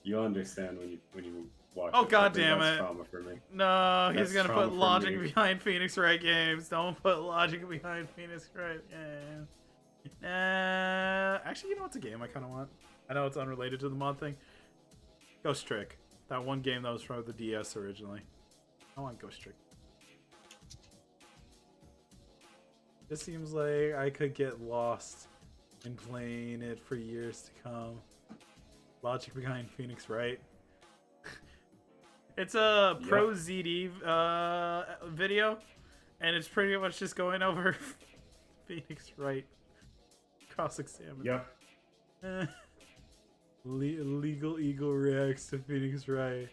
You understand when you watch. Oh, it, God but damn that's it. trauma for me. No, he's That's gonna trauma put for logic me. behind Phoenix Wright games. Don't put logic behind Phoenix Wright games. Actually, you know what's a game I kind of want? I know it's unrelated to the mod thing. Ghost Trick. That one game that was from the DS originally. I want Ghost Trick. This seems like I could get lost in playing it for years to come. Logic behind Phoenix Wright. It's a pro ZD video, and it's pretty much just going over Phoenix Wright cross-examine. Yep. Legal Eagle reacts to Phoenix Wright.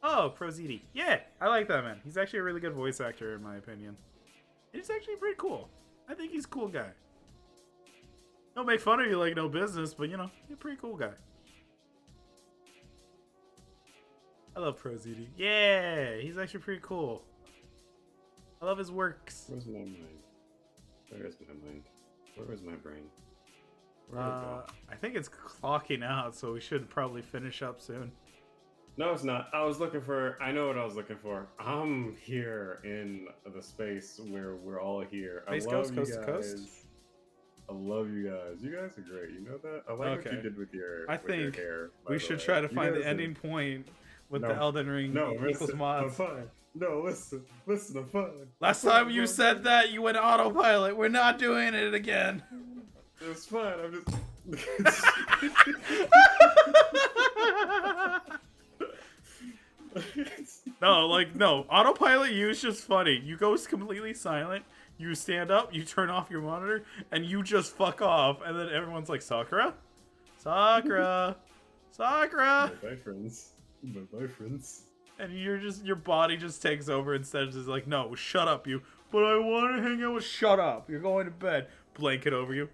Oh, pro ZD. Yeah, I like that man. He's actually a really good voice actor in my opinion. He's actually pretty cool. I think he's a cool guy. Don't make fun of you like no business, but you know, he's a pretty cool guy. I love Pro ZD. Yeah, he's actually pretty cool. I love his works. Where's my mind? Where is my mind? Where is my brain? Where did it go? I think it's clocking out, so we should probably finish up soon. No, it's not. I was looking for. I know what I was looking for. I'm here in the space where we're all here. Space I love Coast, you Coast to guys. Coast? I love you guys. You guys are great. You know that. I like what you did with your. I with your think hair, by we the should way. try to You find guys the are- ending point with No. the Elden Ring No, equals listen. I'm mods. fine. No, listen. I'm fine. Last time you said that, you went autopilot. We're not doing it again. It's fine. I'm just. No, autopilot you is just funny. You go completely silent, you stand up, you turn off your monitor, and you just fuck off, and then everyone's like, Sakura? Sakura! Sakura! Bye, friends. Bye, friends. And your body just takes over instead of just like, no, shut up, you. But I want to hang out with, shut up. You're going to bed. Blanket over you.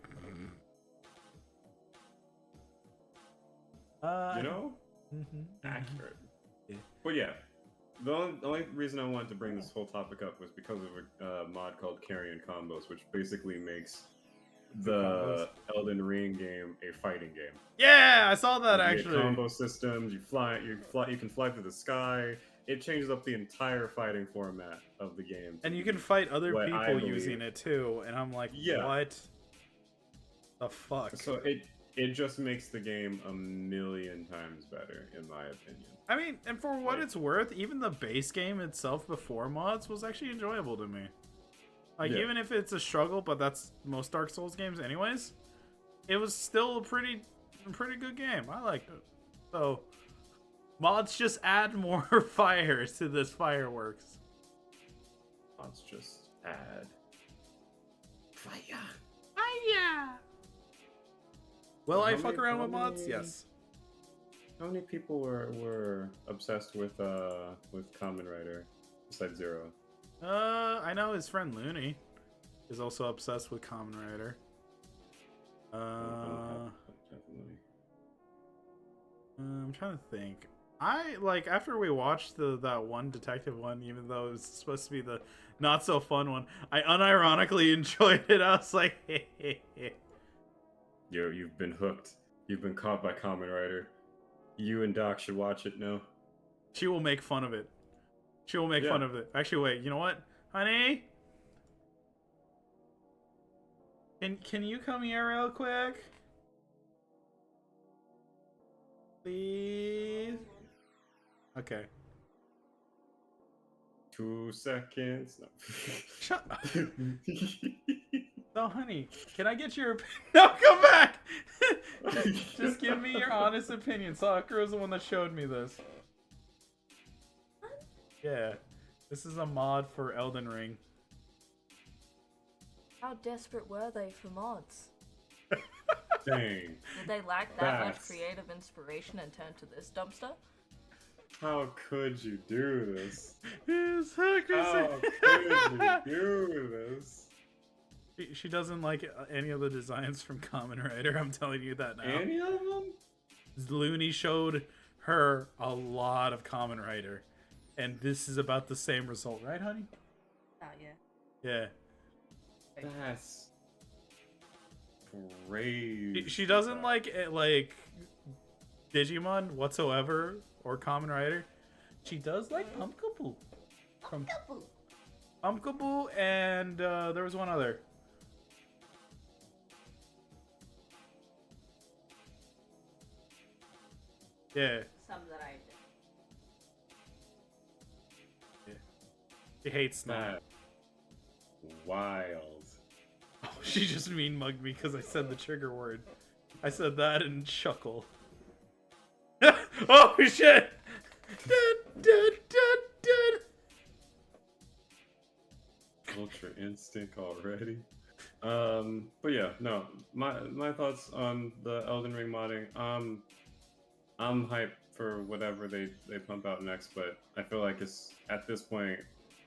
You know? Mm-hmm. Accurate. Yeah. But yeah, the only reason I wanted to bring this whole topic up was because of a mod called Carrion Combos, which basically makes the Elden Ring game a fighting game. Yeah, I saw that You get actually. combo systems. You can fly through the sky. It changes up the entire fighting format of the game. And you can fight other what I people believe. using it too. And I'm like, Yeah. what the fuck? So it just makes the game a million times better, in my opinion. I mean, and for what it's worth, even the base game itself before mods was actually enjoyable to me. Like, Yeah. even if it's a struggle, but that's most Dark Souls games anyways, it was still a pretty good game. I liked it. So, mods just add more fire to this fireworks. Let's just add fire. Fire! Will How I many- fuck around how with mods? many- Yes. How many people were obsessed with Kamen Rider besides Zero? I know his friend Looney is also obsessed with Kamen Rider. Definitely. I'm trying to think. After we watched that one detective one, even though it was supposed to be the not so fun one, I unironically enjoyed it. I was like, Yo, you've been hooked. You've been caught by Kamen Rider. You and Doc should watch it now. she will make fun of it. She will make Yeah. fun of it. Actually, wait, you know what? Honey? Can you come here real quick? Please? Okay. 2 seconds. No. Shut up. No, honey, can I get your opinion? No, come back! Just give me your honest opinion. Sakura's the one that showed me this. Yeah. This is a mod for Elden Ring. How desperate were they for mods? Dang. Did they lack that much That's- creative inspiration and turn to this dumpster? How could you do this? Yes, How could you do this? She doesn't like any of the designs from Kamen Rider. I'm telling you that now. Any of them? Looney showed her a lot of Kamen Rider, and this is about the same result, right, honey? Oh, yeah. Yeah. That's crazy. She doesn't like Digimon whatsoever or Kamen Rider. She does like Pumpkaboo. From Pumpkaboo, and there was one other. Yeah. Some that I did. She hates Snow. That's wild. Oh, she just mean mugged me because I said the trigger word. I said that and chuckle. Oh shit! Dun. Ultra instinct already. But yeah, no. My thoughts on the Elden Ring modding. I'm hyped for whatever they pump out next, but I feel like it's at this point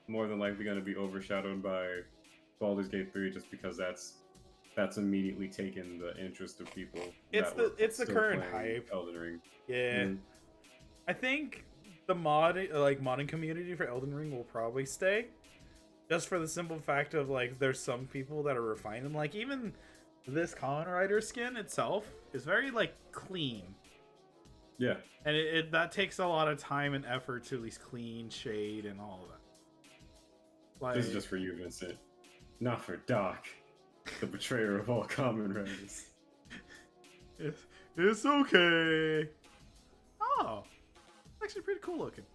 more than likely going to be overshadowed by Baldur's Gate 3, just because that's immediately taken the interest of people. It's that were the still current playing hype. Elden Ring. Yeah. Mm. I think the modding community for Elden Ring will probably stay. Just for the simple fact of there's some people that are refined, and even this Kamen Rider skin itself is very clean. Yeah. And it that takes a lot of time and effort to at least clean, shade, and all of that. This is just for you, Vincent. Not for Doc, the betrayer of all Kamen Riders. It's okay. Oh, actually pretty cool looking.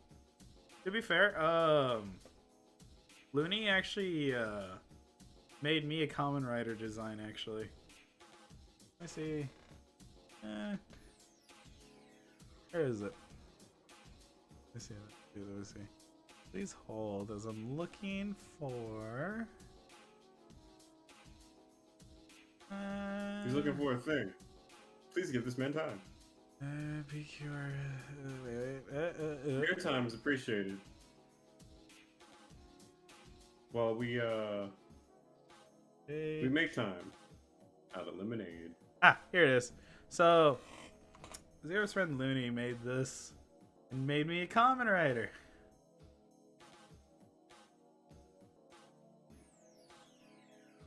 To be fair, Looney actually made me a Kamen Rider design. Actually, let me see. Where is it? Let me see. Please hold as I'm looking for. He's looking for a thing. Please give this man time. Your time is appreciated. Well, we make time out of lemonade. Ah, here it is. So, Zero's friend Looney made this and made me a Kamen Rider.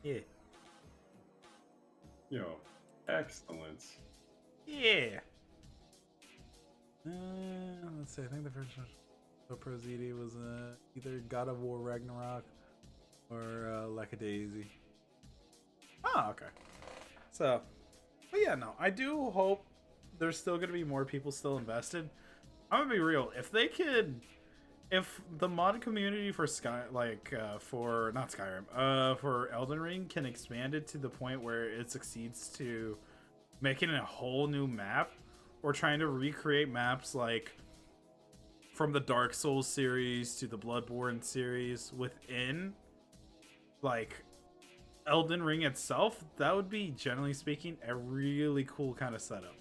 Yeah. Yo, excellence. Yeah. Let's see. I think the first Pro ZD was either God of War Ragnarok or Lackadaisy. Oh, okay. So, but yeah, no, I do hope there's still going to be more people still invested. I'm gonna be real. If they could, if the mod community for for not Skyrim, for Elden Ring can expand it to the point where it succeeds to making a whole new map, or trying to recreate maps from the Dark Souls series to the Bloodborne series within Elden Ring itself, that would be, generally speaking, a really cool kind of setup.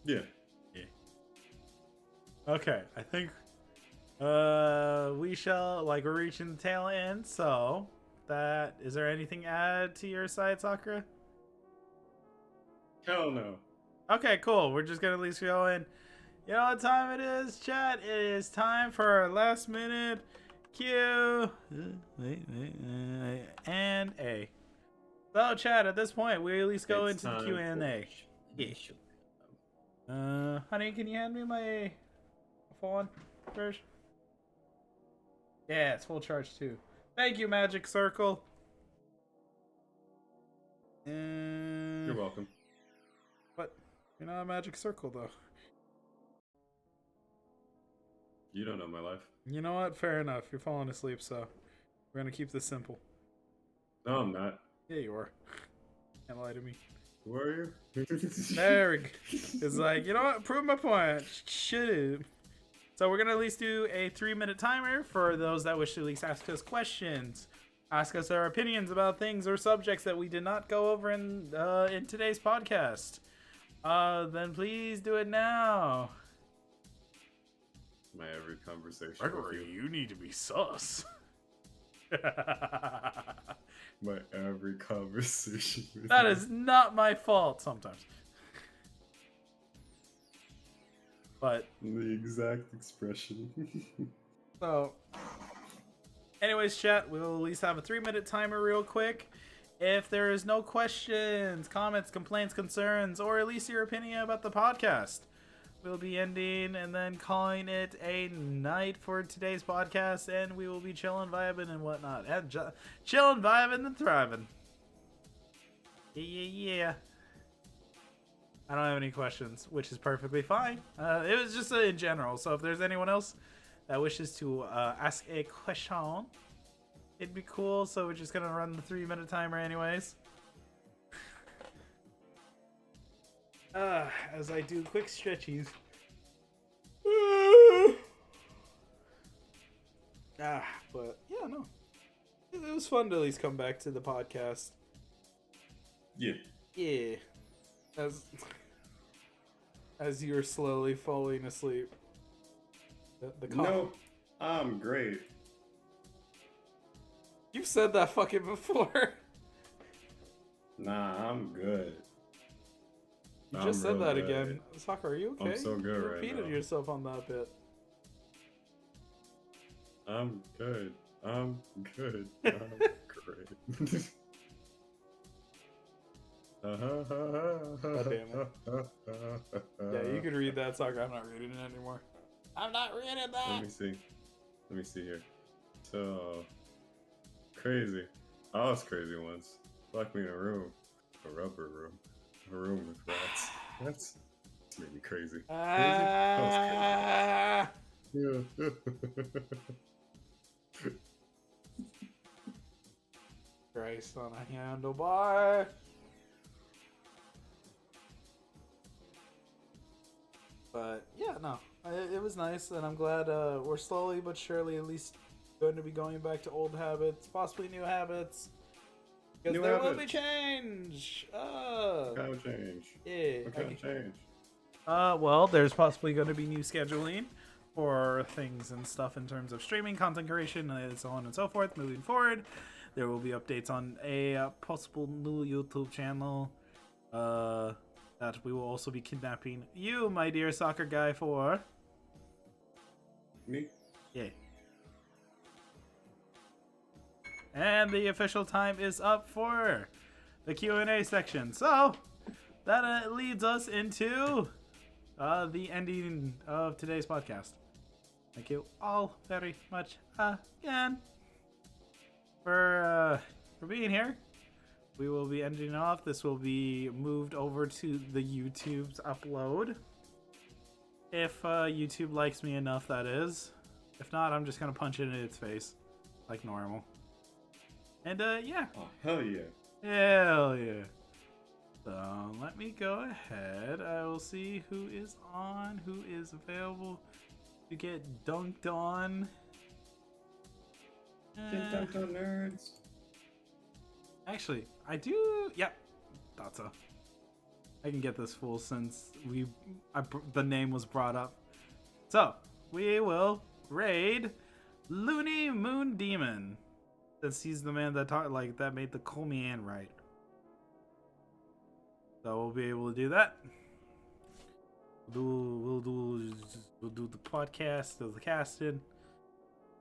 Yeah. Okay, I think we shall we're reaching the tail end, so is there anything to add to your side, Sakura? Hell no. Okay, cool. We're just gonna at least go in. You know what time it is, chat? It is time for our last minute Q and A. So, chat, at this point, we at least go It's into the time Q and A. for- Honey, can you hand me my phone first? Yeah, it's full charge too. Thank you, Magic Circle. You're welcome. But you're not a Magic Circle though. You don't know my life. You know what? Fair enough. You're falling asleep, so we're gonna keep this simple. No, I'm not. Yeah, you are. Can't lie to me. Who are you? Derek is like, you know what? Prove my point. Shit. So we're gonna at least do a 3-minute timer for those that wish to at least ask us questions, ask us our opinions about things or subjects that we did not go over in today's podcast. Then please do it now. My every conversation. Gregory, with you need to be sus. My every conversation. With That you. is not my fault sometimes. But The exact expression. so, anyways, chat, we'll at least have a 3-minute timer real quick. If there is no questions, comments, complaints, concerns, or at least your opinion about the podcast, we'll be ending and then calling it a night for today's podcast, and we will be chilling, vibing, and whatnot. And chilling, vibing, and thriving. Yeah. I don't have any questions, which is perfectly fine. It was just in general, so if there's anyone else that wishes to ask a question, it'd be cool. So we're just gonna run the 3-minute timer anyways. As I do quick stretchies. But yeah, no. It was fun to at least come back to the podcast. Yeah. Yeah. As you're slowly falling asleep. The cough. No, I'm great. You've said that fucking before. Nah, I'm good. You I'm just said real that good. again. Sakura, are you okay? I'm so good You right repeated now. yourself on that bit. I'm good. I'm good. I'm great. God damn Yeah, you could read that, Sakura. I'm not reading it anymore. I'm not reading that. Let me see here. So crazy. I was crazy once. Locked me in a room. A rubber room. A room with rats. That's made me crazy. Ah, Yeah. Christ on a handlebar. But yeah, no, it was nice, and I'm glad we're slowly but surely at least going to be going back to old habits, possibly new habits, because New there will be habits. change. What kind of change? Yeah. What kind of change? Well, there's possibly going to be new scheduling for things and stuff in terms of streaming, content creation, and so on and so forth. Moving forward, there will be updates on a possible new YouTube channel. That we will also be kidnapping you, my dear soccer guy, for. Me? Yeah. And the official time is up for the Q&A section. So that leads us into the ending of today's podcast. Thank you all very much again for being here. We will be ending off. This will be moved over to the YouTube's upload. If YouTube likes me enough, that is. If not, I'm just going to punch it in its face like normal. And yeah. Oh, hell yeah. Hell yeah. So let me go ahead. I will see who is on, who is available to get dunked on. Get dunked on, nerds. Actually, I do. Yep, thought so. I can get this full since the name was brought up. So we will raid Looney Moon Demon, since he's the man that made the Call Me Ann right. So we'll be able to do that. We'll do the podcast, do the casting.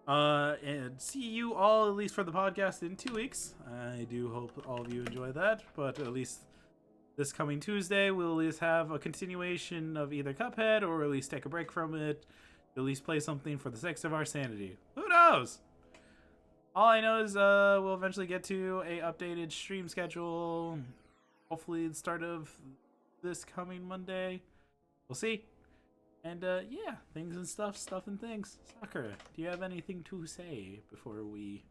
And see you all, at least for the podcast, in 2 weeks. I do hope all of you enjoy that, but at least this coming Tuesday, we'll at least have a continuation of either Cuphead, or at least take a break from it, at least play something for the sake of our sanity. Who knows? All I know is we'll eventually get to a updated stream schedule, hopefully the start of this coming Monday. We'll see. And yeah, things and stuff and things. Sakura, do you have anything to say before we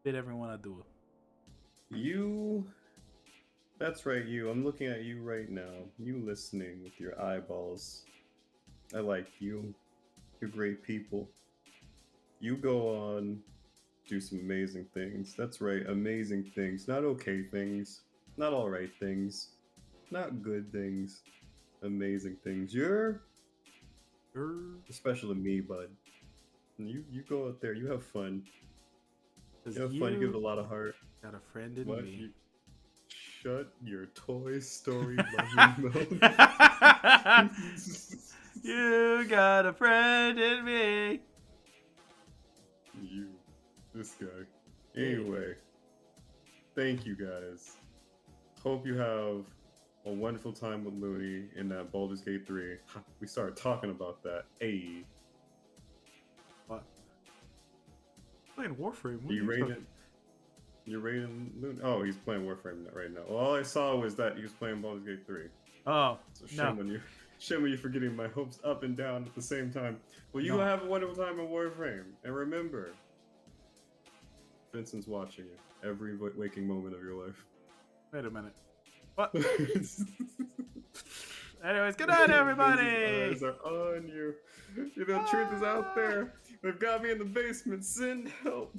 bid everyone adieu? You. That's right, you. I'm looking at you right now. You listening with your eyeballs. I like you. You're great people. You go on, do some amazing things. That's right, amazing things. Not okay things. Not alright things. Not good things. Amazing things. You're special to me, bud. You go out there. You have fun. You have fun. You give it a lot of heart. Got a friend in What? me. Shut your Toy Story loving mouth. You got a friend in me. You. This guy. Anyway. Thank you guys. Hope you have a wonderful time with Looney in that Baldur's Gate 3. We started talking about that. Ayy. What? Playing Warframe. What You are rating? talking- You're rating Looney? Oh, he's playing Warframe right now. Well, all I saw was that he was playing Baldur's Gate 3. Oh, So shame on you. Shame on you for getting my hopes up and down at the same time. Well, you No. have a wonderful time in Warframe. And remember, Vincent's watching you every waking moment of your life. wait a minute. What? Anyways, good night, everybody. Vincent's eyes are on you. You know, the truth is out there. They've got me in the basement. Send help.